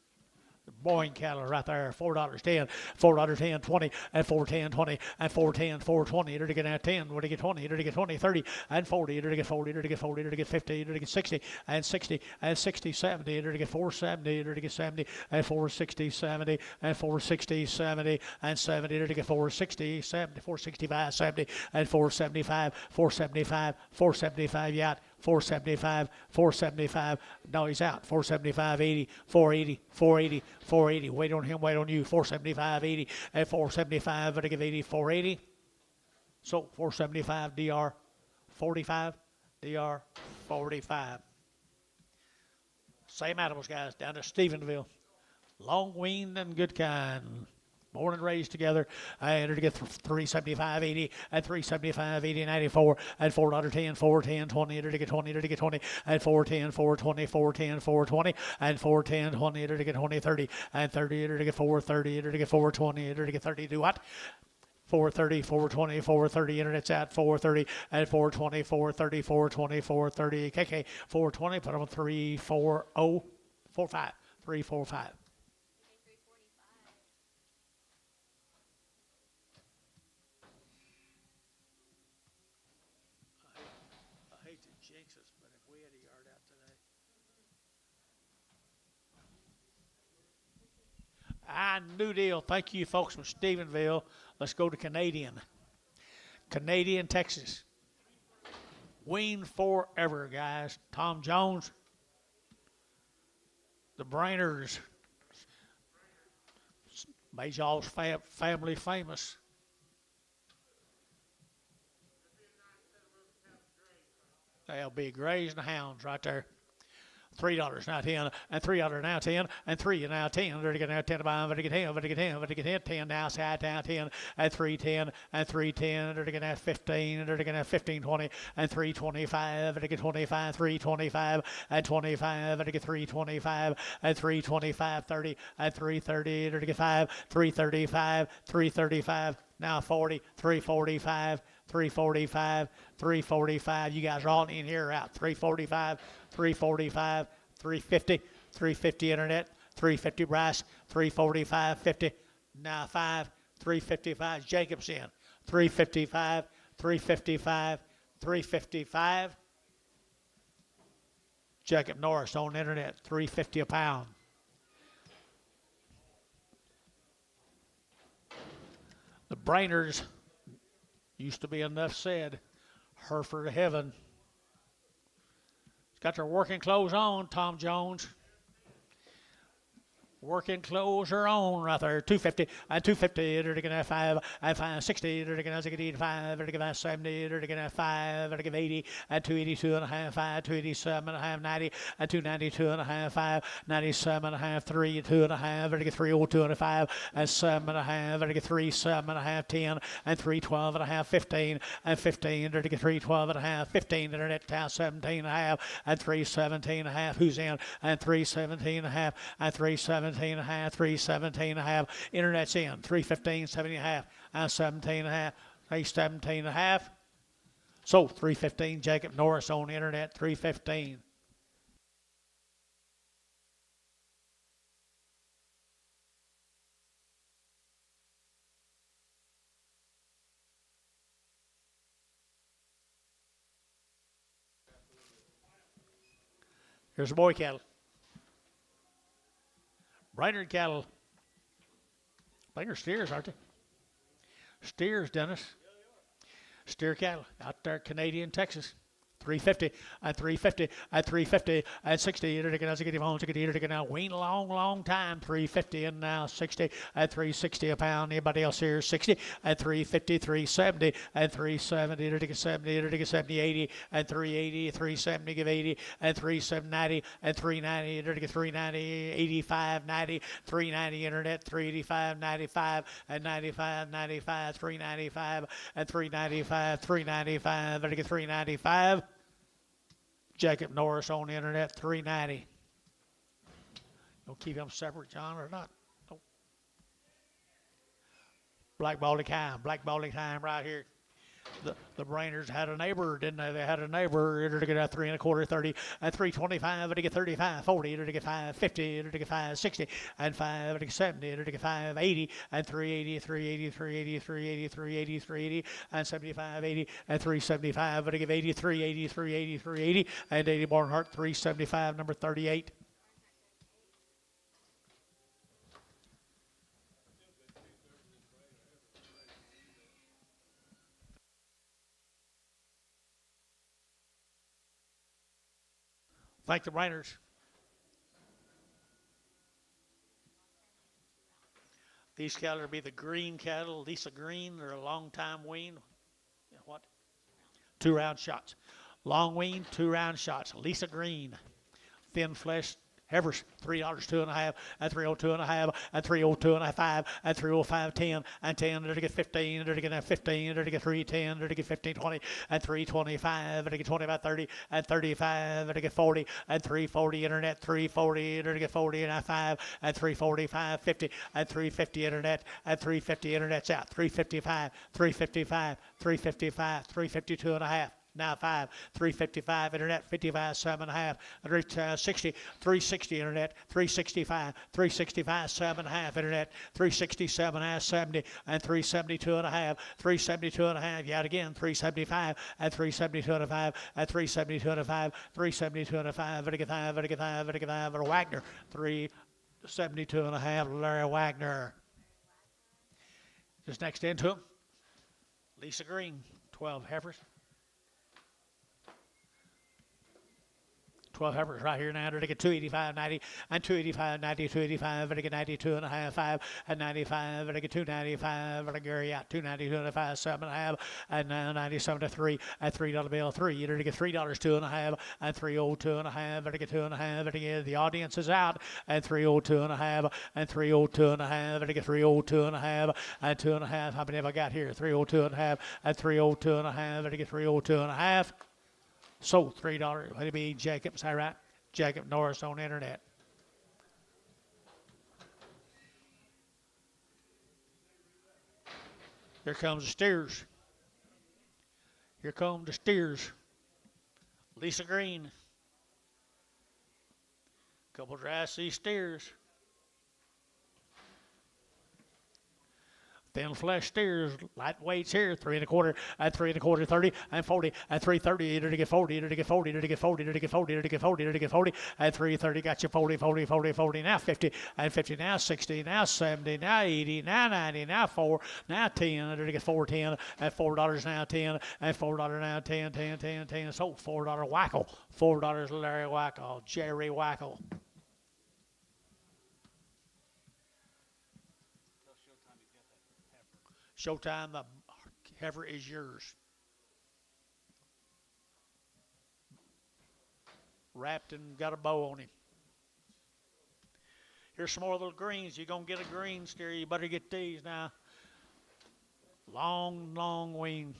The Boeing cattle right there. $4.10, $4.10, 20, and 410, 20, and 410, 420. Enter to get out 10. Where to get 20? Enter to get 20, 30, and 40. Enter to get 40. Enter to get 40. Enter to get 50. Enter to get 60, and 60, and 60, 70. Enter to get 470. Enter to get 70, and 460, 70, and 460, 70, and 70. Enter to get 460, 70, 465, 70, and 475, 475, 475. You out. 475, 475. No, he's out. 475, 80, 480, 480, 480. Wait on him, wait on you. 475, 80, and 475. But I give 80, 480. So 475, DR 45, DR 45. Same animals, guys, down to Stephenville. Long weaned and good kind. Born and raised together. I entered to get 375, 80, and 375, 80, 94, and $4.10, 410, 20, entered to get 20, entered to get 20, and 410, 420, 410, 420, and 410, 20, entered to get 20, 30, and 30, entered to get 430, entered to get 420, entered to get 30, do what? 430, 420, 430, internet's at 430, and 420, 430, 420, 430, KK, 420, put them on 340, 45, 345. New deal. Thank you, folks from Stephenville. Let's go to Canadian, Texas. Weaned forever, guys. Tom Jones. The Brainers. Made y'all's family famous. They'll be Grays and Hounds right there. $3 now 10, and $3 now 10, and 3 now 10. They're going to get 10 to buy, but to get 10, but to get 10, but to get 10, 10 now, side down 10, and 310, and 310. They're going to have 15, and they're going to have 15, 20, and 325, and to get 25, 325, and 25, and to get 325, and 325, 30, and 330, and to get 5, 335, 335. Now 40, 345, 345, 345. You guys are all in here out. 345, 345, 350, 350 internet, 350 brass, 345, 50. Now 5, 355. Jacobson, 355, 355, 355. Jacob Norris on internet, 350 a pound. The Brainers, used to be enough said, Hereford to heaven. It's got their working clothes on, Tom Jones. Working clothes are on right there. 250 and 250. They're taking 5 and 560. They're taking 5. They're taking 570. They're taking 5. They're taking 80 and 282 and a half. 5 287 and a half. 90 and 292 and a half. 5 97 and a half. 3 2 and a half. They're taking 302 and a 5 and 7 and a half. They're taking 3 7 and a half. 10 and 312 and a half. 15 and 15. They're taking 312 and a half. 15. They're net down 17 and a half and 317 and a half. Who's in? And 317 and a half and 317 and a half, 317 and a half. Internet's in 315, 70 and a half, and 17 and a half, 317 and a half. So 315, Jacob Norris on the internet, 315. Here's the boy cattle. Brainerd cattle. I think they're steers, aren't they? Steers, Dennis. Steer cattle out there, Canadian, Texas. 350 and 350 and 350 and 60. You're taking as you get him home, you get now. Weaned a long time. 350 and now 60 and 360 a pound. Anybody else here? 60 and 350, 370 and 370. You're taking 70. You're taking 70, 80 and 380, 370. Give 80 and 370 and 390. You're taking 390, 85, 90, 390 internet, 385, 95 and 95, 95, 395 and 395, 395. You're taking 395. Jacob Norris on the internet, 390. You'll keep them separate, John, or not? Nope. Black Baltic time right here. The Brainers had a neighbor, didn't they? They had a neighbor. It'll get 3 1/4, 30, and 325. It'll get 35, 40. It'll get 550. It'll get 560, and 5. It'll get 70. It'll get 580, and 380, 380, 380, 380, 380, 380, and 75, 80, and 375. It'll give 80, 380, 380, 380, and 80 Barnhart, 375, number 38. Thank the Brainers. These cattle will be the green cattle. Lisa Green, they're a long time wean. What? 2 round shots. Long wean, 2 round shots. Lisa Green. Thin flesh. Heifers, $3, 2 and a half, and 302 and a half, and 302 and a 5, and 305, 10, and 10, they're to get 15, they're to get 15, they're to get 310, they're to get 15, 20, and 325, they're to get 25, 30, and 35, they're to get 40, and 340 internet, 340, they're to get 40 and 5, and 345, 50, and 350 internet, and 350 internet's out, 355, 355, 355, 352 and a half. Now 5, 355 internet, 55, 7 and a half, 60, 360 internet, 365, 365, 7 and a half internet, 367 and 70, and 372 and a half, 372 and a half, yet again, 375, and 372 and a 5, and 372 and a 5, 372 and a 5, Vertiga 5, Vertiga 5, Vertiga 5, Wagner, 372 and a half, Larry Wagner. Just next into him, Lisa Green, 12 heifers. 12 heifers right here now. They're to get 285, 90, and 285, 90, 285, they're to get 92 and a half, 5, and 95, they're to get 295, they're to Gary out, 292 and a 5, 7 and a half, and 97 to 3, and $3 bill, 3, they're to get $3, 2 and a half, and 302 and a half, they're to get 2 and a half, they're to get, the audience is out, and 302 and a half, and 302 and a half, they're to get 302 and a half, and 2 and a half, how many have I got here? 302 and a half, and 302 and a half, they're to get 302 and a half. So $3. Would it be Jacob? Is that right? Jacob Norris on the internet. Here comes the steers. Here come the steers. Lisa Green. Couple dry sea steers. Thin flesh steers, lightweights here, 3 1/4, and 3 1/4, 30, and 40, and 330, to get 40, to get 40, to get 40, to get 40, to get 40, to get 40, and 330 got you 40, 40, 40, 40, now 50, and 50, now 60, now 70, now 80, now 90, now 4, now 10, to get 410, and $4 now 10, and $4 now 10, 10, 10, 10, so $4 Wackel, $4 Larry Wackel, Jerry Wackel. Showtime, the heifer is yours. Wrapped and got a bow on him. Here's some more little greens. You're going to get a green steer. You better get these now. Long wean.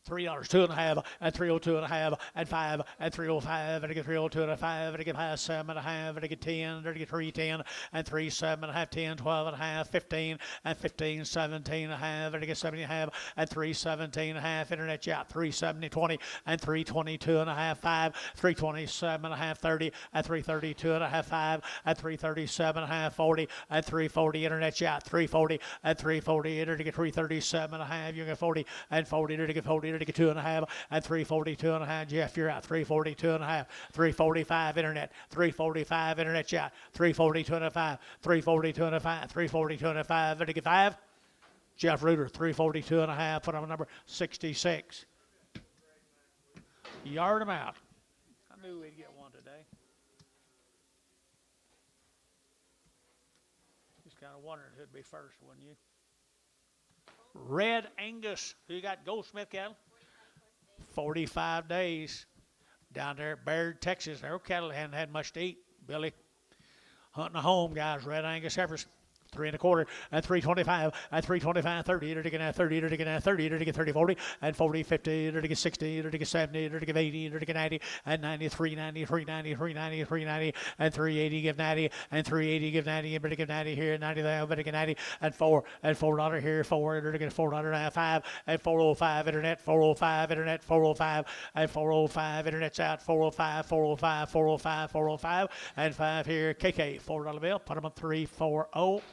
$3, 2.5, and 302.5, and 5, and 305, and I get 302.5, and I get 5.7.5, and I get 10, and I get 310, and 3.7.5, 10, 12.5, 15, and 15, 17.5, and I get 70.5, and 317.5, internet out, 370, 20, and 322.5, 5, 327.5, 30, and 332.5, 5, and 337.5, 40, and 340, internet out, 340, and 340, and I get 337.5, you get 40, and 40, and I get 40, to get 2.5 and 342.5. Jeff, you're out. 342.5, 345 internet, 345 internet chat, 342.5, 342.5, 342.5. To get 5. Jeff Reuter, 342.5. Put on number 66. Yard him out. I knew we'd get one today. Just kind of wondering who'd be first, wouldn't you? Red Angus, who got Goldsmith cattle? 45 days down there at Baird, Texas. Their cattle hadn't had much to eat, Billy. Hunting a home, guys. Red Angus heifers. 3 1/4 and 325 and 325 30 to get 30 to get 30 to get 30 40 and 40 50 to get 60 to get 70 to get 80 to get 90 and 93 90 390 390 390 and 380 give 90 and 380 give 90 and better get 90 here 90 there better get 90 and $4 here 4 to get $4 5 and 405 internet 405 internet 405 and 405 internet's out 405 405 405 405 and 5 here KK $4 bill put them on 340.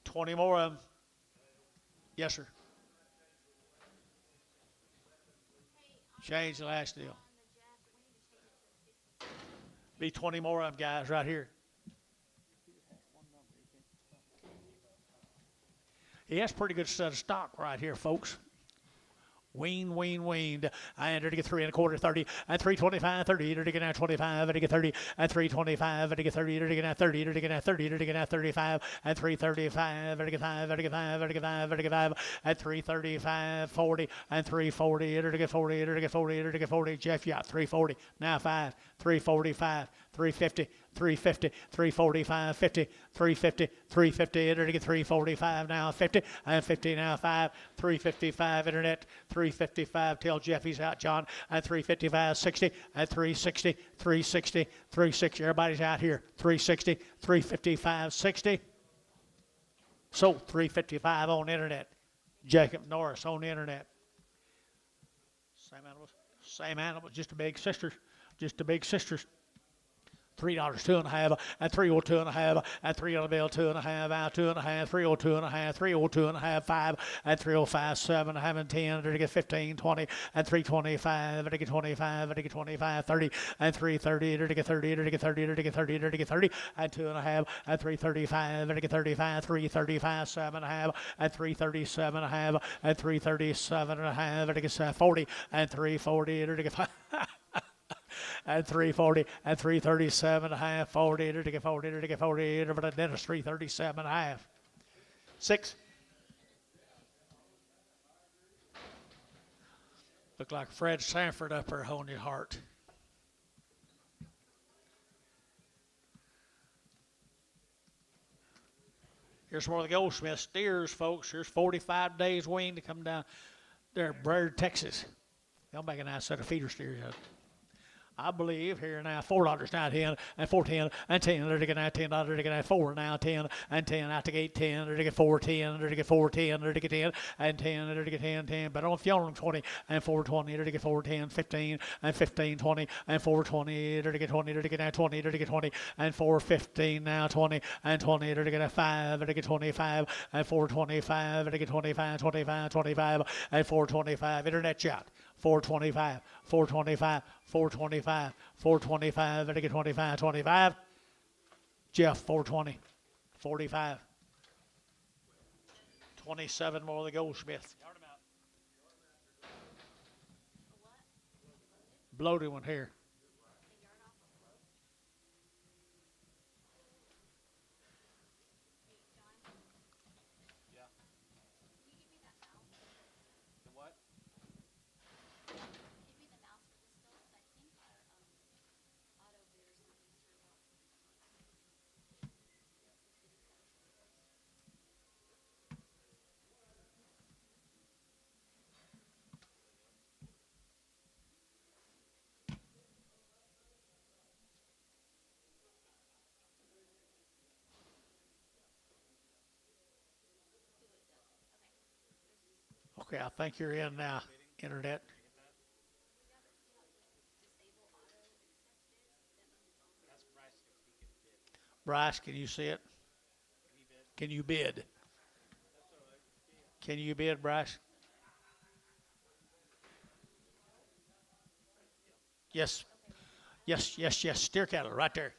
20 more of them. Yes, sir. Change the last deal. Be 20 more of them, guys, right here. He has a pretty good set of stock right here, folks. Weaned. I entered to get 3 1/4, 30, and 325, 30, to get 25, to get 30, and 325, to get 30, to get 30, to get 30, to get 35, and 335, to get 5, to get 5, to get 5, to get 5, and 335, 40, and 340, to get 40, to get 40, to get 40. Jeff, yeah, 340. Now 5, 345, 350, 350, 345, 50, 350, 350, enter to get 345 now, 50, and 50 now, 5, 355, internet, 355, tell Jeff he's out, John, and 355, 60, and 360, 360, 360, everybody's out here, 360, 355, 60. So 355 on internet. Jacob Norris on the internet. Same animals, just a big sisters, $3, 2.5, and 302.5, and 3 on the bill, 2.5, out 2.5, 302.5, 302.5, 5, and 305, 7, and 10, to get 15, 20, and 325, to get 25, to get 25, 30, and 330, to get 30, to get 30, to get 30, to get 30, and 2.5, and 335, to get 35, 335, 7.5, and 337.5, and 337.5, to get 40, and 340, to get 5. And 340 and 337.5, 40 to get 40 to get 40 to the dentist 337.5. 6. Look like Fred Sanford up there holding your heart. Here's more of the Goldsmith steers, folks. Here's 45 days weaned to come down there at Baird, Texas. They'll make a nice set of feeder steers out. I believe here now $4 now 10 and 410 and 10 to get now $10 to get now 4 now 10 and 10 out to get 10 to get 410 to get 410 to get 10 and 10 to get 10 but on fuel 20 and 420 to get 410 15 and 15 20 and 420 to get 20 to get now 20 to get 20 and 415 now 20 and 20 to get a 5 to get 25 and 425 to get 25 25 25 and 425 internet chat 425 425 425 425 to get 25 25. Jeff 420 45 27 more of the Goldsmith. Bloated one here. Okay, I think you're in now. Internet. Bryce, can you see it? Can you bid? Can you bid, Bryce? Yes. Yes, yes, yes. Steer cattle right there.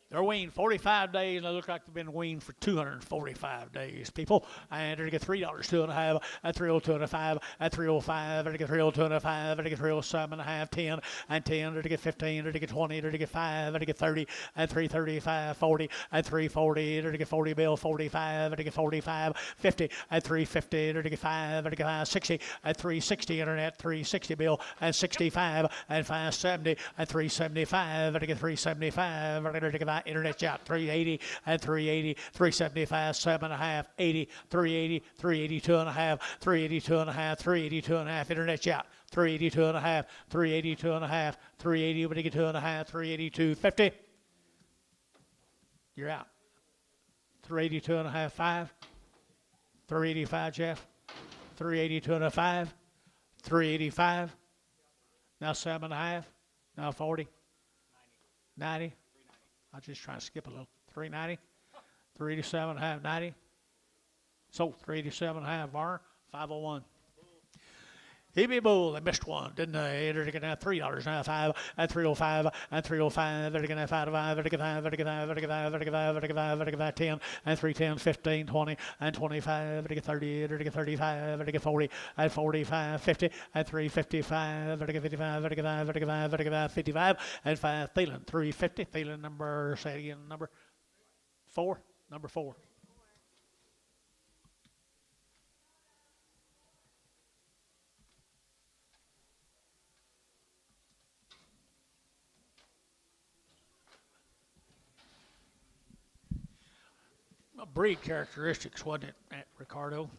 They're weaned 45 days, and they look like they've been weaned for 245 days, people. And they're to get $3, 2.5, at 302 and a 5, at 305, they're to get 302 and a 5, they're to get 307 and a half, 10, and 10, they're to get 15, they're to get 20, they're to get 5, they're to get 30, and 335, 40, at 340, they're to get 40 bill, 45, they're to get 45, 50, at 350, they're to get 5, they're to get 560, at 360 internet, 360 bill, and 65, and 570, at 375, they're to get 375, they're to get 5. Internet out 380 and 380, 375, 7.5, 80, 380, 382 and a half, 382 and a half, 382 and a half. Internet out 382 and a half, 382 and a half, 380, but you get 2 and a half, 382, 50. You're out. 382 and a half, 5, 385, Jeff, 382 and a 5, 385. Now 7.5, now 40, 90. I was just trying to skip a little. 390, 387 half, 90. So 387 half, Varner, 501. He be bull. They missed one, didn't they? They're going to have $3 now, 5 at 305 and 305. They're going to have 5 to 5. They're going to have 5. They're going to have 5. They're going to have 5. They're going to have 5. They're going to have 5. They're going to have 10 and 310, 15, 20 and 25. They're going to get 30. They're going to get 35. They're going to get 40 at 45, 50 at 355. They're going to get 55. They're going to get 5. They're going to get 5. They're going to get 55 and 5. Thielen 350. Thielen number. Say it again. Number 4. Number 4. Breed characteristics, wasn't it, Ricardo?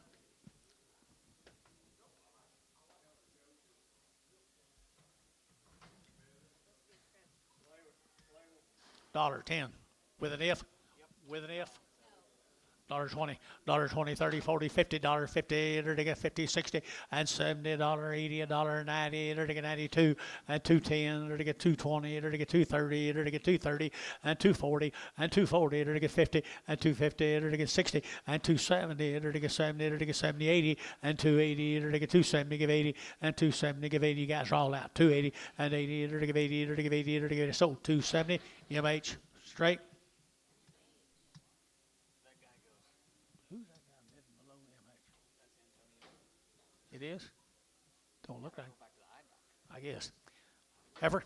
$1.10 with an if, with an if. $1.20, $1.20, 30, 40, $50, 50, they're to get 50, 60, and $70, $80, $1.90, they're to get 92, and 210, they're to get 220, they're to get 230, they're to get 230, and 240, and 240, they're to get 50, and 250, they're to get 60, and 270, they're to get 70, they're to get 70, 80, and 280, they're to get 270, give 80, and 270, give 80. You guys are all out. 280, and 80, they're to give 80, they're to give 80, they're to give 80. So 270, MH, straight. It is? Don't look like it. I guess. Heifer?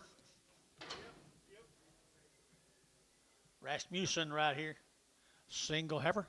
Rasmussen right here. Single heifer.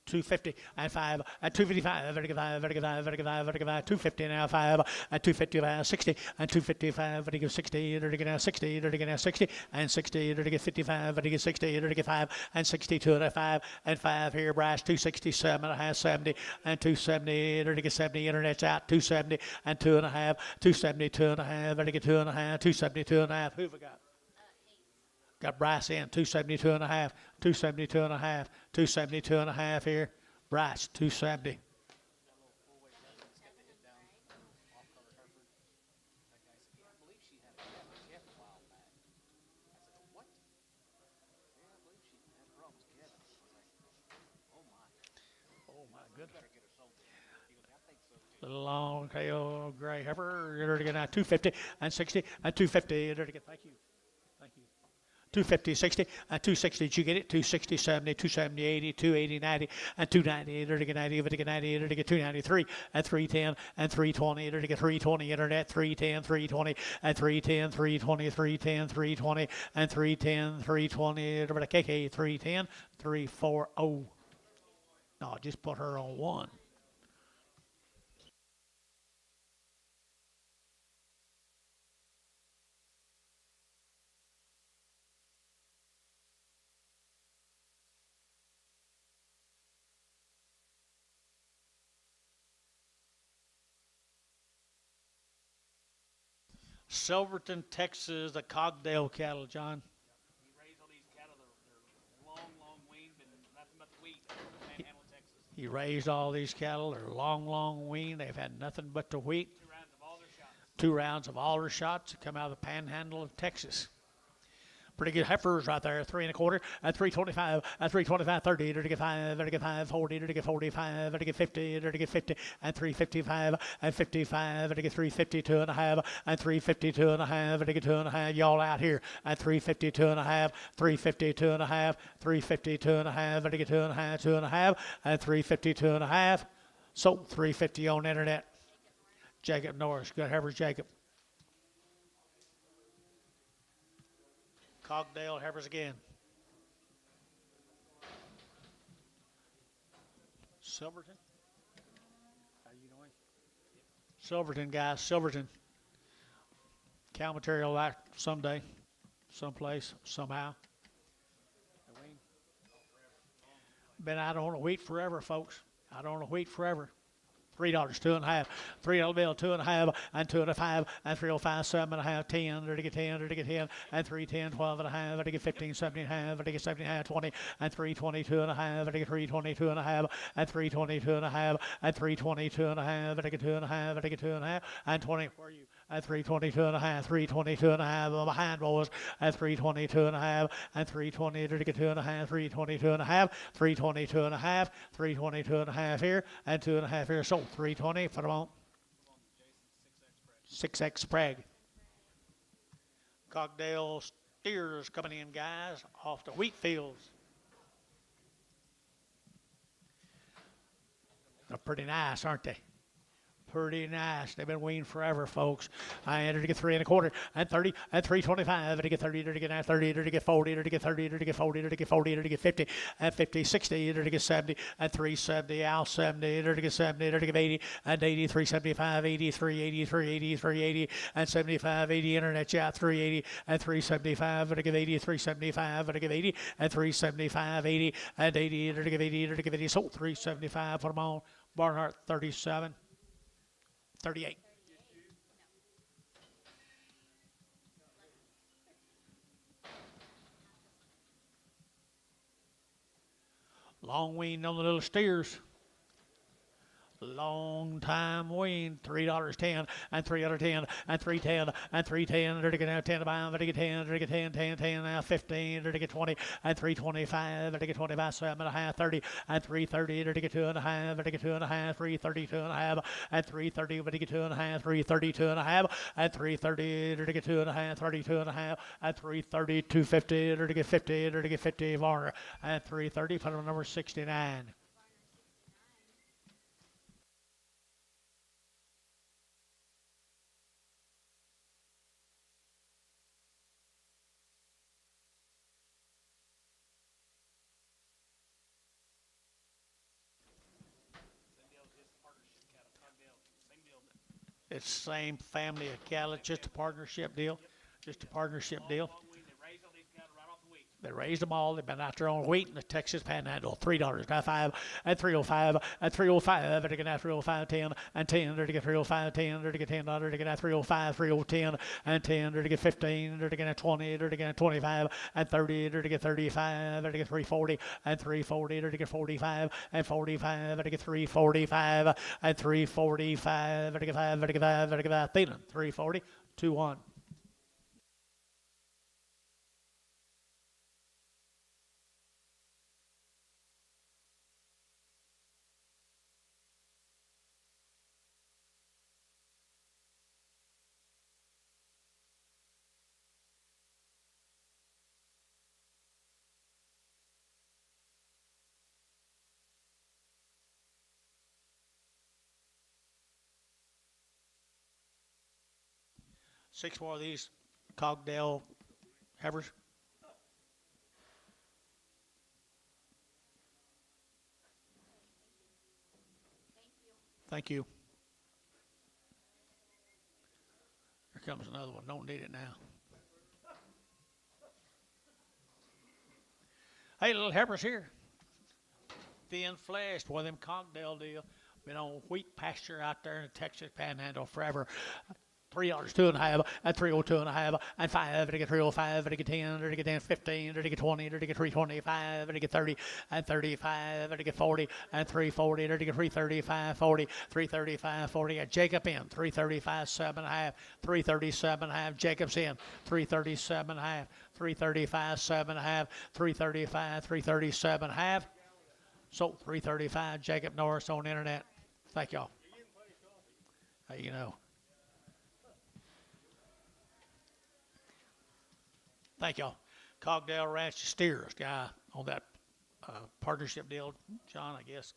250 and 5 at 255, 5, 250 now 5 at 255, 60 and 255, but he gives 60, to get now 60, to get now 60 and 60, to get 55, but he gives 60, to get 5 and 62 and 5 and 5 here, Bryce 267 and a half, 70 and 270, to get 70, internet's out 270 and 2 and a half, 272 and a half, to get 2 and a half, 272 and a half. Who've we got? Got Bryce in, 272 and a half, 272 and a half, 272 and a half here. Bryce, 270. Oh my goodness. Little long tail gray heifer, you're to get now 250 and 60 and 250. You're to get, thank you. 250, 60, and 260, did you get it? 260, 70, 270, 80, 280, 90, and 290, to get 90, to get 90, to get 293, and 310, and 320, to get 320, internet, 310, 320, and 310, 320, 310, 320, and 310, 320, to get KK, 310, 340. No, just put her on 1. Silverton, Texas, the Cogdale cattle, John. He raised all these cattle. They're long, weaned, and nothing but wheat. Panhandle, Texas. He raised all these cattle. They're long weaned. They've had nothing but the wheat. 2 rounds of all their shots. 2 rounds of all their shots that come out of the panhandle of Texas. Pretty good heifers right there, 3 1/4, at 325, at 325, 30, to get 5, to get 5, 40, to get 45, to get 50, to get 50, and 355, and 55, to get 352 and a half, and 352 and a half, to get 2 and a half. Y'all out here, at 352 and a half, 352 and a half, 352 and a half, to get 2 and a half, 2 and a half, and 352 and a half. So 350 on the internet. Jacob Norris, good heifers, Jacob. Cogdale heifers again. Silverton? How you doing? Silverton, guys, Silverton. Cow material like someday, someplace, somehow. Been out on the wheat forever, folks. Out on the wheat forever. $3, 2 and a half, $3 bill, 2 and a half, and 2 and a 5, and 305, 7 and a half, 10, to get 10, to get 10, and 310, 12 and a half, to get 15, 17 and a half, to get 17 and a half, 20, and 322 and a half, to get 322 and a half, and 322 and a half, and 322 and a half, to get 2 and a half, to get 2 and a half, and 20. Where are you? At 322 and a half, 322 and a half, I'm behind boys, at 322 and a half, and 320 to get 2 and a half, 322 and a half, 322 and a half, 322 and a half here, and 2 and a half here. So 320, put them on. 6X Prague. Cogdale steers coming in, guys, off the wheat fields. They're pretty nice, aren't they? Pretty nice. They've been weaned forever, folks. I entered to get 3 1/4, and 30, and 325, to get 30, to get 30, to get 40, to get 30, to get 40, to get 40, to get 50, and 50, 60, to get 70, and 370, out 70, to get 70, to get 80, and 80, 375, 83, 83, 83, 80, and 75, 80, internet chat, 380, and 375, to get 80, 375, to get 80, and 375, 80, and 80, to get 80, to get 80. So 375, put them on. Barnhart, 37. 38. Long weaned on the little steers. Long time weaned, $3.10, and $3.10, and $3.10, and $3.10, to get now 10 to buy, to get 10, to get 10, 10, 10, now 15, to get 20, and $3.25, to get 25, 7 and a half, 30, and $3.30, to get 2 and a half, to get 2 and a half, $3.32 and a half, and $3.30, to get 2 and a half, $3.32 and a half, and $3.30, to get 2 and a half, 32 and a half, and $3.30, $2.50, to get 50, to get 50, Varner, and $3.30, put on number 69. It's the same family of cattle. It's just a partnership deal. Just a partnership deal. They raised them all. They've been out there on wheat in the Texas Panhandle. $3, not 5, and 305, and 305. To get out 305, 10, and 10. To get 305, 10. To get $10. To get out 305, 310, and 10. To get 15. To get 20. To get 25, and 30. To get 35. To get 340, and 340. To get 45, and 45. To get 345, and 345. To get 5. To get 5. To get 5. 340, 2-1. Six more of these Cogdale heifers. Thank you. Here comes another one. Don't need it now. Hey, little heifers here. Thin fleshed, one of them Cogdale deal. Been on wheat pasture out there in the Texas Panhandle forever. $3, 2.5, and 302.5, and 5, and I get 305, and I get 10, and I get 10, 15, and I get 20, and I get 325, and I get 30, and 35, and I get 40, and 340, and I get 335, 40, 335, 40, and Jacob in, 335, 7.5, 337.5, Jacob's in, 337.5, 335, 7.5, 335, 337.5. So 335, Jacob Norris on the internet. Thank y'all. You know. Thank y'all. Cogdale Ranch Steers guy on that partnership deal, John, I guess.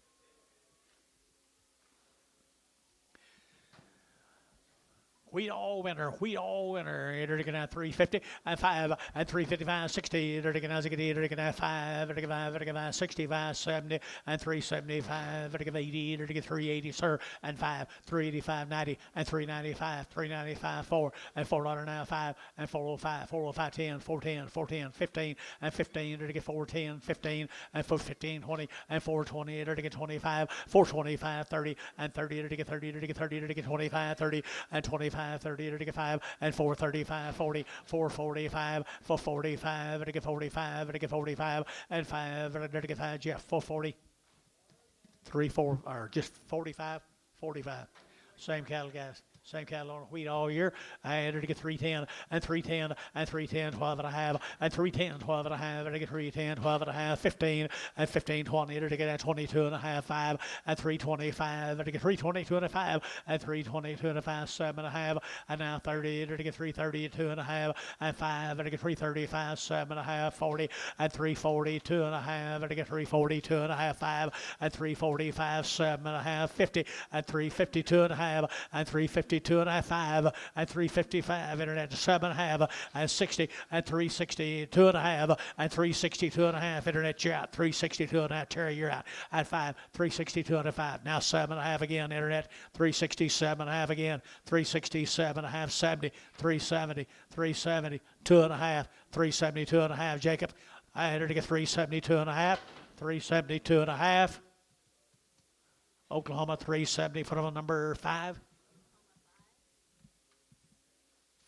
Wheat all winter, It'll get out 350 and 5 and 355, 60, it'll get out 5, it'll get 5, 65, 70 and 375, it'll get 80, it'll get 380, sir, and 5, 385, 90 and 395, 4 and 495 and 405, 405, 10, 410, 410, 15 and 15, it'll get 410, 15 and 415, 20 and 420, it'll get 25, 425, 30 and 30, it'll get 30, it'll get 30, it'll get 25, 30 and 25. 30, it'll get 5, and 435, 40, 445, 445, it'll get 45, it'll get 45, and 5, it'll get 5, Jeff, 440, 3, 4, or just 45, 45. Same cattle, guys. Same cattle on wheat all year. And it'll get 310 and 310 and 310, 12.5 and 310, 12.5. It'll get 310, 12.5, 15 and 15, 20. It'll get 22.5, 5 and 325. It'll get 322.5 and 322.5, 7.5 and now 30. It'll get 332.5 and 5. It'll get 335, 7.5, 40 and 342.5. It'll get 342.5, 5 and 345, 7.5, 50 and 352.5 and 352.5, 5 and 355, internet 7.5 and 60 and 362.5 and 362.5, internet you're out, 362.5, Terry you're out at 5, 362.5, now 7.5 again, internet 367.5 again, 367.5, 70, 370, 370, 2.5, 372.5, Jacob, I entered to get 372.5, 372.5, Oklahoma 370 for number 5.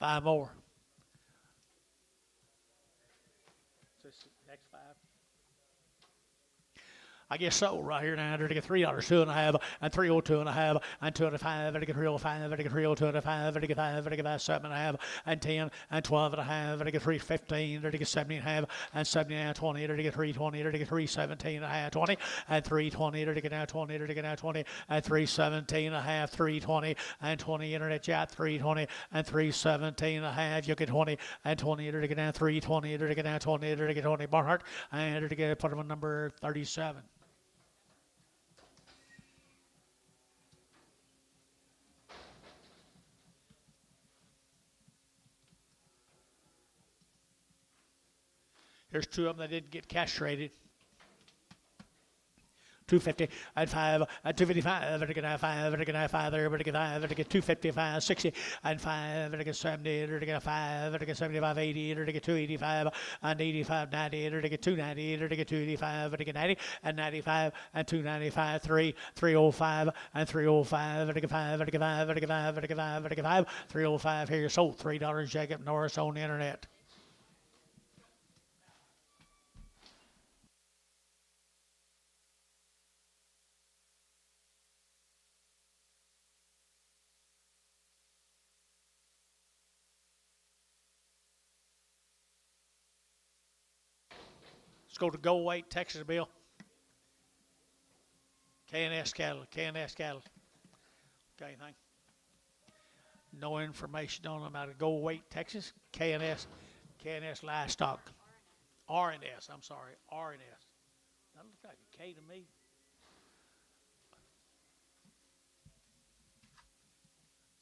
5 more. Next 5. I guess so, right here now, to get $3, 2.5, and 302.5, and 2.5, and to get 305, and to get 302.5, and to get 5, and to get 7.5, and 10, and 12.5, and to get 315, and to get 70.5, and 70.5, 20, and to get 320, and to get 317.5, 20, and 320, and to get now 20, and to get now 20, and 317.5, 320, and 20, internet chat, 320, and 317.5, you get 20, and 20, and to get now 320, and to get now 20, and to get 20, Barnhart, and to get put him on number 37. Here's 2 of them that didn't get castrated. 250 and 5 and 255 and get 5 and get 5 there, but get 5 and get 255, 60 and 5 and get 70 and get 5 and get 75, 80 and get 285 and 85, 90 and get 290 and get 285 and get 90 and 95 and 295, 305 and 305 and get 5 and get 5 and get 5 and get 5 and get 5, 305 here. Sold $3, Jacob Norris on the internet. Go to Go Weight, Texas, Bill. K&S cattle. Okay, anything? No information on them out of Go Weight, Texas. K&S Livestock. R&S, I'm sorry, R&S. That looks like a K to me.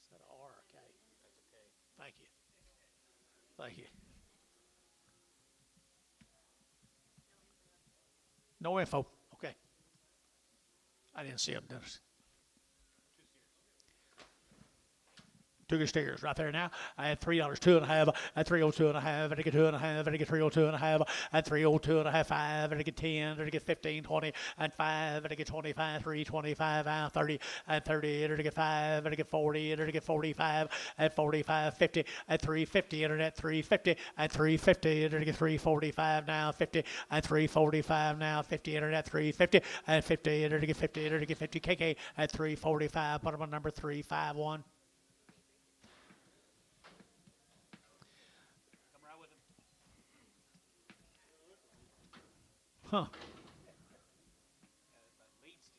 Is that an R or a K? That's a K. Thank you. Thank you. No info. Okay. I didn't see them, Dennis. Two good steers right there now. I had $3, 2.5, at 302 and a half, and I get 2.5, and I get 302 and a half, at 302 and a half, 5, and I get 10, and I get 15, 20, and 5, and I get 25, 3, 25, 30, and 30, and I get 5, and I get 40, and I get 45, at 45, 50, at 350, internet 350, at 350, and I get 345 now, 50, at 345 now, 50, internet 350, at 50, and I get 50, and I get 50, KK at 345, put them on number 351. Huh.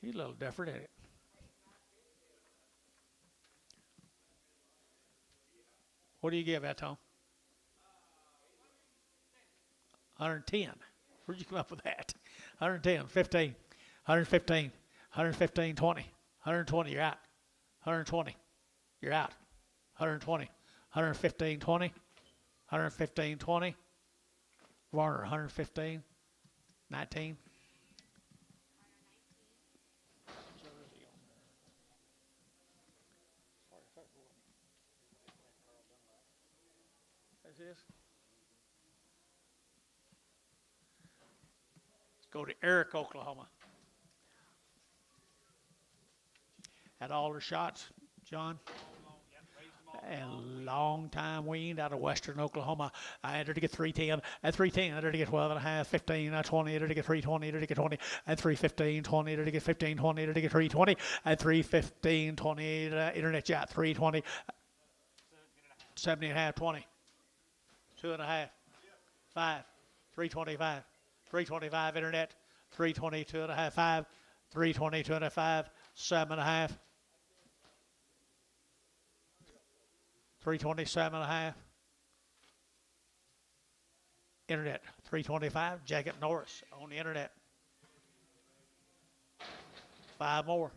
He's a little different, ain't it? What do you give that, Tom? 110. Where'd you come up with that? 110, 15, 115, 115, 20, 120, you're out. 120, you're out. 120, 115, 20, 115, 20. Warner, 115. 19. This is. Let's go to Eric, Oklahoma. Had all her shots, John. A long time weaned out of western Oklahoma. I entered to get 310. At 310, I entered to get 12 and a half, 15, 20, entered to get 320, entered to get 20, at 315, 20, entered to get 15, 20, entered to get 320, at 315, 20, internet yacht, 320, 70 and a half, 20, 2.5, 5, 325, 325, internet, 320, 2.5, 5, 320, 2.5, 7.5. 327 and a half. Internet, 325. Jacket Norris on the internet. 5 more.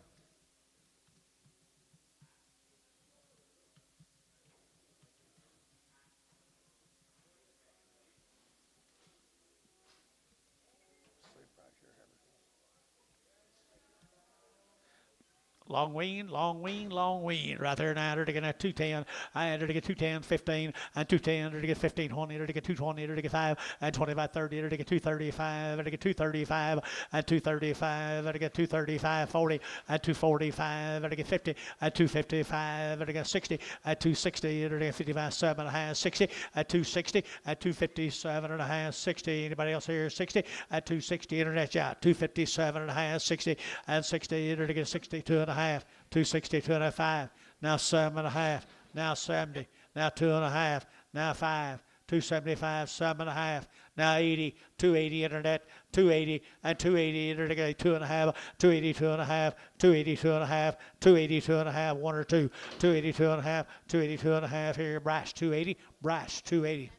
Long wean, long wean, long wean. Right there now, to get 210. I entered to get 210, 15, and 210, entered to get 15, 20, entered to get 220, entered to get 5, and 25, 30, entered to get 235, entered to get 235, and 235, entered to get 235, 40, and 245, entered to get 50, and 255, entered to get 60, at 260, entered to get 55, 7.5, 60, at 260, at 257.5, 60. Anybody else here? 60, at 260, internet yacht, 257.5, 60, and 60, entered to get 62.5. 262 and a 5, now 7.5, now 70, now 2.5, now 5, 275, 7.5, now 80, 280 internet, 280 and 280 internet, 2.5, 282 and a half, 282 and a half, 282 and a half, 1 or 2, 282 and a half, 282 and a half here, Brash 280, Brash 280.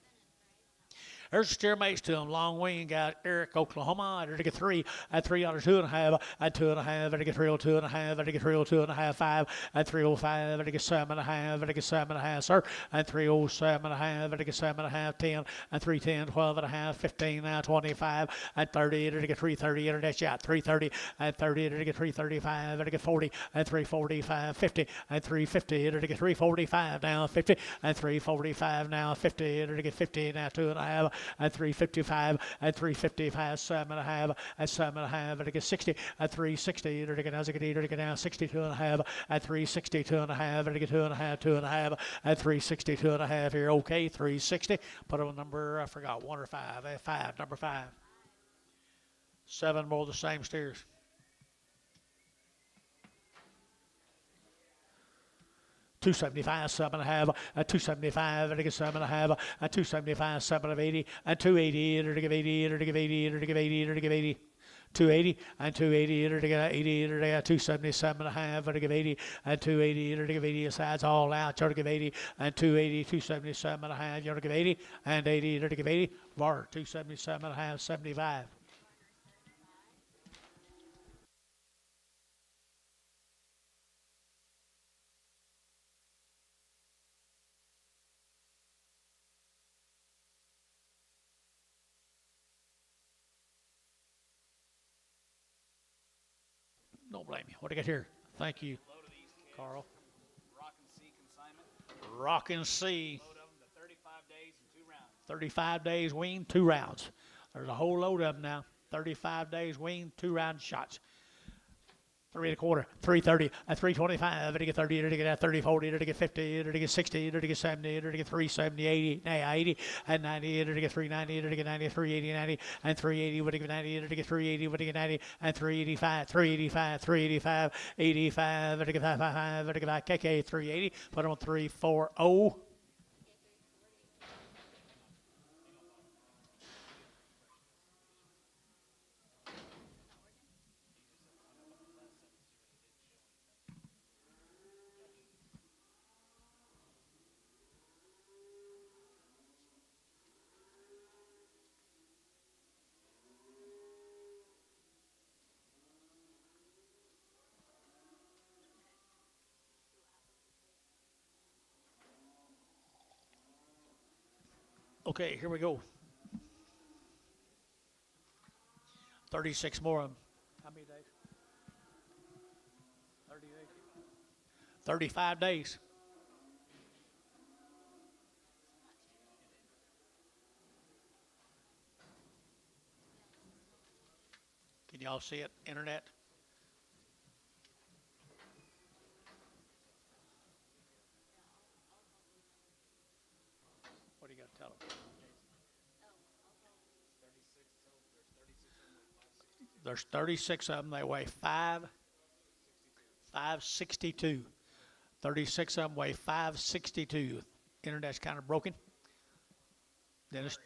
There's a steer mates to him. Long wing got Eric, Oklahoma. I to get 3 at 3 on 2.5 at 2.5. I to get 302 and a half. I to get 302 and a half. 5 at 305. I to get 7.5. I to get 7.5, sir. At 307 and a half. I to get 7.5. 10 at 310. 12 and a half. 15 now. 25 at 30. I to get 330. Internet shot 330 at 30. I to get 335. I to get 40 at 345. 50 at 350. I to get 345 now. 50 at 345 now. 50 I to get 50 now. 2.5. At 355, at 355, 7.5, at 7.5, at get 60, at 360, at get as I get eater, get now 62.5, at 362.5, at get 2.5, 2.5, at 362.5 here. Okay, 360. Put on number, I forgot, 1 or 5, 5, number 5. 7 more of the same steers. $275, 7.5, at 275, and I get 7.5, at 275, 7 of 80, at 280, and I give 80, and I give 80, and I give 80, and I give 80. 280 and 280 and I get 80 and I get 277 and a half and I give 80 and 280 and I give 80 sides all out. You ought to give 80 and 280, 277 and a half. You ought to give 80 and 80 and I give 80. Var 277 and a half, 75. Don't blame me. What do I get here? Thank you, Carl. Rock and Sea consignment. Rockin' Sea. Load of them to 35 days and 2 rounds. 35 days weaned, 2 rounds. There's a whole load of them now. 35 days weaned, 2 round shots. 3 1/4, 330, at 325, to get 30, to get 30, 40, to get 50, to get 60, to get 70, to get 370, 80, 80, and 90, to get 390, to get 90, 380, 90, and 380, to get 90, to get 380, to get 90, and 385, 385, 385, 85, to get 55, to get 5, KK 380, put on 340. Okay, here we go. 36 more of them. How many days? 30 days. 35 days. Can y'all see it? Internet? What do you got to tell them? There's 36 of them. They weigh 562. 36 of them weigh 562. Internet's kind of broken. Dennis,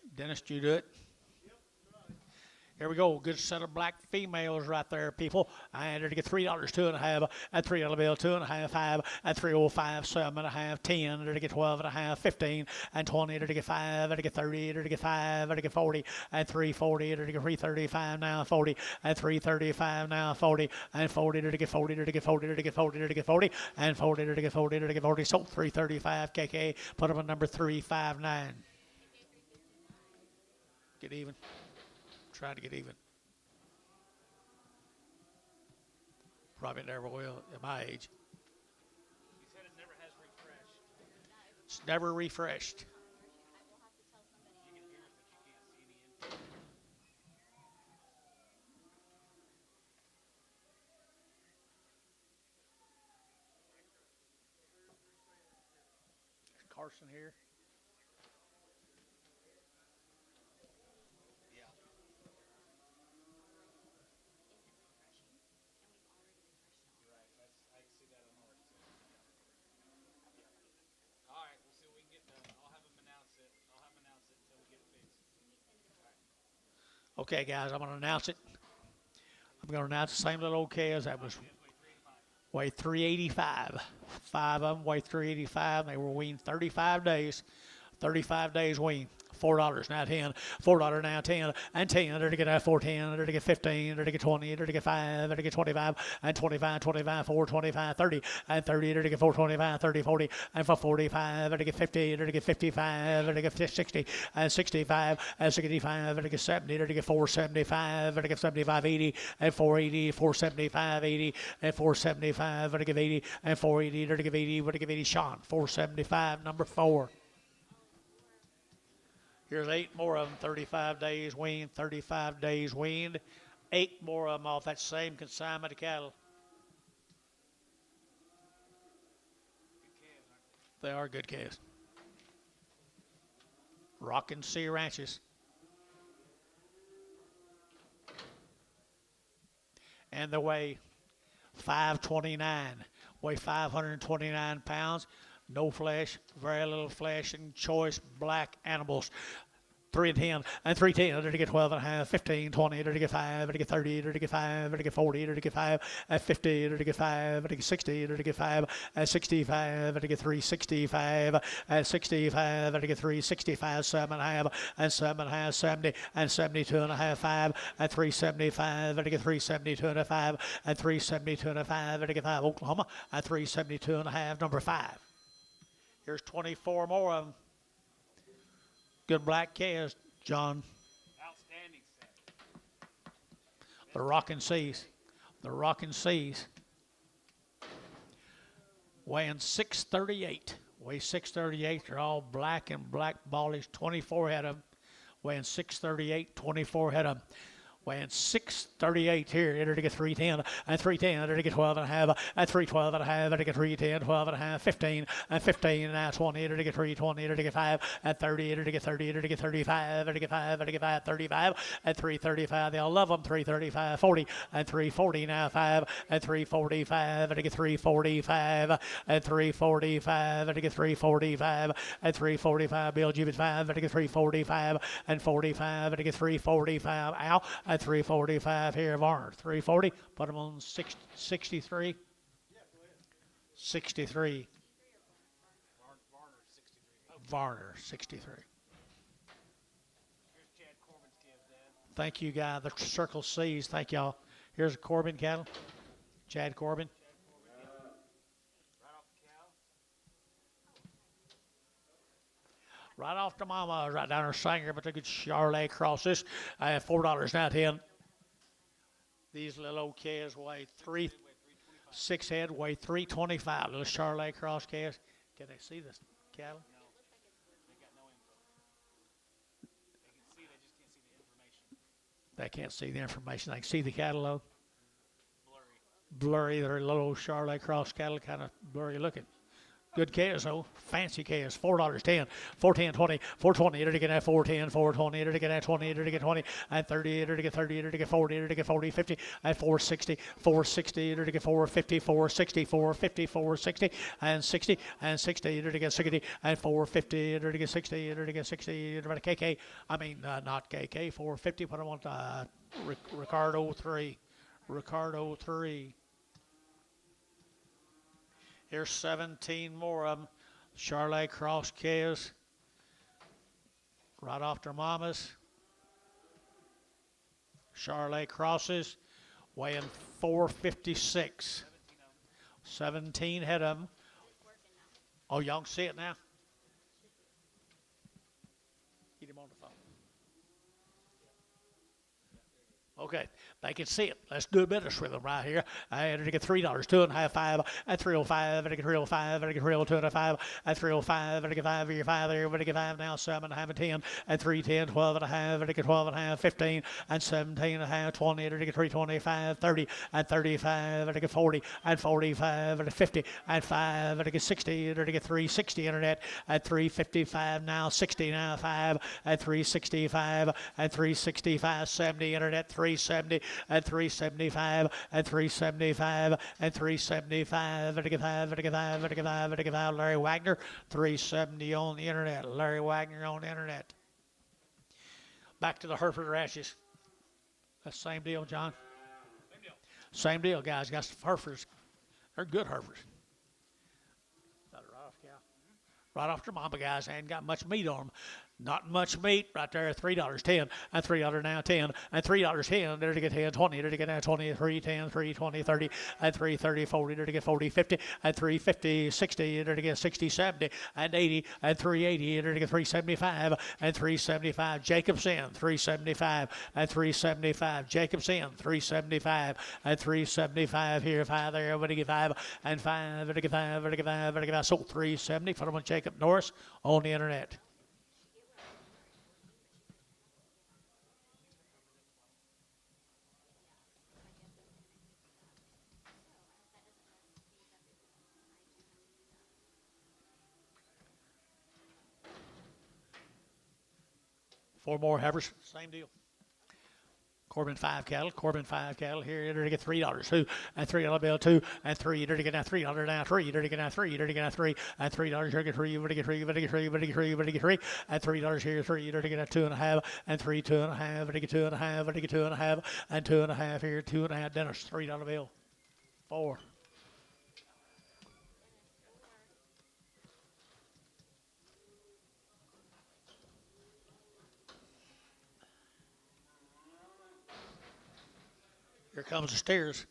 you do it? Here we go. Good set of black females right there, people. I entered to get $3, 2.5, at $3 bill, 2.5, 5, at 305, 7.5, 10, to get 12.5, 15, and 20, to get 5, to get 30, to get 5, to get 40, and 340, to get 335 now, 40, and 335 now, 40, and 40, to get 40, to get 40, to get 40, to get 40, and 40, to get 40, to get 40. Sold 335 KK. Put them on number 359. Get even. Trying to get even. Probably never will at my age. He said it never has refreshed. It's never refreshed. You can hear it, but you can't see any input. There's Carson here. All right, we'll see what we can get done. I'll have him announce it. Until we get it fixed. Okay, guys, I'm going to announce it. I'm going to announce the same little OK as that was. Weighed 385. 5 of them weighed 385. They were weaned 35 days. 35 days weaned. $4 now 10, $4 now 10, and 10 to get 14, to get 15, to get 20, to get 5, to get 25, and 25, 25, 4, 25, 30, and 30 to get 4, 25, 30, 40, and for 45 to get 50, to get 55, to get 60, and 65, and 65 to get 70, to get 475, to get 75, 80, and 480, 475, 80, and 475 to get 80, and 480 to get 80, to get 80. Sean 475, number 4. Here's 8 more of them, 35 days weaned, 35 days weaned. 8 more of them off that same consignment of cattle. They are good calves. Rockin' Sea Ranches. And they weigh 529, weigh 529 pounds. No flesh, very little flesh, and choice black animals. 3 and 10, and 310 to get 12.5, 15, 20 to get 5, to get 30 to get 5, to get 40 to get 5, at 50 to get 5, to get 60 to get 5, at 65 to get 365, at 65 to get 365, 7.5, and 7.5, 70, and 72.5, 5, at 375 to get 372.5, at 372.5 to get 5, Oklahoma, at 372.5, number 5. Here's 24 more of them. Good black calves, John. Outstanding set. The Rockin' Seas. The Rockin' Seas. Weighing 638. weigh 638. They're all black and black ballies. 24 head of them, weighing 638. 24 head of them. Weighing 638 here, enter to get 310, and 310, enter to get 12 and a half, and 312 and a half, enter to get 310, 12 and a half, 15, and 15, and now 20, enter to get 320, enter to get 5, and 30, enter to get 30, enter to get 35, enter to get 5, enter to get 5, 35, and 335, they all love them, 335, 40, and 340, now 5, and 345, enter to get 345, and 345, enter to get 345, and 345, Bill Gibbons 5, enter to get 345, and 45, enter to get 345, ow, at 345 here, Varner. 340. Put them on 63. 63. Varner, 63. Thank you, guy. The Circle C's. Thank y'all. Here's a Corbin cattle. Chad Corbin. Right off the mama, right down her Sanger, but they could Charlotte crosses. I have $4 now, 10. These little old calves weigh 6 head, weigh 325. Little Charlotte cross calves. Can they see this cattle? No. They got no info. They can see, they just can't see the information. They can't see the information. They can see the cattle though. Blurry. Blurry. They're little Charlotte cross cattle, kind of blurry looking. Good calves, though. Fancy calves. $4, 10, 410, 20, 420, enter to get at 410, 420, enter to get at 20, enter to get 20, and 30, enter to get 30, enter to get 40, enter to get 40, 50, and 460, 460, enter to get 450, 460, 450, 460, and 60, and 60, enter to get 60, and 450, enter to get 60, enter to get 60, enter to KK, not KK, 450, put them on Ricardo 3, Ricardo 3. Here's 17 more of them. Charlotte cross calves. Right off their mamas. Charlotte crosses. Weighing 456. 17 head of them. Oh, y'all can see it now? Get him on the phone. Okay, they can see it. Let's do business with them right here. I enter to get $3, 2.5, 5, at 305, enter to get 305, enter to get 302.5, at 305, enter to get 5 here, 5 there, enter to get 5 now, 7.5 and 10, at 310, 12.5, enter to get 12.5, 15, and 17.5, 20, enter to get 325, 30, and 35, enter to get 40, and 45, enter to 50, and 5, enter to get 60, enter to get 360 internet, at 355 now, 60 now, 5, at 365, and 365, 70 internet, 370 and 375 and 375 and 375 and 5 and 5 and 5 and 5. Larry Wagner 370 on the internet. Larry Wagner on the internet. Back to the Hereford ranches. That's the same deal, John. Same deal, guys. Got some Herefords. They're good Herefords. Got a right off cow. Right off their mama, guys. Ain't got much meat on them. Not much meat right there. $3, 10, and $3 now, 10, and $3, 10. There to get 10, 20. There to get now 20, 3, 10, 3, 20, 30, and 3, 30, 40. There to get 40, 50, and 3, 50, 60. There to get 60, 70, and 80, and 380. There to get 375, and 375. Jacobson 375, and 375. Jacobson 375, and 375 here, 5 there. Everybody get 5, and 5. Everybody get 5. Everybody get 5. Everybody get 5. So 370. Put them on Jacob Norris on the internet. Four more heifers, same deal. Corbin 5 cattle, Corbin 5 cattle. Here, enter to get $3, 2, and $3 bill, 2, and 3. Enter to get now $3 now, 3. Enter to get now 3. Enter to get now 3, and $3 here, get 3. Enter to get 3. Enter to get 3. Enter to get 3. Enter to get 3, and $3 here, 3. Enter to get now 2.5, and 3, 2.5. Enter to get 2.5. Enter to get 2.5, and 2.5 here, 2.5. Dennis, $3 bill, 4. Here comes the steers.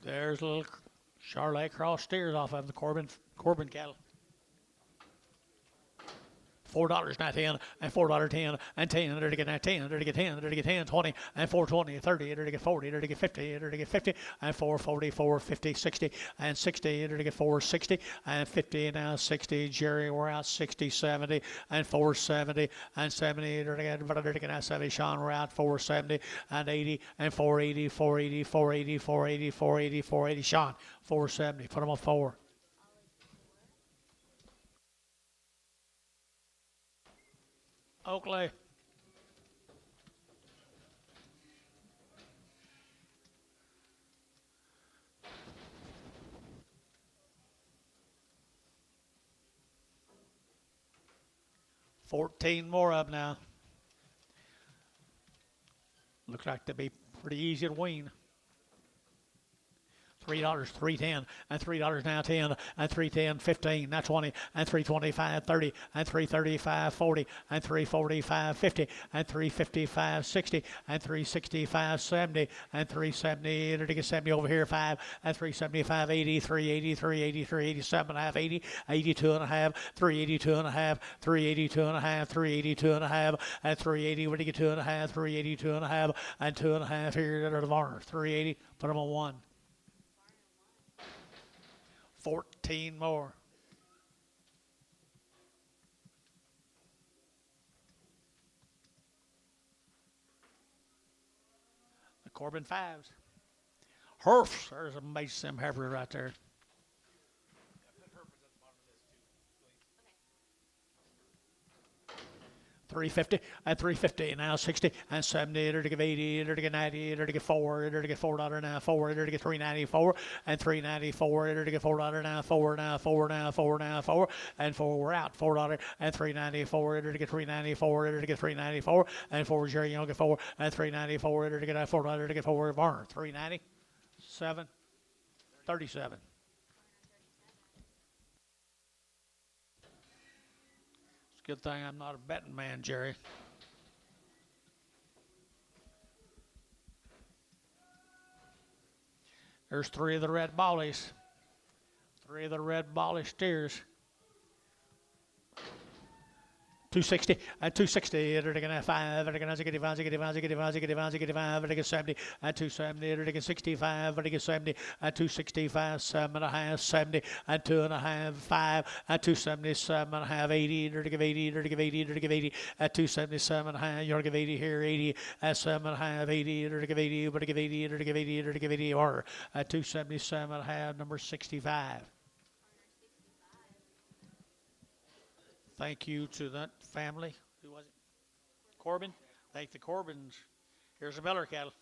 There's a little Charlotte cross steers off of the Corbin cattle. $4 now 10 and $4.10 and 10 to get 10 to get 10 to get 10 20 and 4.20 30 to get 40 to get 50 to get 50 and 4.40 4.50 60 and 60 to get 4.60 and 50 now 60 Jerry we're out 60 70 and 4.70 and 70 to get now 70 Sean we're out 4.70 and 80 and 4.80 4.80 4.80 4.80 4.80 4.80 Sean 4.70 put them on 4. Oakley. $14 more up now. Looks like to be pretty easy to wean. $3, $3.10, and $3 now 10, and $3.10, 15, now 20, and $3.25, 30, and $3.35, 40, and $3.45, 50, and $3.55, 60, and $3.65, 70, and $3.70, to get 70 over here, 5, and $3.75, 80, $3.80, $3.80, $3.87.5, 80, 82.5, $3.82.5, $3.82.5, $3.82.5, and $3.80, where do you get 2.5, $3.82.5, and 2.5 here to the barn, $3.80, put them on 1. 14 more. The Corbin 5s. Herfs. There's a Mason heifer right there. $3.50 and $3.50 now 60 and 70 to get 80 to get 90 to get 4 to get $4 now 4 to get $3.94 and $3.94 to get $4 now 4 now 4 now 4 now 4 and 4 we're out $4 and $3.94 to get $3.94 to get $3.94 and 4 Jerry Young get 4 and $3.94 to get $4 to get 4 Varner $3.97 $37. Good thing I'm not a betting man, Jerry. There's 3 of the red bollies. 3 of the red bolly steers. 260 and 260 to get 5 to get 5 to get 5 to get 5 to get 5 to get 5 to get 5 to get 70 and 270 to get 65 to get 70 and 265 7.5 70 and 2.5 5 and 277 and a half 80 to give 80 to give 80 to give 80 at 277 and a half you're to give 80 here 80 at 7.5 80 to give 80 but to give 80 to give 80 to give 80 or at 277 and a half number 65. Thank you to that family. Who was it? Corbin? Thank the Corbins. Here's the Miller cattle.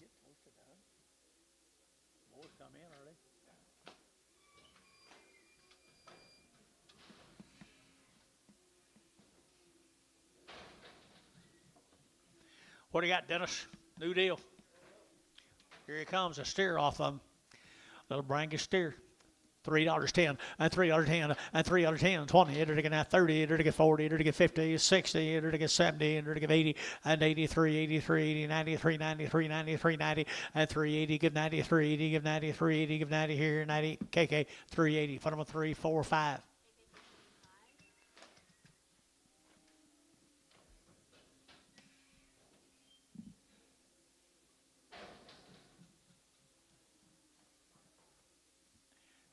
Get most of that. More come in early. What do you got, Dennis? New deal. Here he comes, a steer off them. Little Brangus steer. $3.10 and $3.10 and $3.10 20 to get 30 to get 40 to get 50 60 to get 70 to get 80 and 83 83 80 93 93 93 90 and 380 give 93 80 give 93 80 give 90 here 90 KK 380 put them on 3 4 5.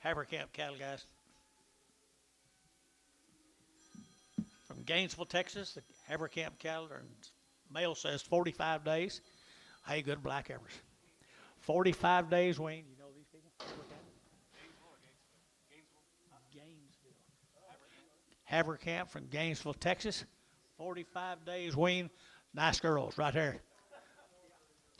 Heifer Camp cattle, guys. From Gainesville, Texas, the Heifer Camp cattle are, male says 45 days. Hey, good black heifers. 45 days, Wayne. You know these people? Gainesville. Heifer Camp from Gainesville, Texas. 45 days, Wayne. Nice girls right there.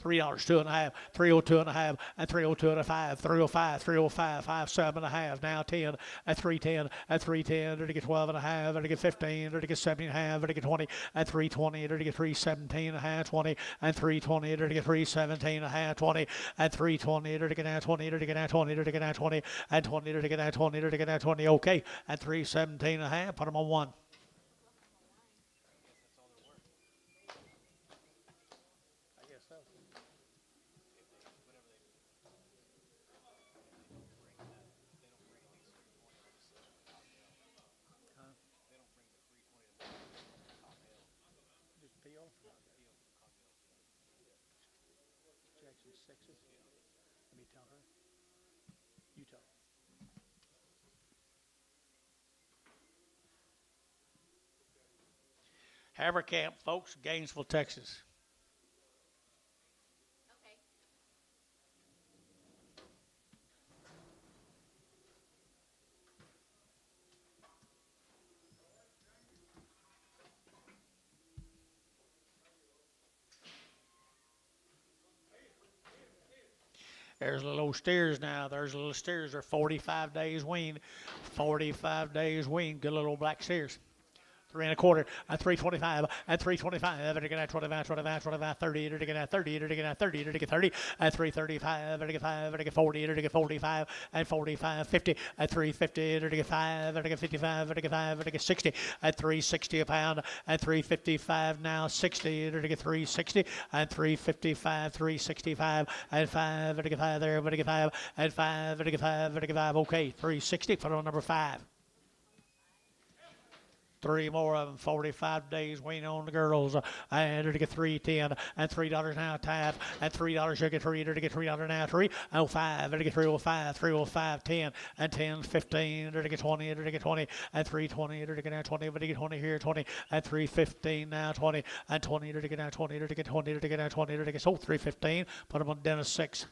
$3, 2.5, 302.5, and 302.5, 305, 305, 57.5, now 10, at 310, at 310, to get 12.5, to get 15, to get 17.5, to get 20, at 320, to get 317.5, 20, and 320, to get 317.5, 20, at 320, to get 20, to get 20, to get 20, and 20, to get 20, to get 20, okay, at 317.5, put them on 1. sixes? Let me tell her. You tell her. Havercamp, folks, Gainesville, Texas. Okay. There's little old steers now. There's little steers. They're 45 days weaned. 45 days weaned. Good little black steers. 3 1/4, at 325, at 325, at 25, 25, 25, 30, at 30, at 30, at 30, at 335, at 5, at 40, at 45, at 45, 50, at 350, at 5, at 55, at 5, at 60, at 360 a pound, at 355 now, 60, at 360, at 355, 365, at 5, at 5 there, at 5, at 5, at 5, at 5, okay, 360, put on number 5. 3 more of them, 45 days waiting on the girls. I had to get 310 and $3 now tab and $3 you get $3 now 305 and get 305 305 10 and 10 15 to get 20 to get 20 and 320 to get now 20 but to get 20 here 20 and 315 now 20 and 20 to get now 20 to get 20 to get now 20 to get so 315 put them on Dennis 6.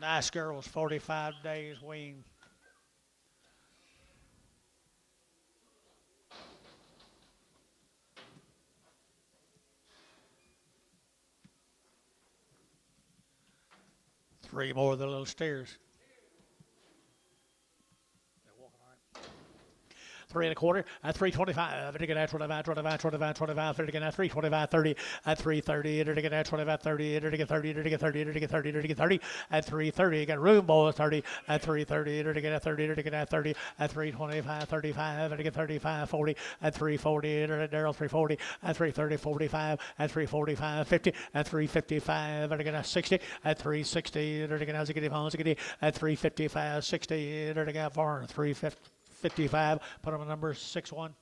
Nice girls, 45 days weaned. Three more of the little stairs. 3 1/4 at 325. To get at 25, 25, 25, 25, 30 at 325, 30 at 330. To get at 25, 30. To get 30. To get 30. To get 30. To get 30 at 330. Got room boy 30 at 330. To get at 30. To get at 30 at 325, 35. To get 35, 40 at 340. To get Daryl 340 at 330, 45 at 345, 50 at 355. To get at 60 at 360. To get at 355, 60. To get 355, put them on number 61.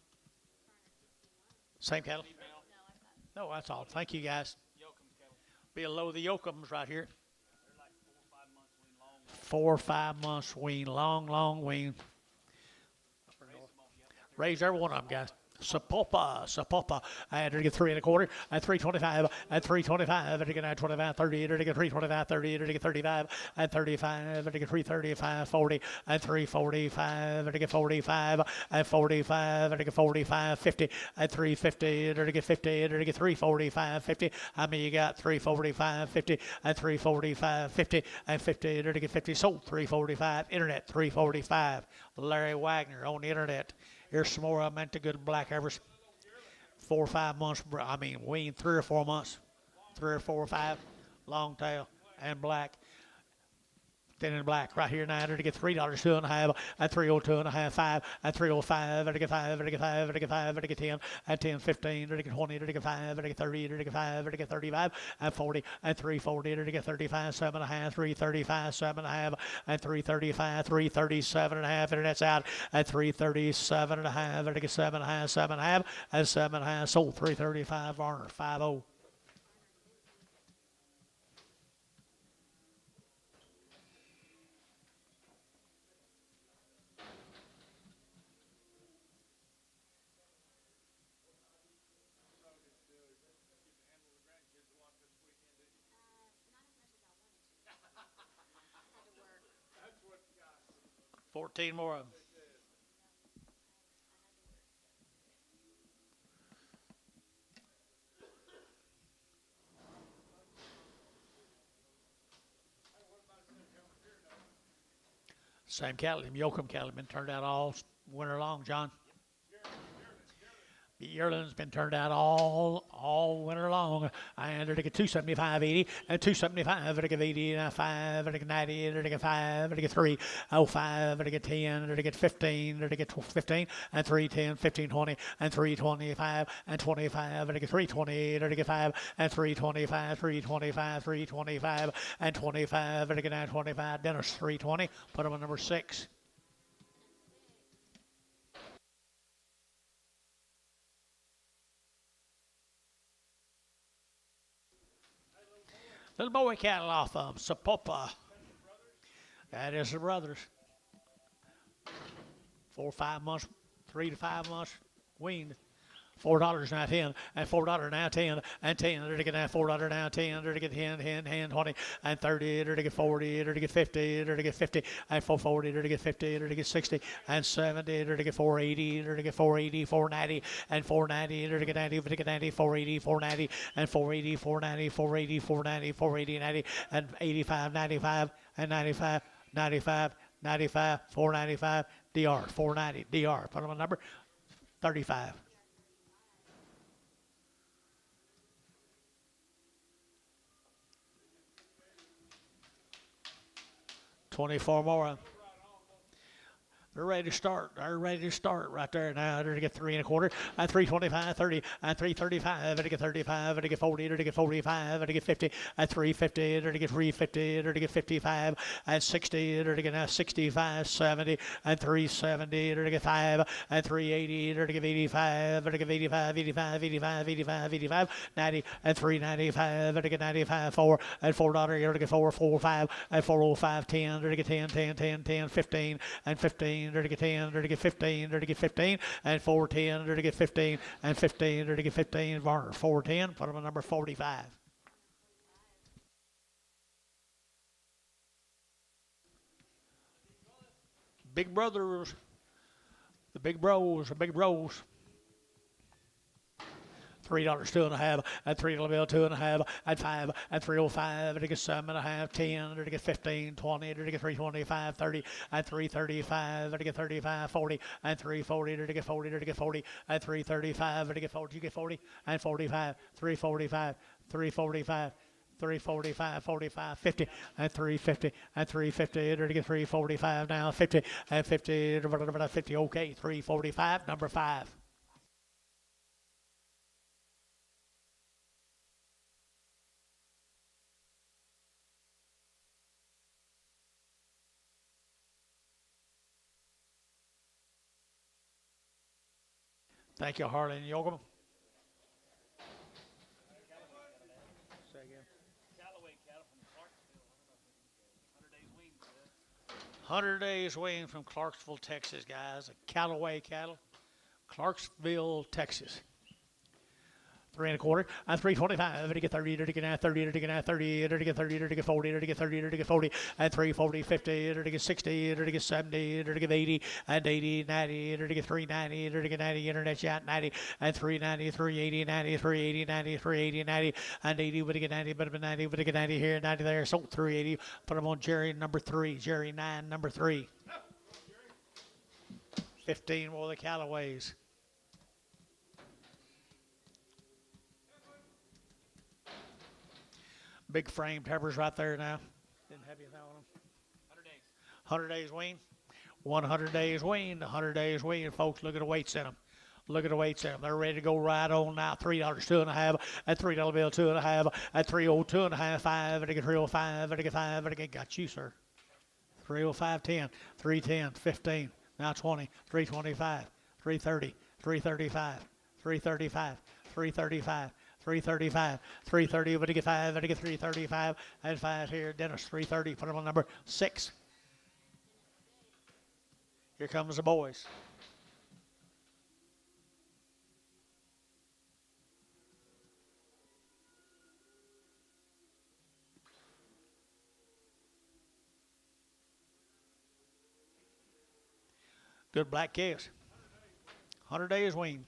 Same cattle? No, that's all. Thank you, guys. Yukon cattle. Below the Yukons right here. They're like 4 or 5 months wean long. 4 or 5 months wean, long wean. Raise every one of them, guys. Sapopa. I had to get 3 1/4 at 325, at 325, to get at 25, 30, to get 325, 30, to get 35, at 35, to get 335, 40, at 345, to get 45, at 45, to get 45, 50, at 350, to get 50, to get 345, 50. How many you got? 345, 50, at 345, 50, at 50, to get 50. Sold 345, internet 345. Larry Wagner on the internet. Here's some more. I meant the good black heifers. 4 or 5 months. Weaned 3 or 4 months. 3 or 4 or 5. Long tail and black. Thin and black right here now. To get $3, 2 1/2 at 302 1/2, 5 at 305. To get 5. To get 5. To get 5. To get 10 at 10 15. To get 20. To get 5. To get 30. To get 5. To get 35 at 40 at 340. To get 35 7 1/2 335 7 1/2 at 335 337 1/2. Internet's out at 337 1/2. To get 7 1/2 7 1/2 at 7 1/2. Sold 335 Varner 50. Not as much as I wanted to. Had to work. 14 more of them. Same cattle, them Yukon cattle have been turned out all winter long, John. The yearling's been turned out all winter long. I had to get 275 80 and 275 to get 80 and 5 to get 90 to get 5 to get 3 05 to get 10 to get 15 to get 15 and 310 15 20 and 325 and 25 to get 320 to get 5 and 325 325 325 and 25 to get 925. Dennis 320. Put them on number 6. Little boy cattle off of Sapopa. That is the brothers. 4 or 5 months, 3 to 5 months weaned. $4 now 10 and $4 now 10 and 10. They're to get now $4 now 10. They're to get 10, 20 and 30. They're to get 40. They're to get 50. They're to get 50 and 440. They're to get 50. They're to get 60 and 70. They're to get 480. They're to get 480, 490 and 490. They're to get 90. They're to get 90, 480, 490 and 480, 490, 480, 490, 480, 90 and 85, 95 and 95, 95, 95, 495. DR 490. DR. Put them on number 35. 24 more. They're ready to start. They're ready to start right there now. They're to get 3 1/4 and 325, 30 and 335. They're to get 35. They're to get 40. They're to get 45. They're to get 50 and 350. They're to get 350. They're to get 55 and 60. They're to get now 65, 70 and 370. They're to get 5 and 380. They're to get 85. They're to get 85, 85, 85, 85, 85, 90 and 395. They're to get 95, 4 and $4. They're to get 4, 4, 5 and 405, 10. They're to get 10, 10, 10, 10, 15 and 15. They're to get 10, they're to get 15, they're to get 15, and 410, they're to get 15, and 15, they're to get 15, Varner, 410, put them on number 45. Big brothers, the big bros, the big bros. $3, 2.5, and $3 bill, 2.5, and 5, and 305, and to get 7.5, 10, and to get 15, 20, and to get 325, 30, and 335, and to get 35, 40, and 340, and to get 40, and to get 40, and 335, and to get 40, you get 40, and 45, 345, 345. 345, 45, 50, and 350, and 350, and to get 345 now, 50, and 50, 50, okay, 345, number 5. Thank you, Harlan Yogam. Callaway cattle from Clarksville. 100 days weaned. 100 days weaned from Clarksville, Texas, guys. Callaway cattle, Clarksville, Texas. 3 1/4 and 325. To get 30, to get now 30, to get now 30, to get 30, to get 40, to get 30, to get 40, and 340, 50, to get 60, to get 70, to get 80, and 80, 90, to get 390, to get 90, internet chat 90, and 390, 380, 90, 380, 90, 380, 90, and 80, would get 90, but 90, would get 90 here, 90 there, so 380. Put them on Jerry number 3, Jerry 9, number 3. 15 more of the Callaways. Big framed heifers right there now. Didn't have anything on them. 100 days. 100 days weaned. 100 days weaned. 100 days weaned. Folks, look at the weights in them. Look at the weights in them. They're ready to go right on now. $3, 2.5, and $3 bill, 2.5, and 302 and a half, 5, and I get 305, and I get 5, and I get, got you, sir. 305, 10, 310, 15, now 20, 325, 330, 335, 335, 335. 335, 330, but to get 5, and to get 335, and 5 here. Dennis, 330, put them on number 6. Here comes the boys. Good black calves. 100 days weaned.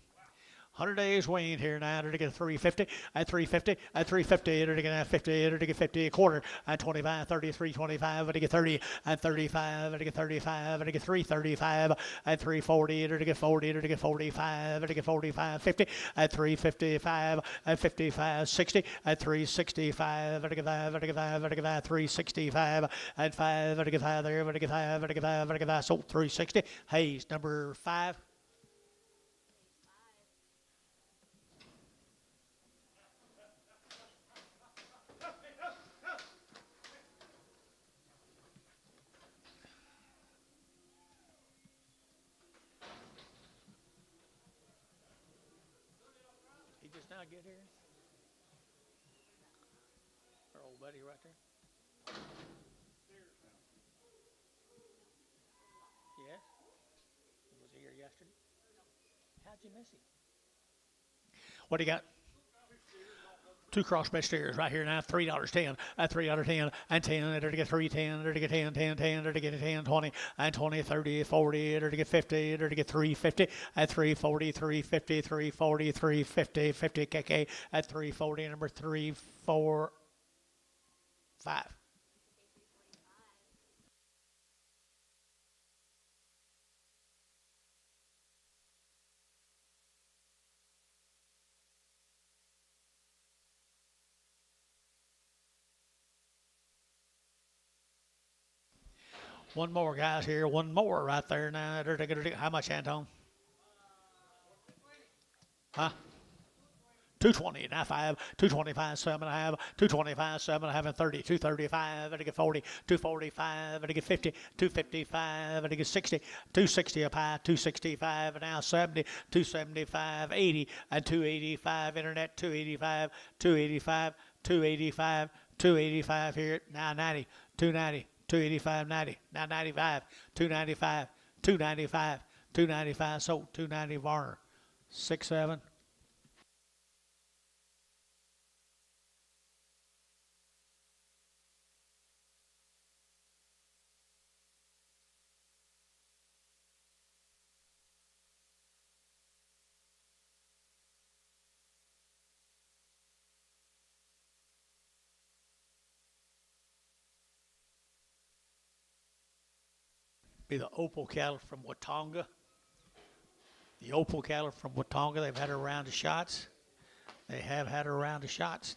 100 days weaned here now. They're to get 350, and 350, and 350. They're to get 50, they're to get 50 a quarter, and 25, 33, 25, and to get 30, and 35, and to get 35, and to get 335, and 340, they're to get 40, they're to get 45, and to get 45, 50, and 355, and 55, 60, and 365, and to get 5, and to get 5, and to get 5, 365, and 5, and to get 5 there, and to get 5, and to get 5, and to get 5, so 360. Hayes, number 5. Get here. Our old buddy, right there? Yes? Was he here yesterday? How'd you miss him? What do you got? 2 crossbred steers right here now, $3.10, at $3.10, and 10, to get 310, to get 10, 10, 10, to get 10, 20, and 20, 30, 40, to get 50, to get 350, at 340, 350, 340, 350, 50 KK, at 340, number 345. One more, guys, here. One more right there now. How much, Anton? Huh? 220 now, 5, 225, 7.5, 225, 7.5, and 30, 235, and to get 40, 245, and to get 50, 255, and to get 60, 260 up high, 265, and now 70, 275, 80, and 285, internet, 285, 285, 285, 285 here, now 90, 290, 285, 90, now 95, 295, 295, 295, so 290 Varner, 6-7. Be the Opal cattle from Watonga. The Opal cattle from Watonga, they've had a round of shots. They have had a round of shots.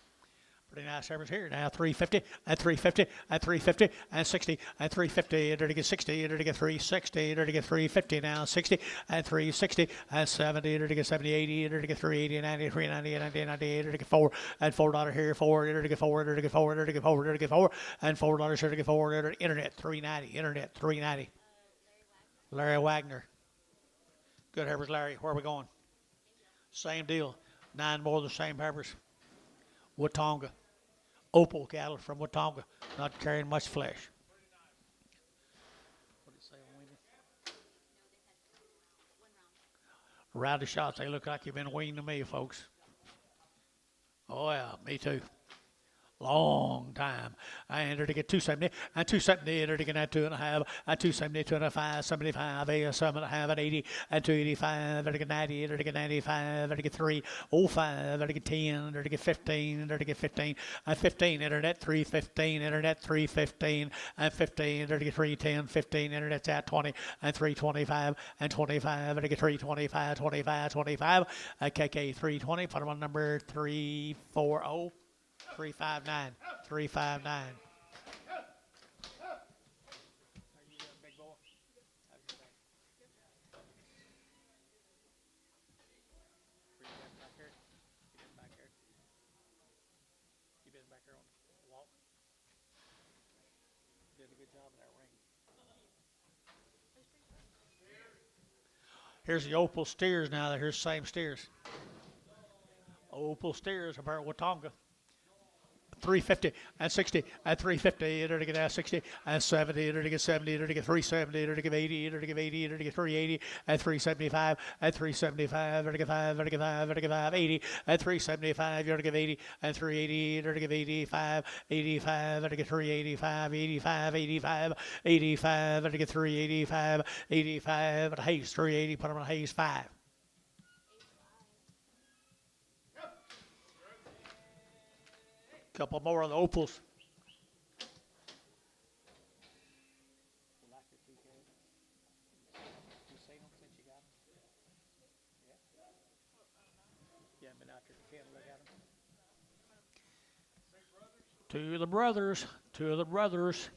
Pretty nice numbers here. Now 350, and 350, and 350, and 60, and 350, and to get 60, and to get 360, and to get 350 now, 60, and 360, and 70, and to get 70, 80, and to get 380, 90, 390, 90, 98, and to get 4, and $4 here, 4, and to get 4, and to get 4, and to get 4, and to get 4, and $4 here to get 4, and internet 390, internet 390. Larry Wagner. Good heifers, Larry. Where are we going? Same deal. 9 more of the same heifers. Watonga. Opal cattle from Watonga. Not carrying much flesh. What did it say on Weaned? Round of shots. They look like you've been weaned to me, folks. Oh, yeah. Me too. Long time. I entered to get 270, and 270, entered to get that 2.5, and 270, 2.5, 75, 7.5, and 80, and 285, and to get 90, and to get 95, and to get 305, and to get 10, and to get 15, and to get 15, and 15, internet 315, internet 315, and 15, and to get 310, 15, internet's at 20, and 325, and 25, and to get 325, 25, 25, KK 320, put them on number 340. 359, 359. Are you a big boy? How's your back? Were you been back here? You been back here? You been back here on the walk? Did a good job in that ring. Here's the Opal steers now. Here's the same steers. Opal steers about Watonga. 350 and 60 and 350 to get 60 and 70 to get 70 to get 370 to get 80 to get 80 to get 380 and 375 and 375 to get 5 to get 5 to get 5 80 and 375 to get 80 and 380 to get 85 85 to get 385 85 85 85 to get 385 85 at Hayes 380 put them on Hayes 5. Couple more on the Opals. You like your 2K? You seen them since you got them? Yeah. You haven't been out there to look at them? Two of the brothers. Two of the brothers.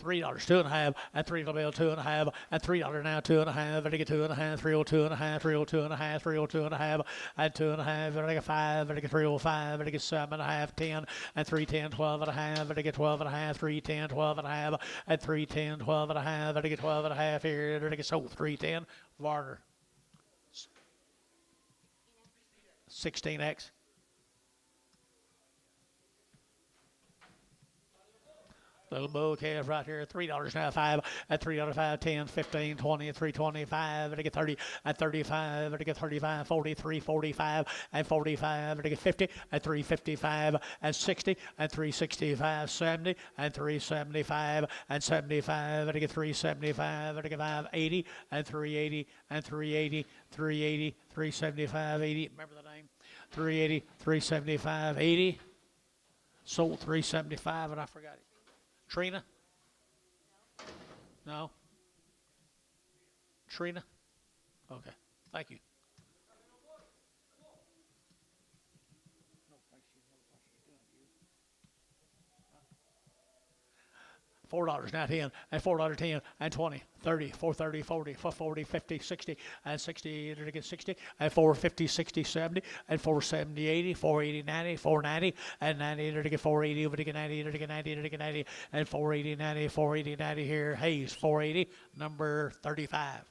$3, 2.5, and $3 bill, 2.5, and $3 now, 2.5, and I get 2.5, 302 and a half, 302 and a half, 302 and a half, and 2.5, and I get 5, and I get 305, and I get 7.5, 10, and 310, 12 and a half, and I get 12 and a half, 310, 12 and a half, and 310, 12 and a half, and I get 12 and a half here, and I get sold 310, Varner. 16X. Little bull calf right here, $3 now, 5 at $3.05, 10, 15, 20, 325, I get 30 at 35, I get 35, 43, 45 at 45, I get 50 at 355 at 60 at 365, 70 at 375 at 75, I get 375, I get 580 at 380 at 380, 380, 375, 80. Remember the name? 380, 375, 80. Sold 375 and I forgot it. Trina? No? Trina? Okay. Thank you. $4 now, 10 and $4 10 and 20 30 430 40 440 50 60 and 60 to get 60 and 450 60 70 and 470 80 480 90 490 and 90 to get 480 over to get 90 to get 90 to get 90 and 480 90 480 90 here. Hayes 480 number 35.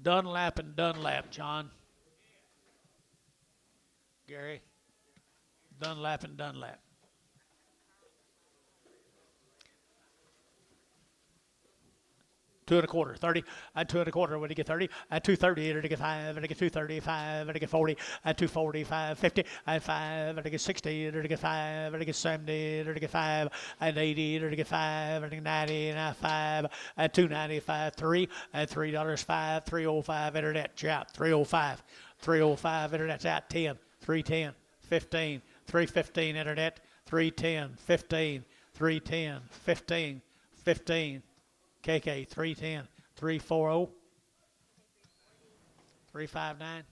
Dunlap and Dunlap, John. Gary. Dunlap and Dunlap. Two and a quarter, 30, at two and a quarter, when you get 30, at 230, to get 5, and to get 235, and to get 40, at 245, 50, at 5, and to get 60, to get 5, and to get 70, to get 5, and 80, to get 5, and to get 90, and at 5, at 295, 3, at $3, 5, 305, internet, chat, 305, 305, internet's out, 10, 310, 15, 315, internet, 310, 15, 310, 15, 15. KK 310 340 359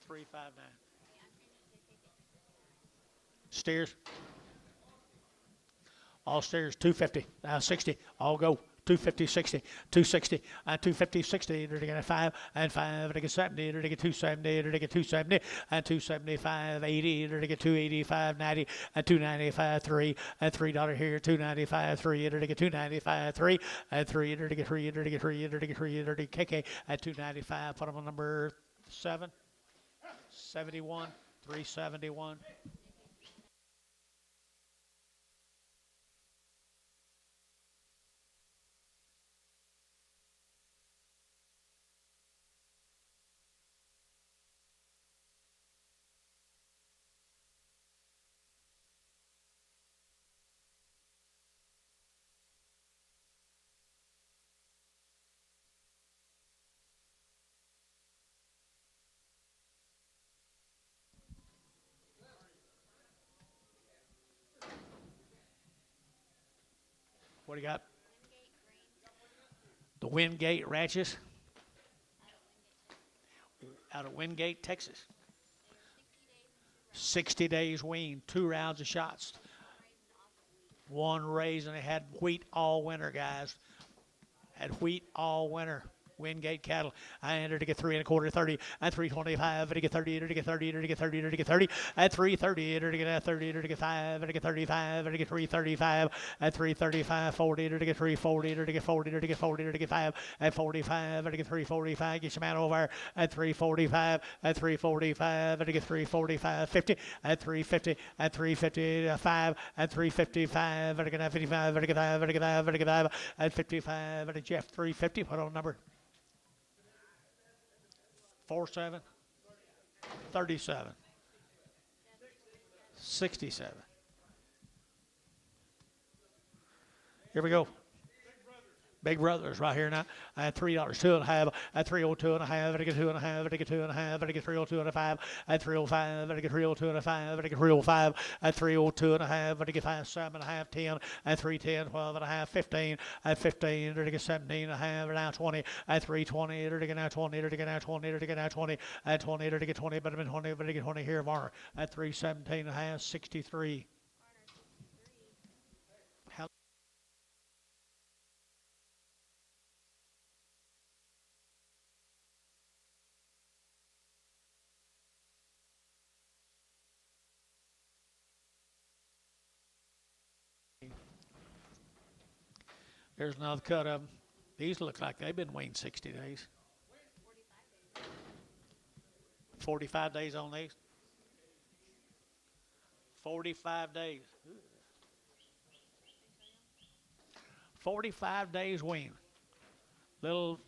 359. Steers. All steers 250. 60. All go. 250, 60, 260, 250, 60, to get 5, and 5, to get 70, to get 270, to get 270, and 275, 80, to get 285, 90, and 295, 3, and $3 here, 295, 3, to get 295, 3, and 3, to get 3, to get 3, to get 3, to get KK at 295, put them on number 7, 71, 371. What do you got? The Wingate Ranches out of Wingate, Texas. 60 days weaned, 2 rounds of shots. 1 raise, and they had wheat all winter, guys. Had wheat all winter. Wingate cattle. I entered to get 3 and a quarter, 30, at 325, to get 30, to get 30, to get 30, to get 30, at 330, to get 30, to get 5, to get 35, to get 335, at 335, 40, to get 340, to get 40, to get 40, to get 5, at 45, to get 345, get your man over at 345, at 345, to get 345, 50, at 350, at 350, 5, at 355, to get 55, to get 5, to get 5, to get 5, at 55, to Jeff 350, put on number 47, 37, 67. Here we go. Big Brothers right here now. At $3, 2 and a half. At 302 and a half. At 2 and a half. At 2 and a half. At 302 and a 5. At 305. At 302 and a 5. At 305. At 302 and a half. At 5, 7 and a half. 10. At 310, 12 and a half. 15. At 15. At 17 and a half. At now 20. At 320. At now 20. At now 20. At now 20. At 20. At 20. But 20. But 20 here. Varner. At 317 and a half. 63. Here's another cut of them. These look like they've been weaned 60 days. 45 days on these. 45 days. 45 days weaned. Little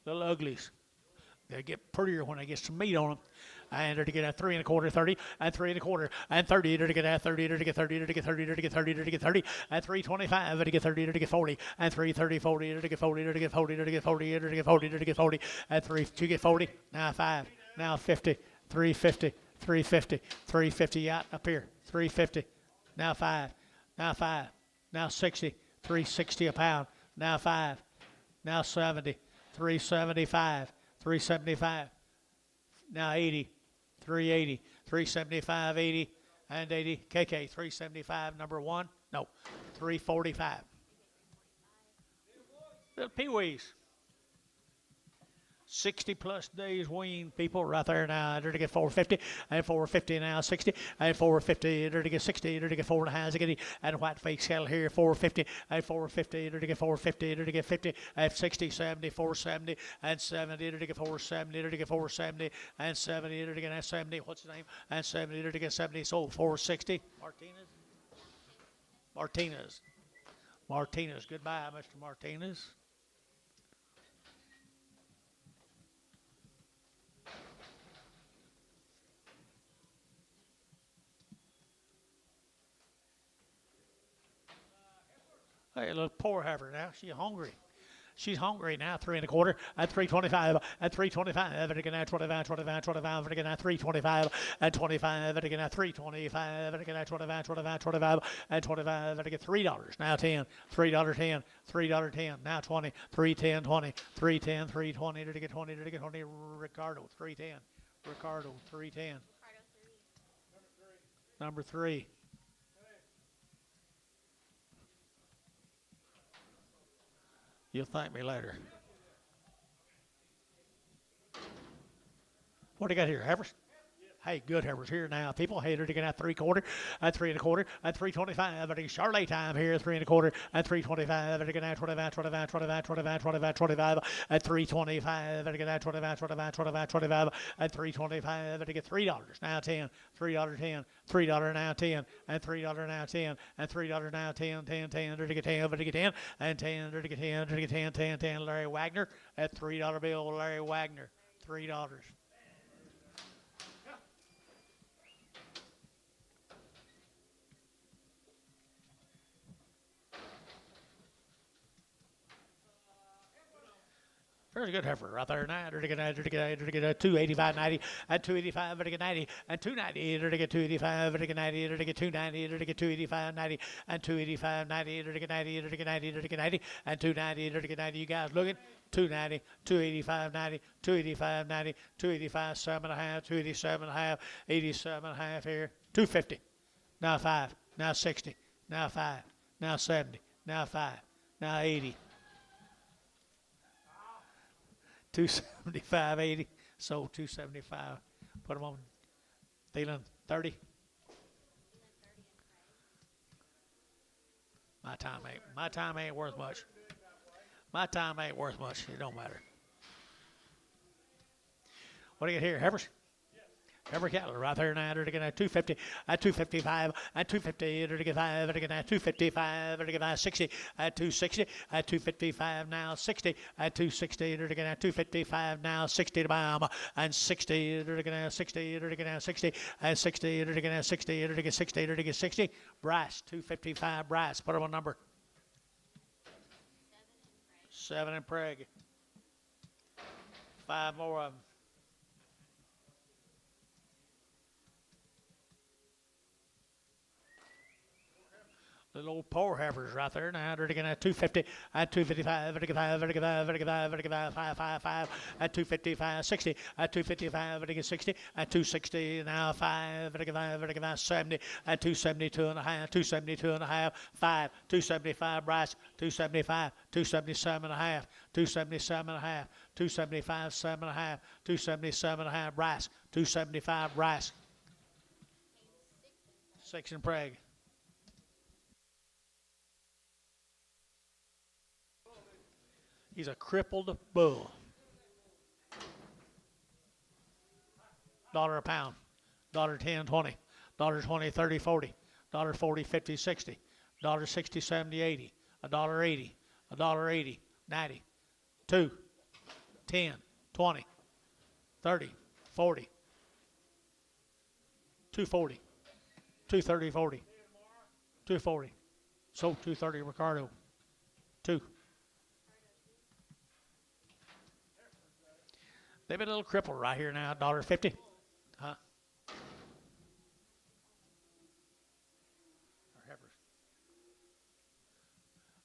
uglies. They get prettier when they get some meat on them. And they're to get at 3 1/4, 30, and 3 1/4, and 30, they're to get at 30, they're to get 30, they're to get 30, they're to get 30, they're to get 30, and 325, they're to get 30, they're to get 40, and 330, 40, they're to get 40, they're to get 40, they're to get 40, they're to get 40, they're to get 40, and 3 to get 40, now 5, now 50, 350, 350, 350 out up here, 350, now 5, now 60, 360 a pound, now 5, now 70, 375, 375, now 80, 380, 375, 80, and 80. KK, 375, number 1. No, 345. Little peewees. 60-plus days weaned people right there now. They're to get 450, and 450 now 60, and 450. They're to get 60. They're to get 4.5, and white face cattle here 450, and 450. They're to get 450. They're to get 50, and 60, 70, 470, and 70. They're to get 470. They're to get 470, and 70. They're to get 70. What's his name? And 70. They're to get 70. So 460. Martinez. Goodbye, Mr. Martinez. Hey, look, poor heifer now. She's hungry. She's hungry now. 3 1/4, and 325, and 325. Again at 25, 25, 25. Again at 325, and 25. Again at 325. Again at 25, 25, 25, and 25. Again $3. Now 10, $3.10, $3.10. Now 20, 310, 20, 310, 320. To get 20, to get 20. Ricardo 310, Ricardo 310. Number 3. You'll thank me later. What do you got here? Heifers? Hey, good heifers here now. People, hey, they're taking out 3 1/4, and 3 1/4, and 325. They're taking Charlotte time here, 3 1/4, and 325. They're taking out 25, 25, 25, 25, 25, 25, and 325. They're taking out 25, 25, 25, 25, and 325. They're taking $3. Now 10, $3.10, $3 now 10, and $3 now 10, and $3 now 10, 10, 10. They're taking 10, they're taking 10, and 10. They're taking 10, they're taking 10, 10, 10. Larry Wagner at $3 bill. Larry Wagner, $3. There's a good heifer right there now. They're to get 285, 90, and 285, they're to get 90, and 290, they're to get 285, they're to get 90, they're to get 290, they're to get 285, 90, and 285, 90, they're to get 90, they're to get 90, they're to get 90, and 290, they're to get 90. You guys looking? 290, 285, 90, 285, 90, 285, 7.5, 287.5, 87.5 here, 250. Now 5, now 60, now 5, now 70, now 5, now 80. 275, 80, sold 275. Put them on. Thielen 30. My time ain't worth much. My time ain't worth much. It don't matter. What do you get here? Heifers? Heifer cattle right there now. They're to get 250, at 255, at 250, they're to get 5, they're to get 255, they're to get 60, at 260, at 255 now 60, at 260, they're to get 255 now 60 to buy them, and 60, they're to get 60, they're to get 60, and 60, they're to get 60, they're to get 60, they're to get 60. Bryce, 255 Bryce. Put them on number. 7 in Prague. 5 more of them. Little old poor heifers right there now. They're getting 250, at 255, they're getting 5, they're getting 5, they're getting 5, they're getting 5, 5, 5, 5, at 255, 60, at 255, they're getting 60, at 260, now 5, they're getting 5, they're getting 70, at 272 and a half, 272 and a half, 5, 275 Bryce, 275, 277 and a half, 277 and a half, 275, 7 and a half, 277 and a half Bryce, 275 Bryce. 6 in Prague. He's a crippled bull. $1 a pound. $10, 20. $20, 30, 40. $40, 50, 60. $60, 70, 80. $80. $80. 90. 2. 10. 20. 30. 40. 240. 230, 40. 240. Sold 230, Ricardo. 2. They've been a little crippled right here now. $1.50. Huh?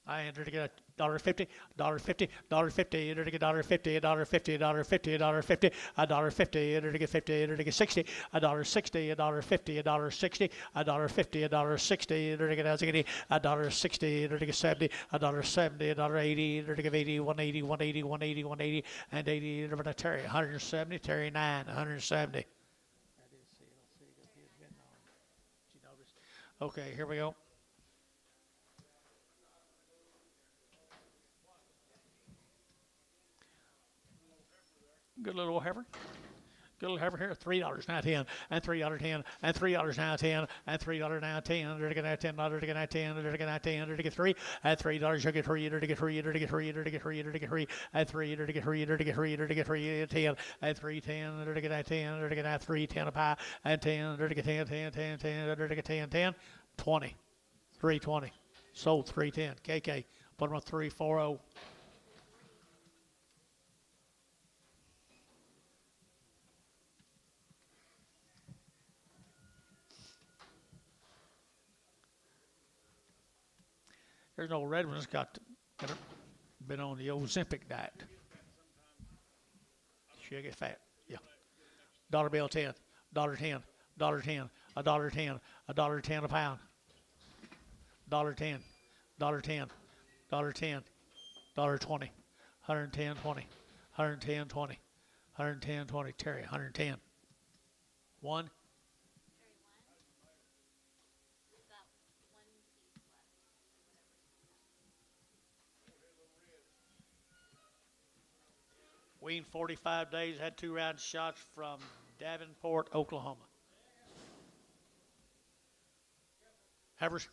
I entered to get $1.50, $1.50, $1.50, entered to get $1.50, $1.50, $1.50, $1.50, $1.50, entered to get 50, entered to get 60, $1.60, $1.50, $1.60, $1.50, $1.60, entered to get $1.60, entered to get 70, $1.70, $1.80, entered to get 80, 180, 180, 180, 180, and 80, entered to Terry, 170, Terry 9, 170. Okay, here we go. Good little heifer. Good little heifer here. $3 now 10, and $3.10, and $3 now 10, and $3 now 10. Under to get that $10, under to get that 10, under to get that 10, under to get 3, and $3 you get 3, under to get 3, under to get 3, under to get 3, under to get 3, and 3, under to get 3, under to get 3, under to get 3, 10, and 3, 10, under to get that 10, under to get that 3, 10 a pie, and 10, under to get 10, 10, 10, 10, under to get 10, 10, 20, 320. Sold 310. KK. Put them on 340. There's no red one's been on the Ozempic diet. She'll get fat. Yeah. Dollar bill 10, $10, $10, $1.10, $1.10 a pound. $10, $10, $10, $20, 110, 20, 110, 20, 110, 20. Terry, 110. 1. Weaned 45 days, had 2 round shots from Davenport, Oklahoma. Heifers,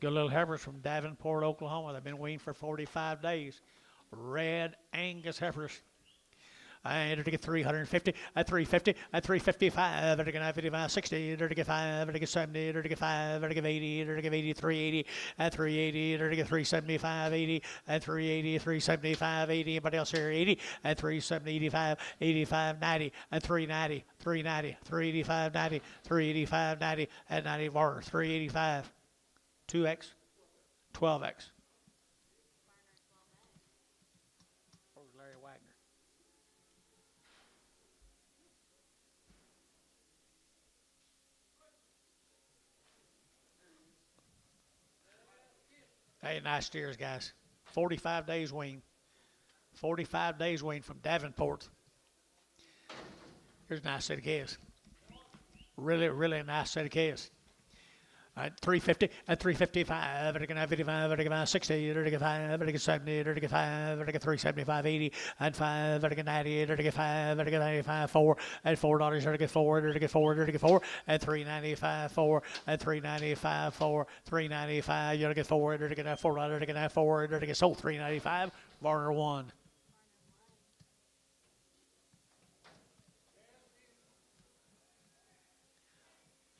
good little heifers from Davenport, Oklahoma. They've been weaned for 45 days. Red Angus heifers. I entered to get 350, at 350, at 355, entered to get 55, 60, entered to get 5, entered to get 70, entered to get 5, entered to get 80, entered to get 80, 380, at 380, entered to get 375, 80, at 380, 375, 80, anybody else here, 80, at 370, 85, 85, 90, at 390, 390, 385, 90, 385, 90, at 94, 385, 2X, 12X. Hey, nice steers, guys. 45 days weaned. 45 days weaned from Davenport. Here's a nice set of calves. Really, really nice set of calves. All right, 350 and 355, and 55, 60, 5, 70, 5, 375, 80, and 5, 90, 5, 95, 4, and $4, 4, 4, 4, and 395, 4, and 395, 4, 395, you get 4, $4, 4, sold 395, Varner 1.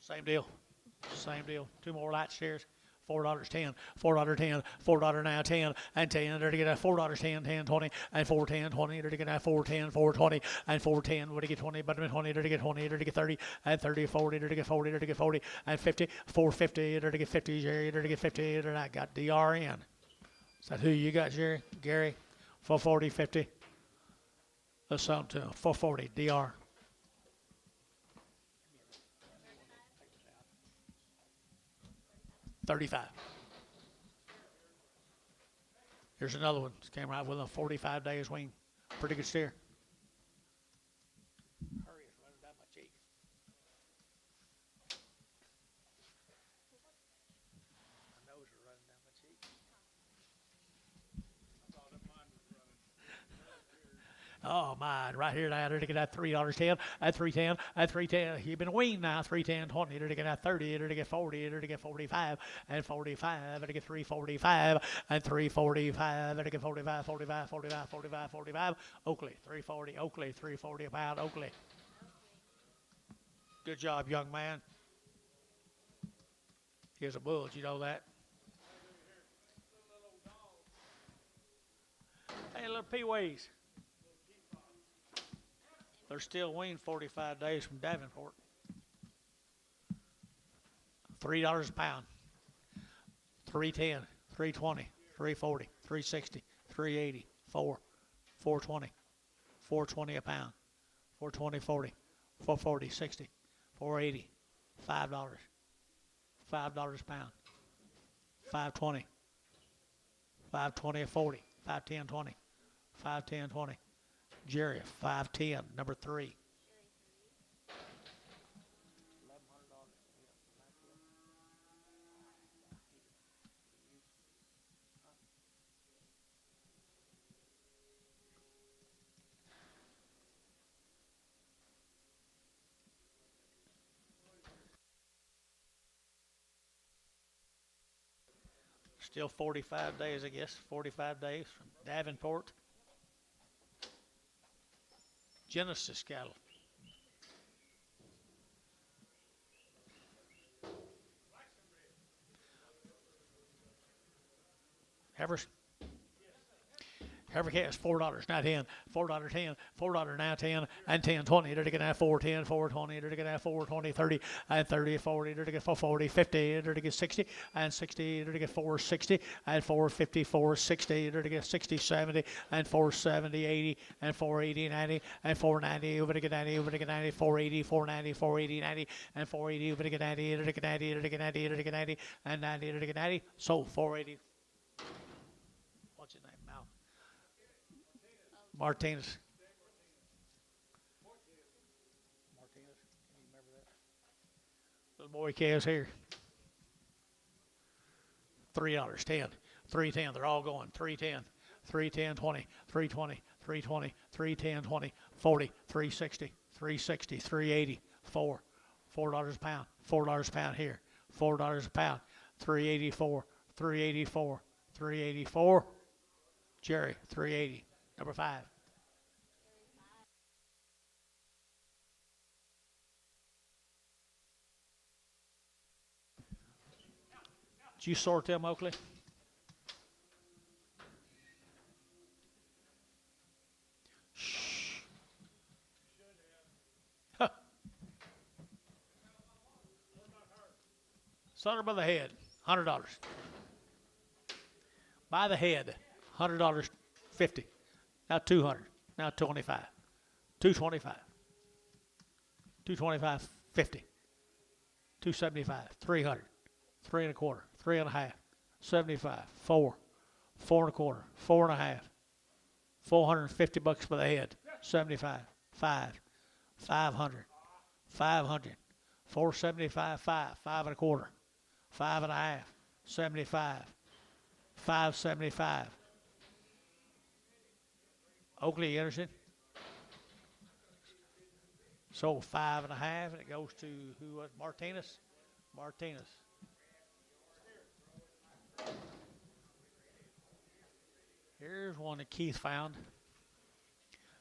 Same deal. Same deal. 2 more light shares. $4.10, $4.10, $4 now 10, and 10, there to get a $4.10, 10, 20, and 4.10, 20, there to get a 4.10, 4.20, and 4.10, what to get 20, but 20, there to get 20, there to get 30, and 30, 40, there to get 40, there to get 40, and 50, 450, there to get 50, Jerry, there to get 50, there I got DRN. Is that who you got, Jerry? Gary? 440, 50. Let's sell them to him. 440, DR. $35. Here's another one. Just came right with a 45 days wean. Pretty good steer. Hurry, it's running down my cheek. My nose is running down my cheek. I thought that mine was running. Oh my! Right here now, they're to get that $3.10, at 3.10, at 3.10. You've been weaned now. 3.10, 20. They're to get that 30. They're to get 40. They're to get 45, and 45. They're to get 3.45, and 3.45. They're to get 45, 45, 45, 45, 45. Oakley 3.40. Oakley 3.40 a pound. Oakley. Good job, young man. Here's a bull. Did you know that? Hey, little peewees. They're still weaned 45 days from Davenport. $3 a pound. 3.10, 3.20, 3.40, 3.60, 3.80, 4.20, 4.20 a pound. 4.20, 40, 4.40, 60, 4.80, $5. $5 a pound. 5.20, 5.20 a 40, 5.10, 20, 5.10, 20. Jerry, 5.10, number 3. Still 45 days, I guess. 45 days from Davenport. Genesis cattle. Heifers. Heifer calves $4, now 10, $4.10, $4 now 10, and 10.20. They're to get that 4.10, 4.20. They're to get that 4.20, 30, and 30, 40. They're to get 4.40, 50. They're to get 60, and 60. They're to get 4.60, and 4.50, 4.60. They're to get 60, 70, and 4.70, 80, and 4.80, 90, and 4.90. Over to get 90, over to get 90, 4.80, 4.90, 4.80, 90, and 4.80. Over to get 90, over to get 90, over to get 90, over to get 90, and 90, over to get 90. So 4.80. What's his name now? Martinez. Martinez, can you remember that? Little boy calves here. $3, 10, 3.10. They're all going. 3.10, 3.10, 20, 3.20, 3.20, 3.10, 20, 40, 3.60, 3.60, 3.80, $4 a pound, $4 a pound here, $4 a pound, 3.84, 3.84, 3.84. Jerry, 3.80. Number 5. Did you sort them, Oakley? Shh. Huh. Sort her by the head, $100. By the head, $100, 50. Now 200. Now 25. 225. 225, 50. 275, 300. 3 and a quarter. 3 and a half. 75. 4. 4 and a quarter. 4 and a half. $450 for the head. 75. 5. 500. 500. 475. 5. 5 and a quarter. 5 and a half. 75. 575. Oakley, you understand? So 5 and a half, and it goes to who was Martinez? Martinez. Here's one that Keith found.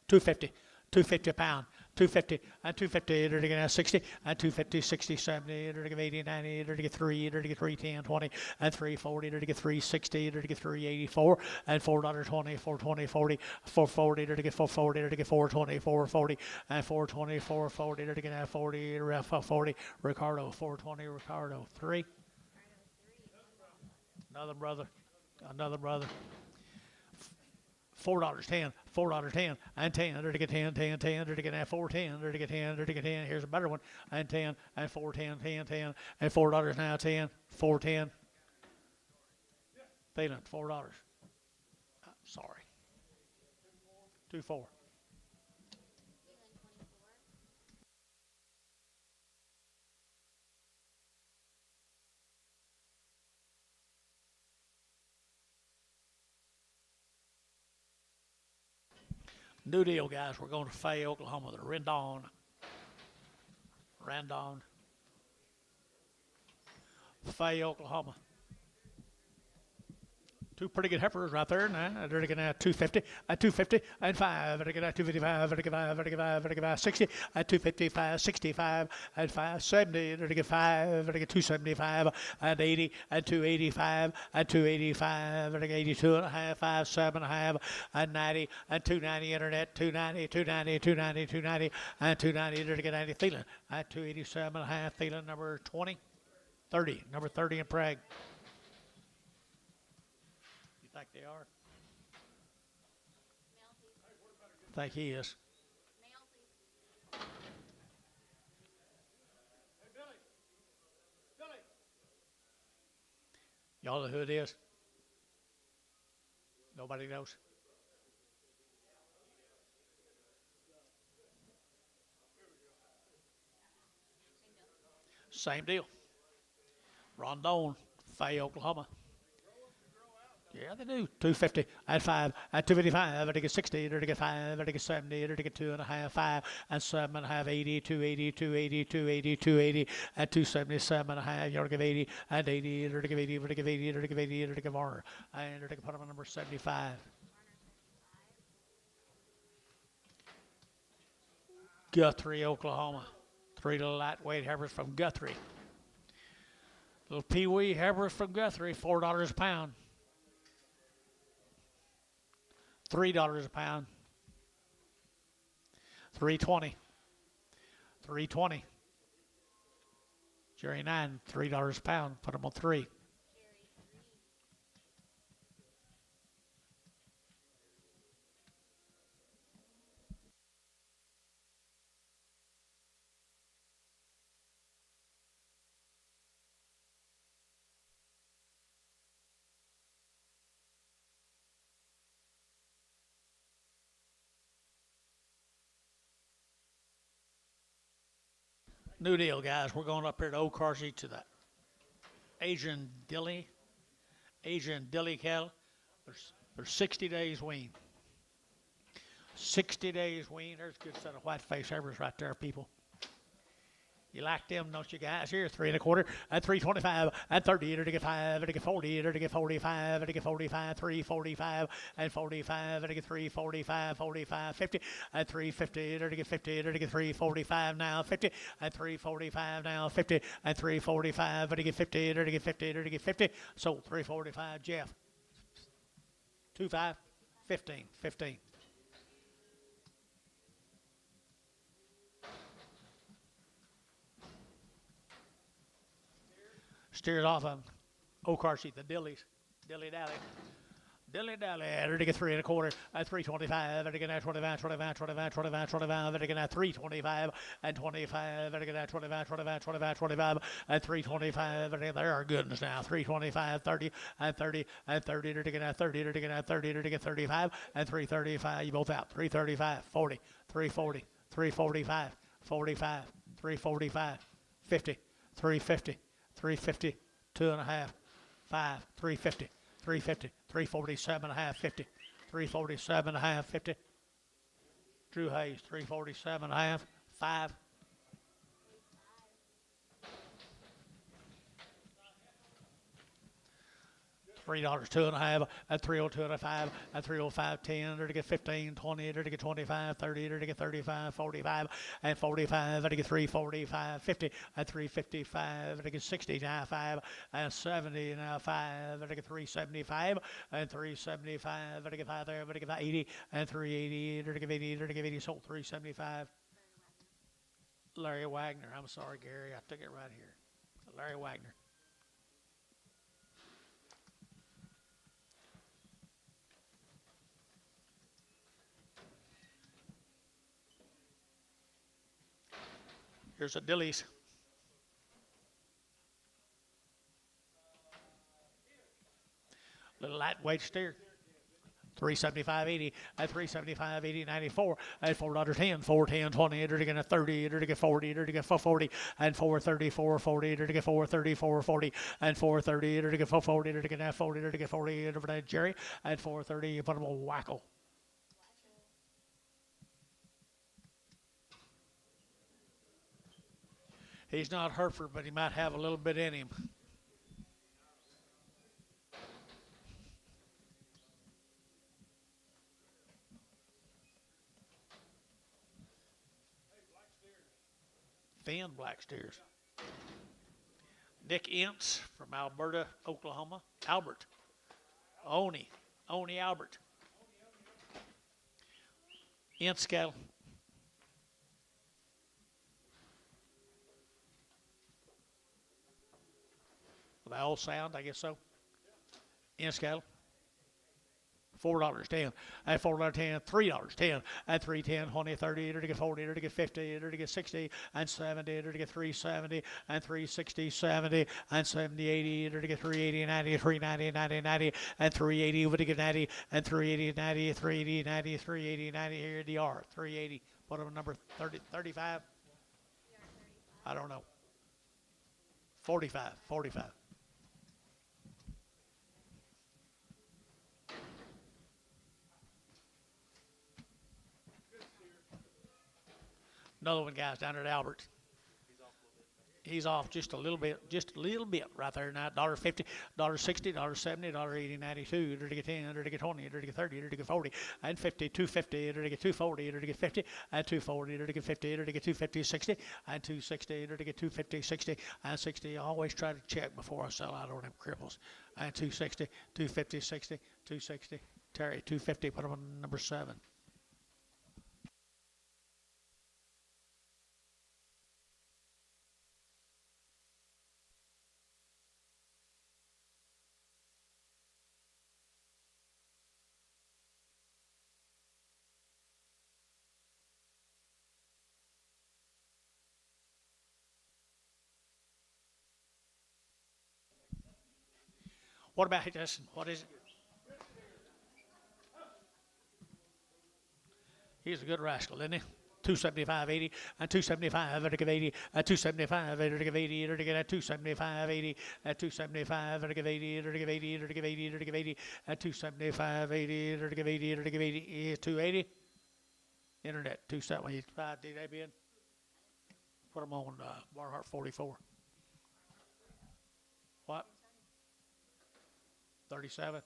250. 250 a pound, 250, and 250, they're to get 60, and 250, 60, 70, they're to get 80, 90, they're to get 3, they're to get 310, 20, and 340, they're to get 360, they're to get 384, and $4.20, 420, 40, 440, they're to get 440, they're to get 420, 440, and 420, 440, they're to get 40, 40, Ricardo, 420, Ricardo, 3. Another brother. $4, 10, $4, 10, and 10, they're to get 10, 10, 10, they're to get 410, they're to get 10, they're to get 10, here's a better one, and 10, and 410, 10, 10, and $4 now, 10, 410. Phelan, $4. Sorry. 2.4. New deal, guys. We're going to Fay, Oklahoma. The Randon. Fay, Oklahoma. Two pretty good heifers right there now. They're looking at 250, at 250, and 5. They're looking at 255, they're looking at 5, they're looking at 60, at 255, 65, and 570. They're looking at 5, they're looking at 275, and 80, and 285, and 285. They're looking at 82 and a half, 5, 7 and a half, and 90, and 290 internet, 290, 290, 290, 290, and 290. They're looking at 90 Thielen, at 287 and a half. Thielen number 20, 30, number 30 in Prague. Think they are? I think he is. Hey, Billy. Y'all know who it is? Nobody knows. Same deal. Rondon, Fay, Oklahoma. Yeah, they do. 250 at 5, at 255, at 60, at 5, at 70, at 2 and a half, 5, and 7 and a half, 80, 280, 280, 280, 280, at 277 and a half, you're give 80, and 80, at 80, at 80, at 80, at 80, at Varner, and at put him on number 75. Guthrie, Oklahoma. 3 little lightweight heifers from Guthrie. Little peewee heifers from Guthrie, $4 a pound. $3 a pound. 320. 320. Jerry 9, $3 a pound. Put them on 3. New deal, guys. We're going up here to OKC to the Asian Dilly cattle. They're 60 days weaned. 60 days weaned. There's a good set of white face heifers right there, people. You like them, don't you guys? Here, 3 1/4, at 325, at 30, to get 5, to get 40, to get 45, to get 45, 345, and 45, to get 345, 45, 50, at 350, to get 50, to get 345 now, 50, at 345 now, 50, at 345, to get 50, to get 50, to get 50. So 345, Jeff. 25, 15, 15. Steers off of OKC, the Dillies. Dilly Dally. Dilly Dally. They're to get 3 1/4 at 325. They're to get 25, 25, 25, 25, 25. They're to get 325 and 25. They're to get 25, 25, 25, 25 at 325. There are goodness now. 325, 30 and 30 and 30. They're to get 30. They're to get 30. They're to get 35 and 335. You both out. 335, 40, 340, 345, 45, 345, 50, 350. 350, 2 1/2, 5, 350, 350, 347 1/2, 50, 347 1/2, 50. Drew Hayes, 347 1/2, 5. $3, 2 1/2, at 302 and a 5, at 305, 10, to get 15, 20, to get 25, 30, to get 35, 45, and 45, to get 345, 50, at 355, to get 60, now 5, and 70, now 5, to get 375, and 375, to get 5 there, to get 80, and 380, to get 80, to get 80, sold 375. Larry Wagner, I'm sorry, Gary, I took it right here. Larry Wagner. Here's a Dillies. Little lightweight steer. 375.80 at 375.80 94 at $4.10 410 20 to get 30 to get 40 to get 440 and 434 40 to get 434 40 and 430 to get 440 to get 40 to get 40 over that Jerry at 430 you put them on Wacko. He's not Hereford, but he might have a little bit in him. Thin black steers. Nick Ince from Alberta, Oklahoma. Albert. Oni Albert. Ince cattle. The old sound, I guess so. Ince cattle. $4.10, at $4.10, $3.10, at $3.10, 20, 30, to get 40, to get 50, to get 60, and 70, to get 370, and 360, 70, and 70, 80, to get 380, 90, 390, 90, 90, and 380, to get 90, and 380, 90, 380, 90, 380, 90. Here they are, 380. What are number 30, 35? I don't know. 45. Another one, guys, down at Albert. He's off just a little bit right there now. $1.50, $1.60, $1.70, $1.80, 92, to get 10, to get 20, to get 30, to get 40, and 50, 250, to get 240, to get 50, and 240, to get 50, to get 250, 60, and 260, to get 250, 60, and 60. I always try to check before I sell out on them cripples. And 260, 250, 60, 260. Terry, 250, put him on number 7. What about this? What is it? He's a good rascal, isn't he? 275.80 and 275 at 80 at 275 at 80 at 275 80 at 275 at 80 at 80 at 80 at 80 at 275 80 at 80 at 80 280. Internet 275 did they be in? Put them on Barhart 44. What? 37.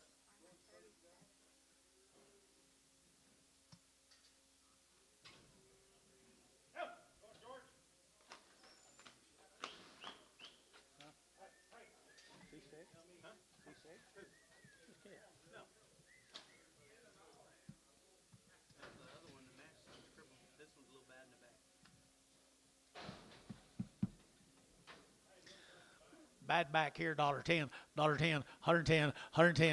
Bad back here, $1.10, $1.10, 110, 110,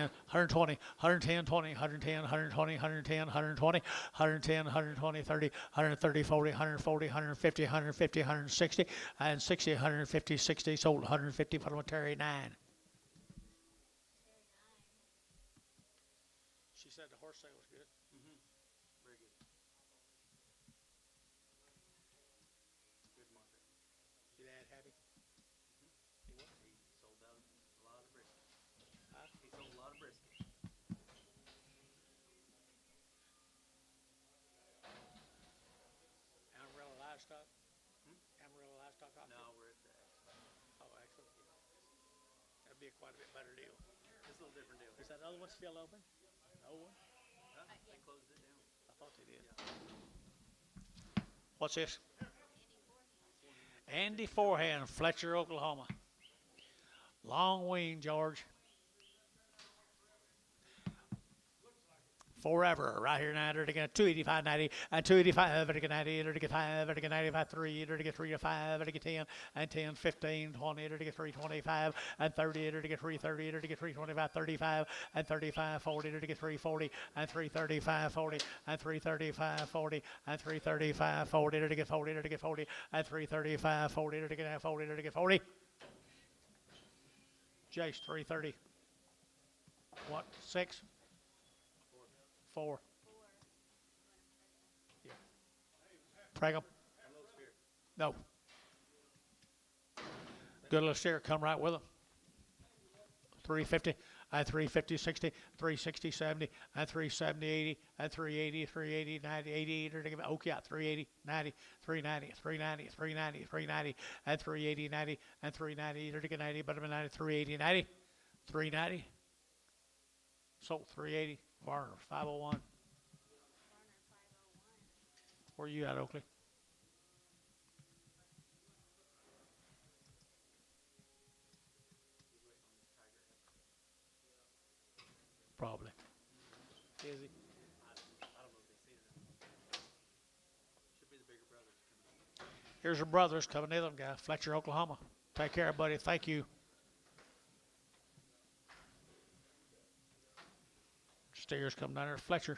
120, 110, 20, 110, 120, 110, 120, 110, 120, 30, 130, 40, 140, 150, 150, 160, and 60, 150, 60, sold 150, parliamentary 9. She said the horse sale was good. Very good. Good market. Your dad happy? He sold out a lot of brisket. Huh? He sold a lot of brisket. Amarillo Livestock? Amarillo Livestock Auction? No, we're at the Oh, excellent. That'd be quite a bit better deal. It's a little different deal. Is that other one still open? No one? Huh? They closed it down. I thought they did. What's this? Andy Forehand, Fletcher, Oklahoma. Long Weaned, George. Forever, right here now, to get 285.90 and 285, to get 90, to get 5, to get 95, 3, to get 3 to 5, to get 10 and 10, 15, 20, to get 325 and 30, to get 330, to get 325, 35 and 35, 40, to get 340 and 335, 40 and 335, 40 and 335, 40, to get 40, to get 40 and 335, 40, to get 40, to get 40. Jace, 330. What, 6? 4. Yeah. Prague. No. Good little steer, come right with them. 350. and 350, 60, 360, 70, and 370, 80, and 380, 380, 90, 80, okay, 380, 90, 390, 390, 390, 390, and 380, 90, and 390, 90, but 90, 380, 90, 390. Sold 380, Varner 501. Where you at, Oakley? Probably. Is he? Here's your brothers coming in, them guy, Fletcher, Oklahoma. Take care, buddy. Thank you. Steers coming down there, Fletcher.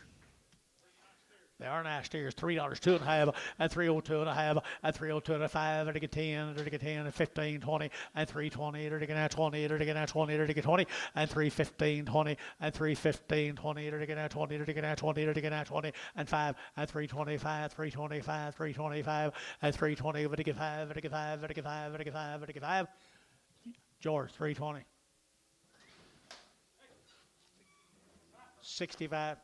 They are nice steers. $3, 2.5, and 302 and a half, and 302 and a 5, and they get 10, and they get 10, and 15, 20, and 320, and they get 20, and they get 20, and they get 20, and 315, 20, and 315, 20, and they get 20, and they get 20, and they get 20, and 5, and 325, 325, 325, and 320, and they get 5, and they get 5, and they get 5, and they get 5, and they get 5. George, 320. 65.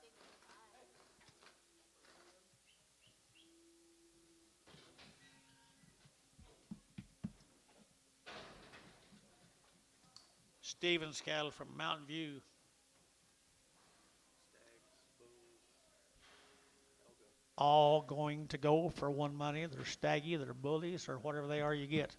Stevens cattle from Mountain View. All going to go for one money. They're staggy, they're bullies, or whatever they are you get.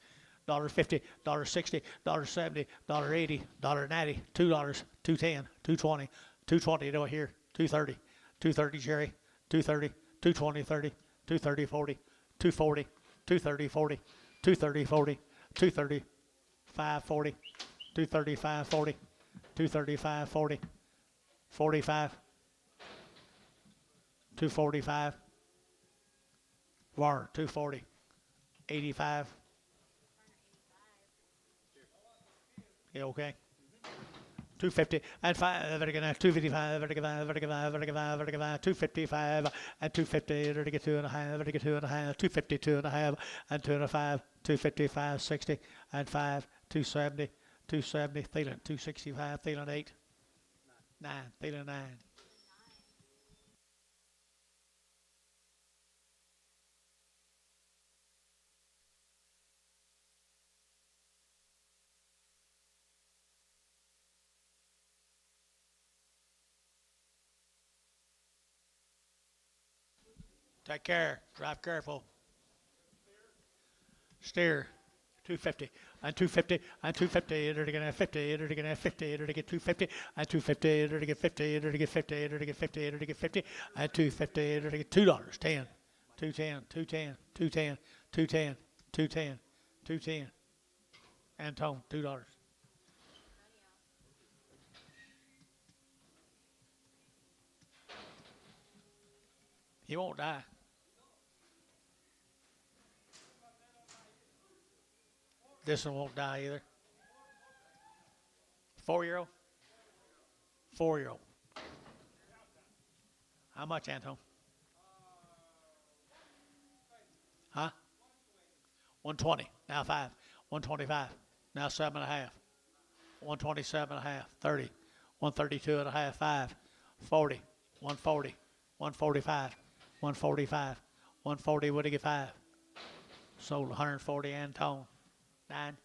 $1.50, $1.60, $1.70, $1.80, $1.90, $2, $2.10, $2.20, $2.20 over here, $2.30, $2.30 Jerry, $2.30, $2.20, $30, $2.30, $40, $2.40, $2.30, $40, $2.30, $40, $2.30, $5.40, $2.35, $40, $2.35, $40, $45, $2.45, Warner, $2.40, $85. Yeah, okay. 250 and 5, 255, 255, and 250, to get 2.5, to get 2.5, 250, 2.5, and 2.5, 255, 60, and 5, 270, 270, Thielen, 265, Thielen 8, 9, Thielen 9. Take care. Drive careful. Steer. 250 and 250 and 250. They're going to 50. They're going to 50. They're to get 250 and 250. They're to get 50. They're to get 50. They're to get 50. They're to get 50 and 250. They're to get $2. 10. 210. 210. 210. 210. 210. 210. Antone. $2. He won't die. This one won't die either. 4-year-old? 4-year-old. How much, Antone? Huh? 120. Now 5. 125. Now 7.5. 127.5. 30. 132.5. 5. 40. 140. 145. 145. 140. Would he get 5? Sold 140. Antone. 9.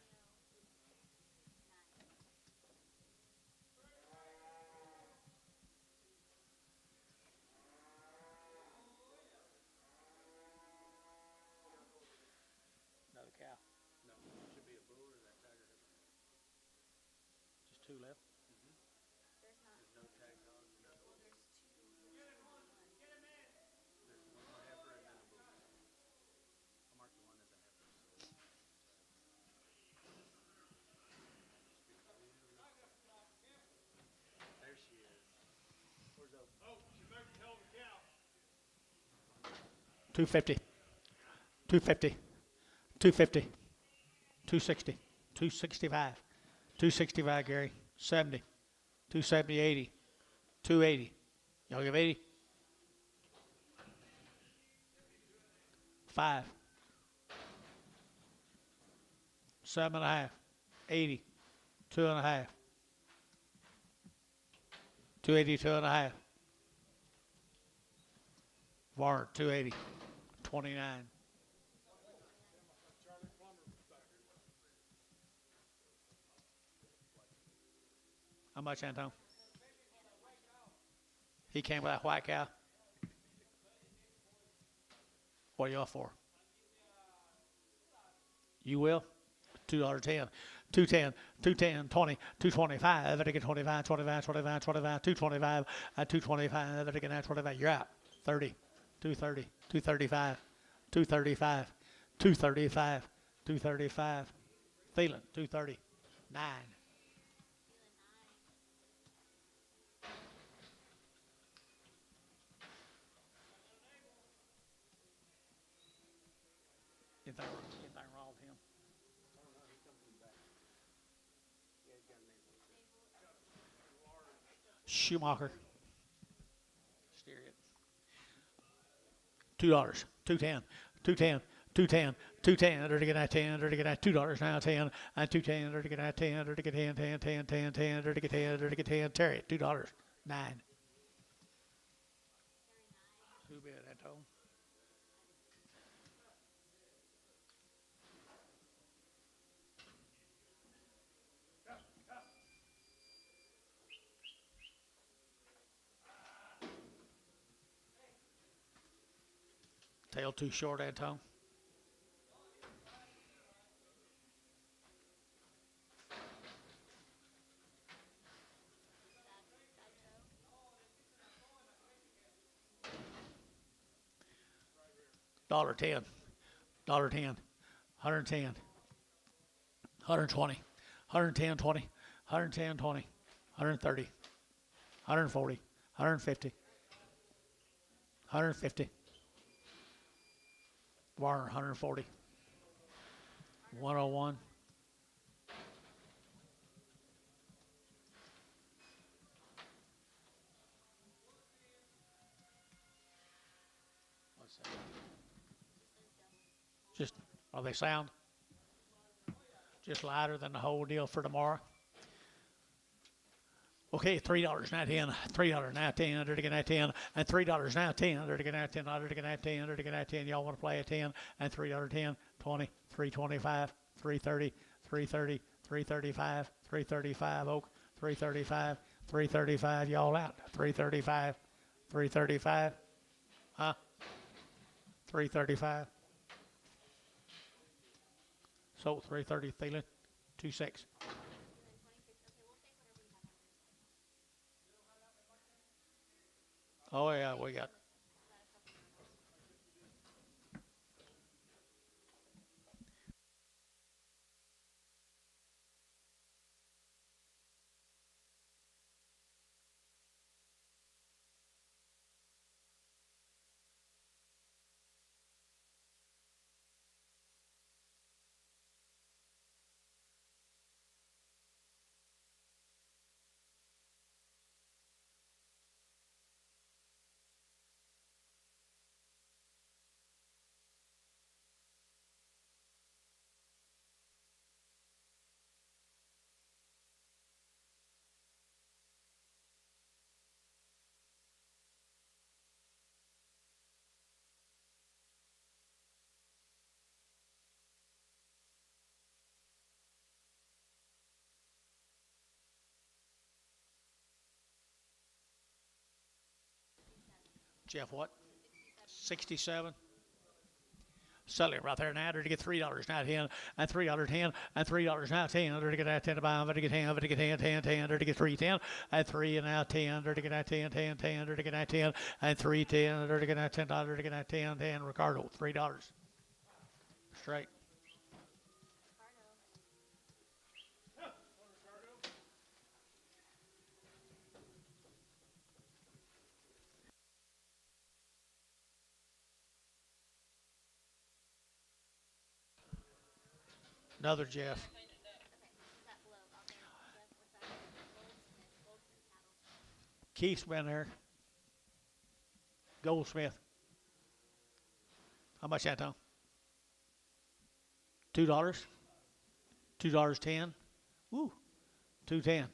Another cow. No, it should be a bull or that tiger. Just 2 left. There's not. There's no tag dog. No. Well, there's two. There's one heifer and then a bull. I marked the one as a heifer. There she is. Where's Oak? Oh, she better tell the cow. 250. 250. 250. 260. 265. 265, Gary. 70. 270, 80. 280. Y'all give 80? 5. 7.5. 80. 2.5. 282 and a half. Warren, 280. 29. How much, Anton? He came with that white cow. What are you off for? You will? $2.10. 210, 210, 20, 225, I get 25, 25, 25, 25, 225, 225, I get 25. You're out. 30, 230, 235, 235, 235, 235. Thielen, 230, 9. Anything wrong with him? Schumacher. Steer it. $2. 210. 210. 210. 210. Or to get that 10. Or to get that $2 now 10. And 210. Or to get that 10. Or to get 10. 10. 10. 10. 10. Or to get 10. Or to get 10. Terry. $2. 9. Too bad, Anton. Tail too short, Anton. $1.10. $1.10. 110. 120. 110, 20. 110, 20. 130. 140. 150. 150. Warner, 140. 101. What's that? Just, are they sound? Just lighter than the whole deal for tomorrow? Okay, $3 now 10, $3 now 10, under to get that 10, and $3 now 10, under to get that 10, under to get that 10, under to get that 10. Y'all want to play at 10, and $3 10, 20, 325, 330, 330, 335, 335, Oak, 335, 335, y'all out, 335, 335, huh? 335. So 330, Thielen, 26. Oh, yeah, we got. Jeff, what? 67. Selling right there now to get $3 now 10, and $3 10, and $3 now 10, to get that 10 to buy, to get 10, to get 10, 10, 10, to get 310, and 3 and now 10, to get that 10, 10, 10, to get that 10, and 310, to get that $10, to get that 10, 10, Ricardo, $3. Straight. Another Jeff. Keith's been there. Goldsmith. How much that, Tom? $2. $2.10. Woo. $2.10.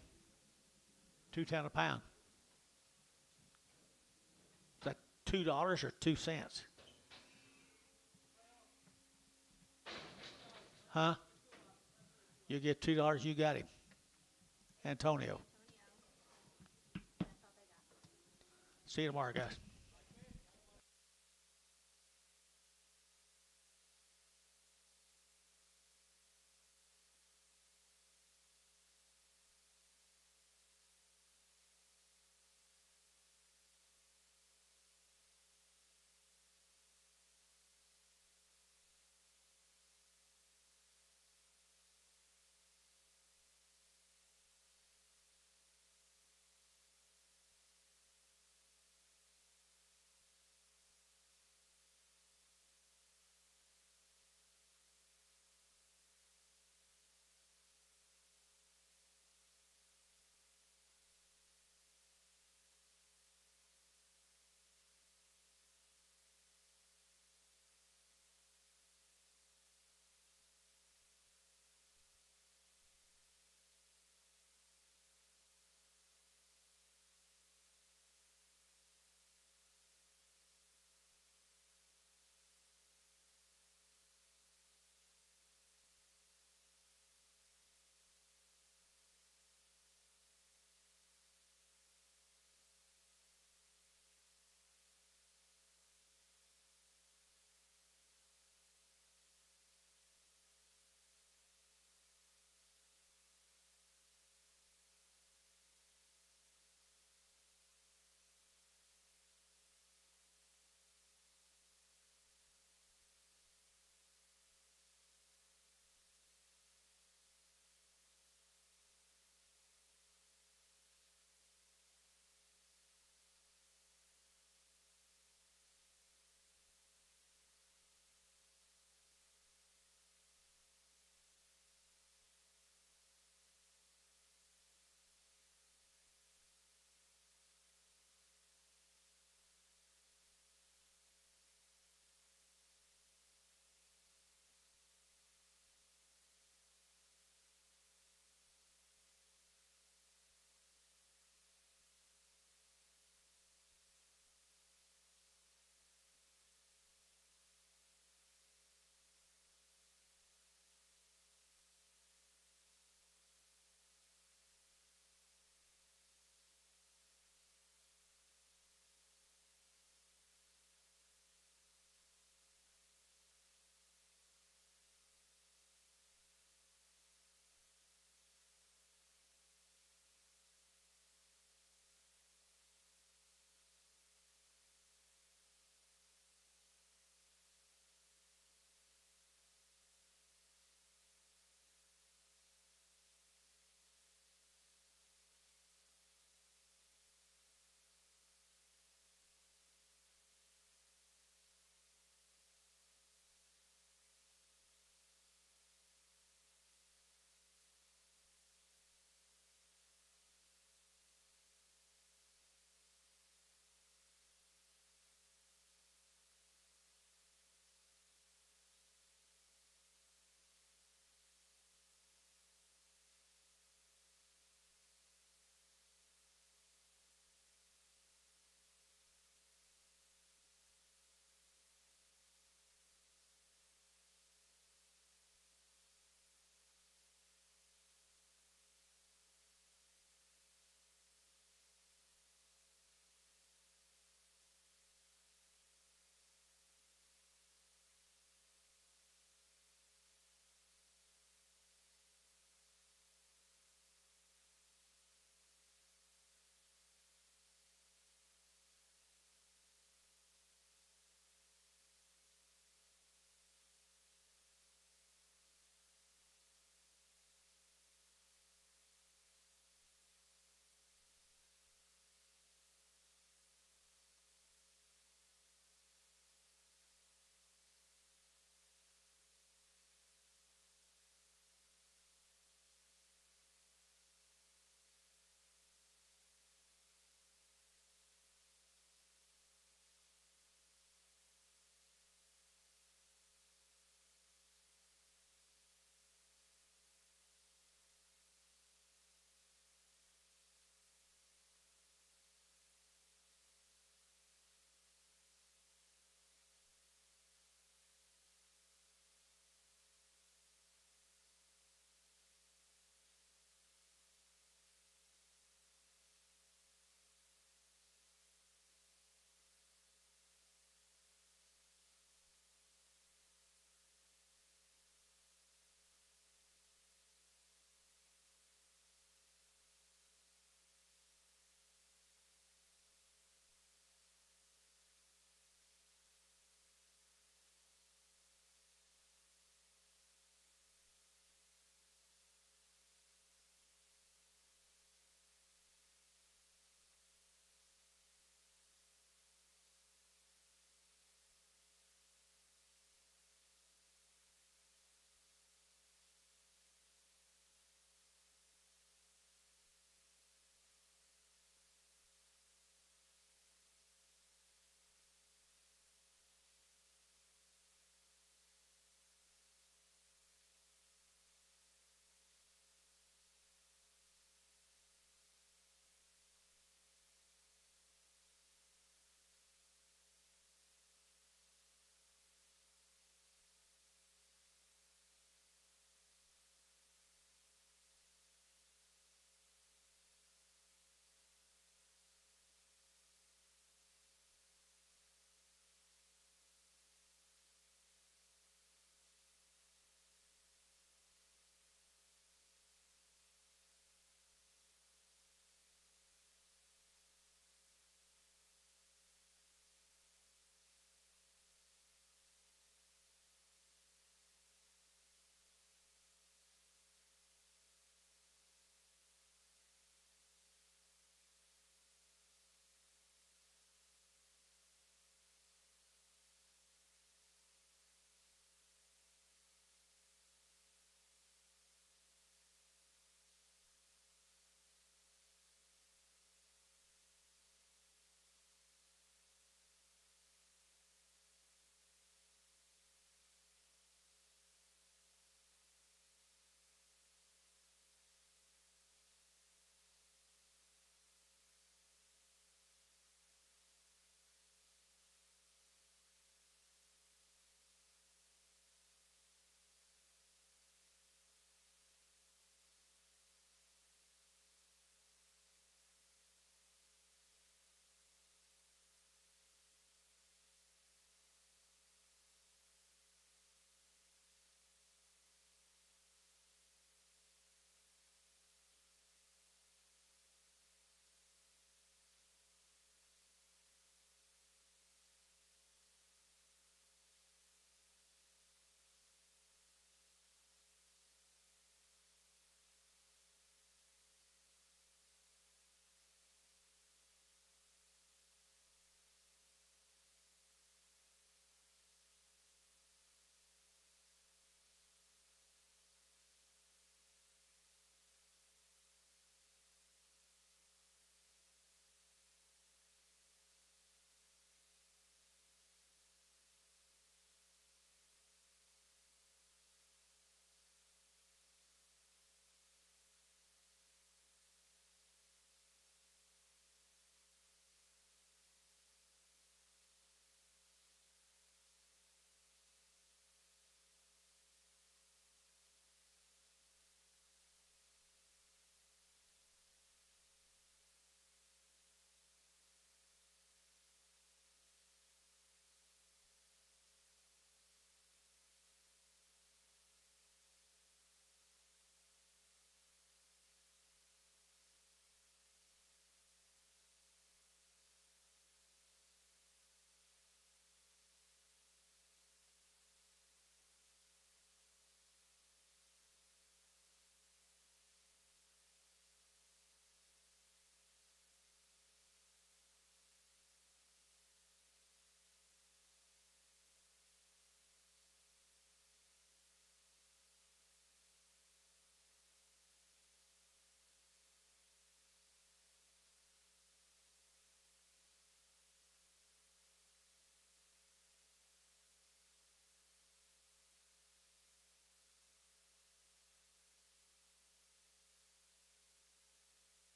$2.10 a pound. $2 or 2 cents? Huh? You get $2, you got him. Antonio. That's all they got. See you tomorrow, guys.